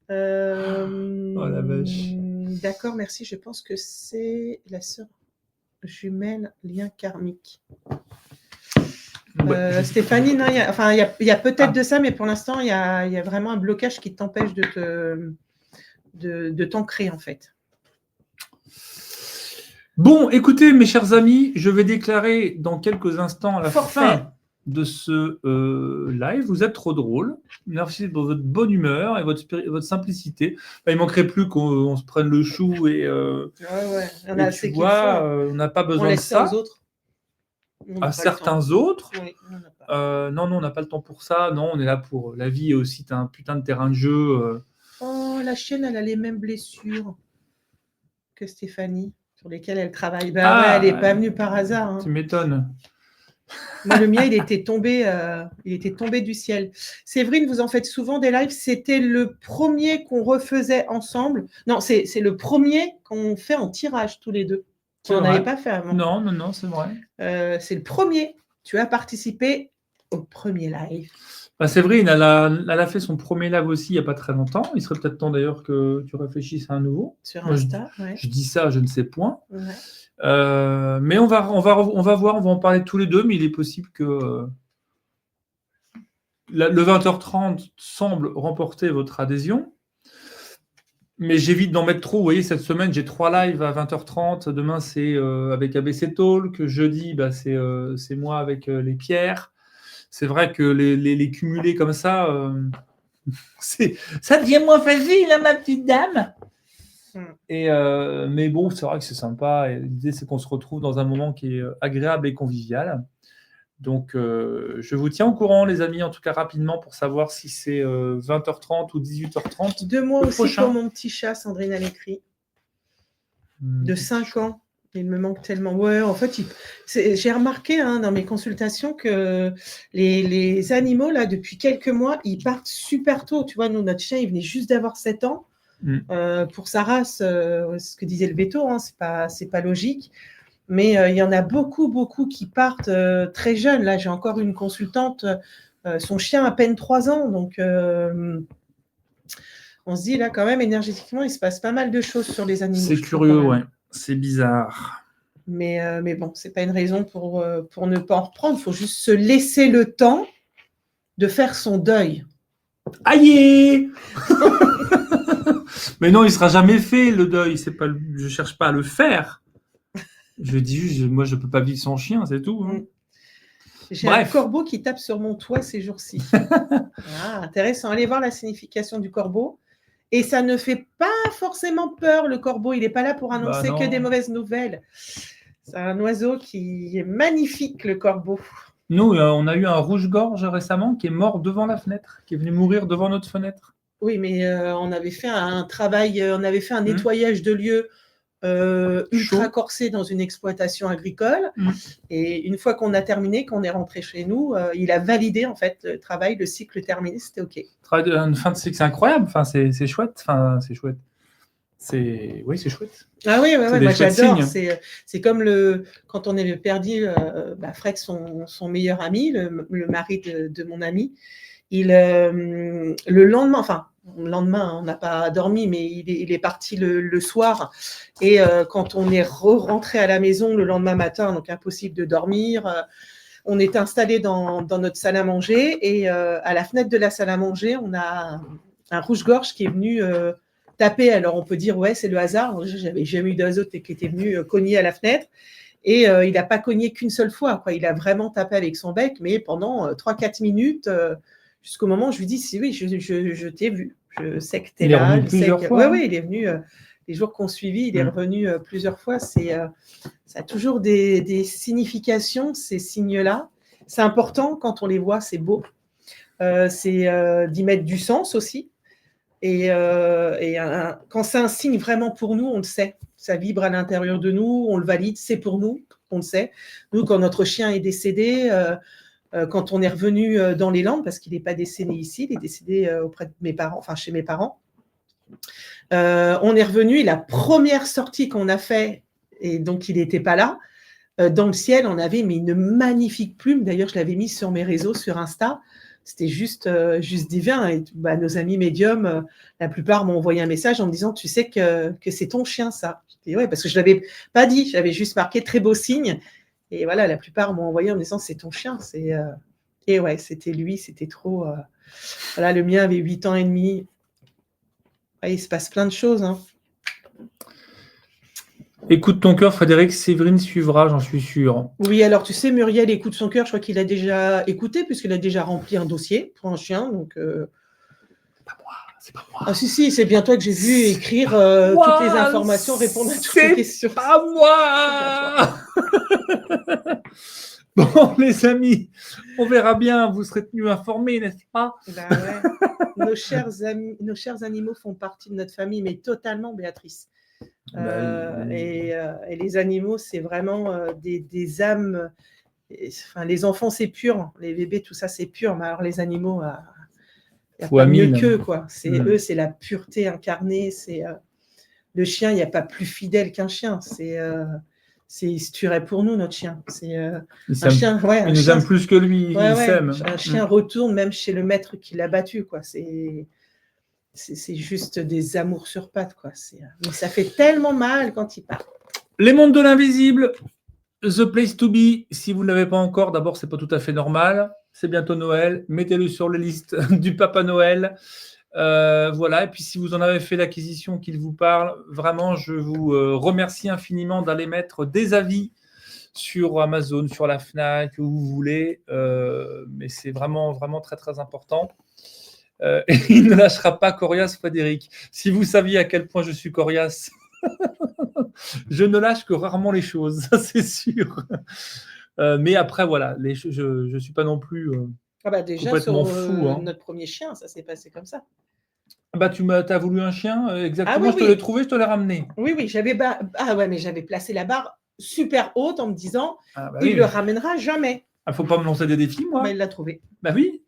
Oh la vache. D'accord, merci. Je pense que c'est la sœur jumelle lien karmique. Stéphanie, non, il y a peut-être de ça, mais pour l'instant, il y a vraiment un blocage qui t'empêche de t'ancrer, en fait. Bon, écoutez, mes chers amis, je vais déclarer dans quelques instants la fin de ce live. Vous êtes trop drôles. Merci pour votre bonne humeur et votre simplicité. Enfin, il ne manquerait plus qu'on se prenne le chou et on a assez qu'il faut. On n'a pas besoin de ça. Aux autres. À certains autres. Oui, non, on n'a pas le temps pour ça. Non, on est là pour la vie et aussi t'as un putain de terrain de jeu. Oh, la chienne, elle a les mêmes blessures que Stéphanie, sur lesquelles elle travaille. Elle n'est pas venue par hasard. Hein. Tu m'étonnes. Moi, le mien, il était tombé du ciel. Séverine, vous en faites souvent des lives. C'était le premier qu'on refaisait ensemble. Non, c'est le premier qu'on fait en tirage tous les deux. On n'avait pas fait avant. Non, c'est vrai. C'est le premier. Tu as participé au premier live. Séverine, elle a fait son premier live aussi il n'y a pas très longtemps. Il serait peut-être temps d'ailleurs que tu réfléchisses à un nouveau. Sur Insta, je dis ça, je ne sais point. Ouais. Mais on va voir, on va en parler tous les deux, mais il est possible que le 20h30 semble remporter votre adhésion. Mais j'évite d'en mettre trop. Vous voyez, cette semaine, j'ai 3 lives à 20h30. Demain, c'est avec ABC Talk. Jeudi, c'est moi avec les Pierres. C'est vrai que les cumuler comme ça, ça devient moins facile, hein, ma petite dame. Mais bon, c'est vrai que c'est sympa. L'idée, c'est qu'on se retrouve dans un moment qui est agréable et convivial. Donc, je vous tiens au courant, les amis, en tout cas rapidement, pour savoir si c'est 20h30 ou 18h30. 2 mois aussi prochain. Pour mon petit chat, Sandrine a écrit. De 5 ans. Il me manque tellement. Ouais, en fait, j'ai remarqué dans mes consultations que les animaux, là, depuis quelques mois, ils partent super tôt. Tu vois, nous, notre chien, il venait juste d'avoir 7 ans. Pour sa race, ce que disait le veto, c'est pas logique. Mais il y en a beaucoup qui partent très jeunes. Là, j'ai encore une consultante, son chien a à peine 3 ans. Donc, on se dit, là, quand même, énergétiquement, il se passe pas mal de choses sur les animaux. C'est curieux, ouais. C'est bizarre. Mais bon, c'est pas une raison pour ne pas en reprendre. Il faut juste se laisser le temps de faire son deuil. Aïe. Mais non, il sera jamais fait, le deuil. Je cherche pas à le faire. Je dis juste, moi, je peux pas vivre sans chien, c'est tout. Hein. J'ai un corbeau qui tape sur mon toit ces jours-ci. Intéressant. Allez voir la signification du corbeau. Et ça ne fait pas forcément peur, le corbeau. Il n'est pas là pour annoncer que des mauvaises nouvelles. C'est un oiseau qui est magnifique, le corbeau. Nous, on a eu un rouge-gorge récemment qui est mort devant la fenêtre, qui est venu mourir devant notre fenêtre. Oui, mais on avait fait un travail, on avait fait un nettoyage de lieux ultra corsé dans une exploitation agricole. Et une fois qu'on a terminé, qu'on est rentré chez nous, il a validé en fait le travail, le cycle terminé, c'était OK. Une fin de cycle, c'est incroyable. Enfin, c'est chouette. Enfin, c'est chouette. Oui, c'est chouette. Ah oui, moi j'adore. C'est comme quand on est perdu, Fred, son meilleur ami, le mari de mon ami, le lendemain, on n'a pas dormi, mais il est parti le soir. Et quand on est rentré à la maison le lendemain matin, donc impossible de dormir, on est installé dans notre salle à manger. Et à la fenêtre de la salle à manger, on a un rouge-gorge qui est venu taper. Alors on peut dire, ouais, c'est le hasard. J'avais jamais eu d'oiseau qui était venu cogner à la fenêtre. Et il n'a pas cogné qu'une seule fois, quoi. Il a vraiment tapé avec son bec, mais pendant 3-4 minutes, jusqu'au moment où je lui dis, oui, je t'ai vu. Je sais que tu es là. Oui, il est venu. Les jours qu'on suivit, il est revenu plusieurs fois. Ça a toujours des significations, ces signes-là. C'est important quand on les voit, c'est beau. C'est d'y mettre du sens aussi. Et quand c'est un signe vraiment pour nous, on le sait. Ça vibre à l'intérieur de nous, on le valide, c'est pour nous, on le sait. Nous, quand notre chien est décédé, quand on est revenu dans les Landes, parce qu'il n'est pas décédé ici, il est décédé auprès de mes parents, enfin chez mes parents. On est revenu, et la première sortie qu'on a fait, et donc il n'était pas là, dans le ciel, on avait mis une magnifique plume. D'ailleurs, je l'avais mise sur mes réseaux, sur Insta. C'était juste divin. Et nos amis médiums, la plupart m'ont envoyé un message en me disant, tu sais que c'est ton chien, ça. Je dis, ouais, parce que je ne l'avais pas dit. J'avais juste marqué très beau signe. Et voilà, la plupart m'ont envoyé en me disant c'est ton chien. Et ouais, c'était lui, c'était trop. Voilà, le mien avait 8 ans et demi. Ouais, il se passe plein de choses. Hein. Écoute ton cœur, Frédéric, Séverine suivra, j'en suis sûr. Oui, alors tu sais, Muriel écoute son cœur, je crois qu'il a déjà écouté, puisqu'il a déjà rempli un dossier pour un chien. Donc, C'est pas moi. Ah si, c'est bien toi que j'ai vu écrire toutes les informations, répondre à toutes les questions. C'est pas moi. Bon, les amis, on verra bien, vous serez tenus informés, n'est-ce pas? Bah ouais. Nos chers animaux font partie de notre famille, mais totalement, Béatrice. Et les animaux, c'est vraiment des âmes. Enfin, les enfants, c'est pur. Les bébés, tout ça, c'est pur. Mais alors, les animaux, il n'y a pas mieux qu'eux, quoi. Eux, c'est la pureté incarnée. Le chien, il n'y a pas plus fidèle qu'un chien. Il se tuerait pour nous, notre chien. Il nous aime plus que lui, il s'aime. Un chien retourne même chez le maître qui l'a battu, quoi. C'est juste des amours sur pattes, quoi. Mais ça fait tellement mal quand il part. Les mondes de l'invisible, The Place to Be. Si vous ne l'avez pas encore, d'abord, c'est pas tout à fait normal. C'est bientôt Noël. Mettez-le sur les listes du Papa Noël. Voilà. Et puis, si vous en avez fait l'acquisition, qu'il vous parle, vraiment, je vous remercie infiniment d'aller mettre des avis sur Amazon, sur la Fnac, où vous voulez. Mais c'est vraiment, vraiment très, très important. Et il ne lâchera pas coriace, Frédéric. Si vous saviez à quel point je suis coriace, je ne lâche que rarement les choses, ça c'est sûr. Mais après, voilà, je ne suis pas non plus déjà, complètement sur fou. Hein. Notre premier chien, ça s'est passé comme ça. Bah, tu as voulu un chien, exactement, je te l'ai trouvé, je te l'ai ramené. Oui, mais j'avais placé la barre super haute en me disant, il le ramènera jamais. Il ne faut pas me lancer des défis, moi. Bah, il l'a trouvé. Bah oui,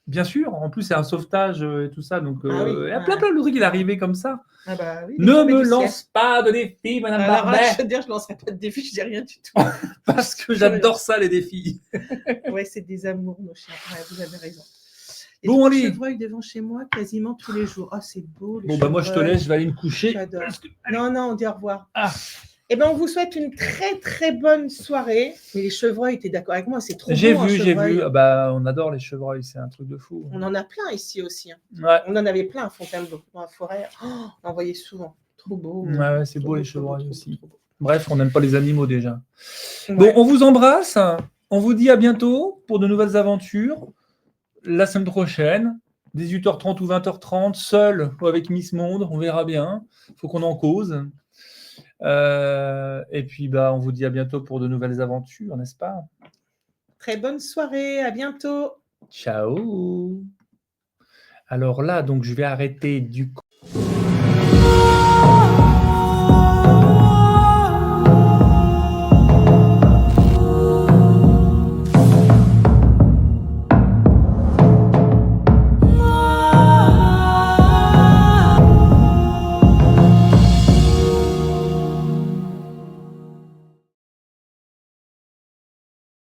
bien sûr. En plus, c'est un sauvetage et tout ça. Donc, il y a plein de trucs, il est arrivé comme ça. Ne me lance pas de défis, Madame Barbet. Je veux dire, je ne lancerai pas de défis, je ne dis rien du tout. Parce que j'adore ça, les défis. Oui, c'est des amours, nos chiens. Ouais, vous avez raison. Et bon, allez. Chevreuil devant chez moi quasiment tous les jours. Oh, c'est beau. Bon, bah moi, je te laisse, je vais aller me coucher. J'adore. Non, on dit au revoir. Eh bien, on vous souhaite une très, très bonne soirée. Mais les chevreuils, tu es d'accord avec moi? C'est trop beau. J'ai vu. Bah, on adore les chevreuils, c'est un truc de fou. On en a plein ici aussi. Hein. Ouais. On en avait plein à Fontainebleau, dans la forêt. On en voyait souvent. Trop beau. Ouais, c'est beau les chevreuils aussi. Bref, on n'aime pas les animaux déjà. Ouais. Bon, on vous embrasse. On vous dit à bientôt pour de nouvelles aventures. La semaine prochaine, 18h30 ou 20h30, seul ou avec Miss Monde, on verra bien. Il faut qu'on en cause. Et puis, on vous dit à bientôt pour de nouvelles aventures, n'est-ce pas? Très bonne soirée, à bientôt. Ciao. Alors là, donc je vais arrêter du coup.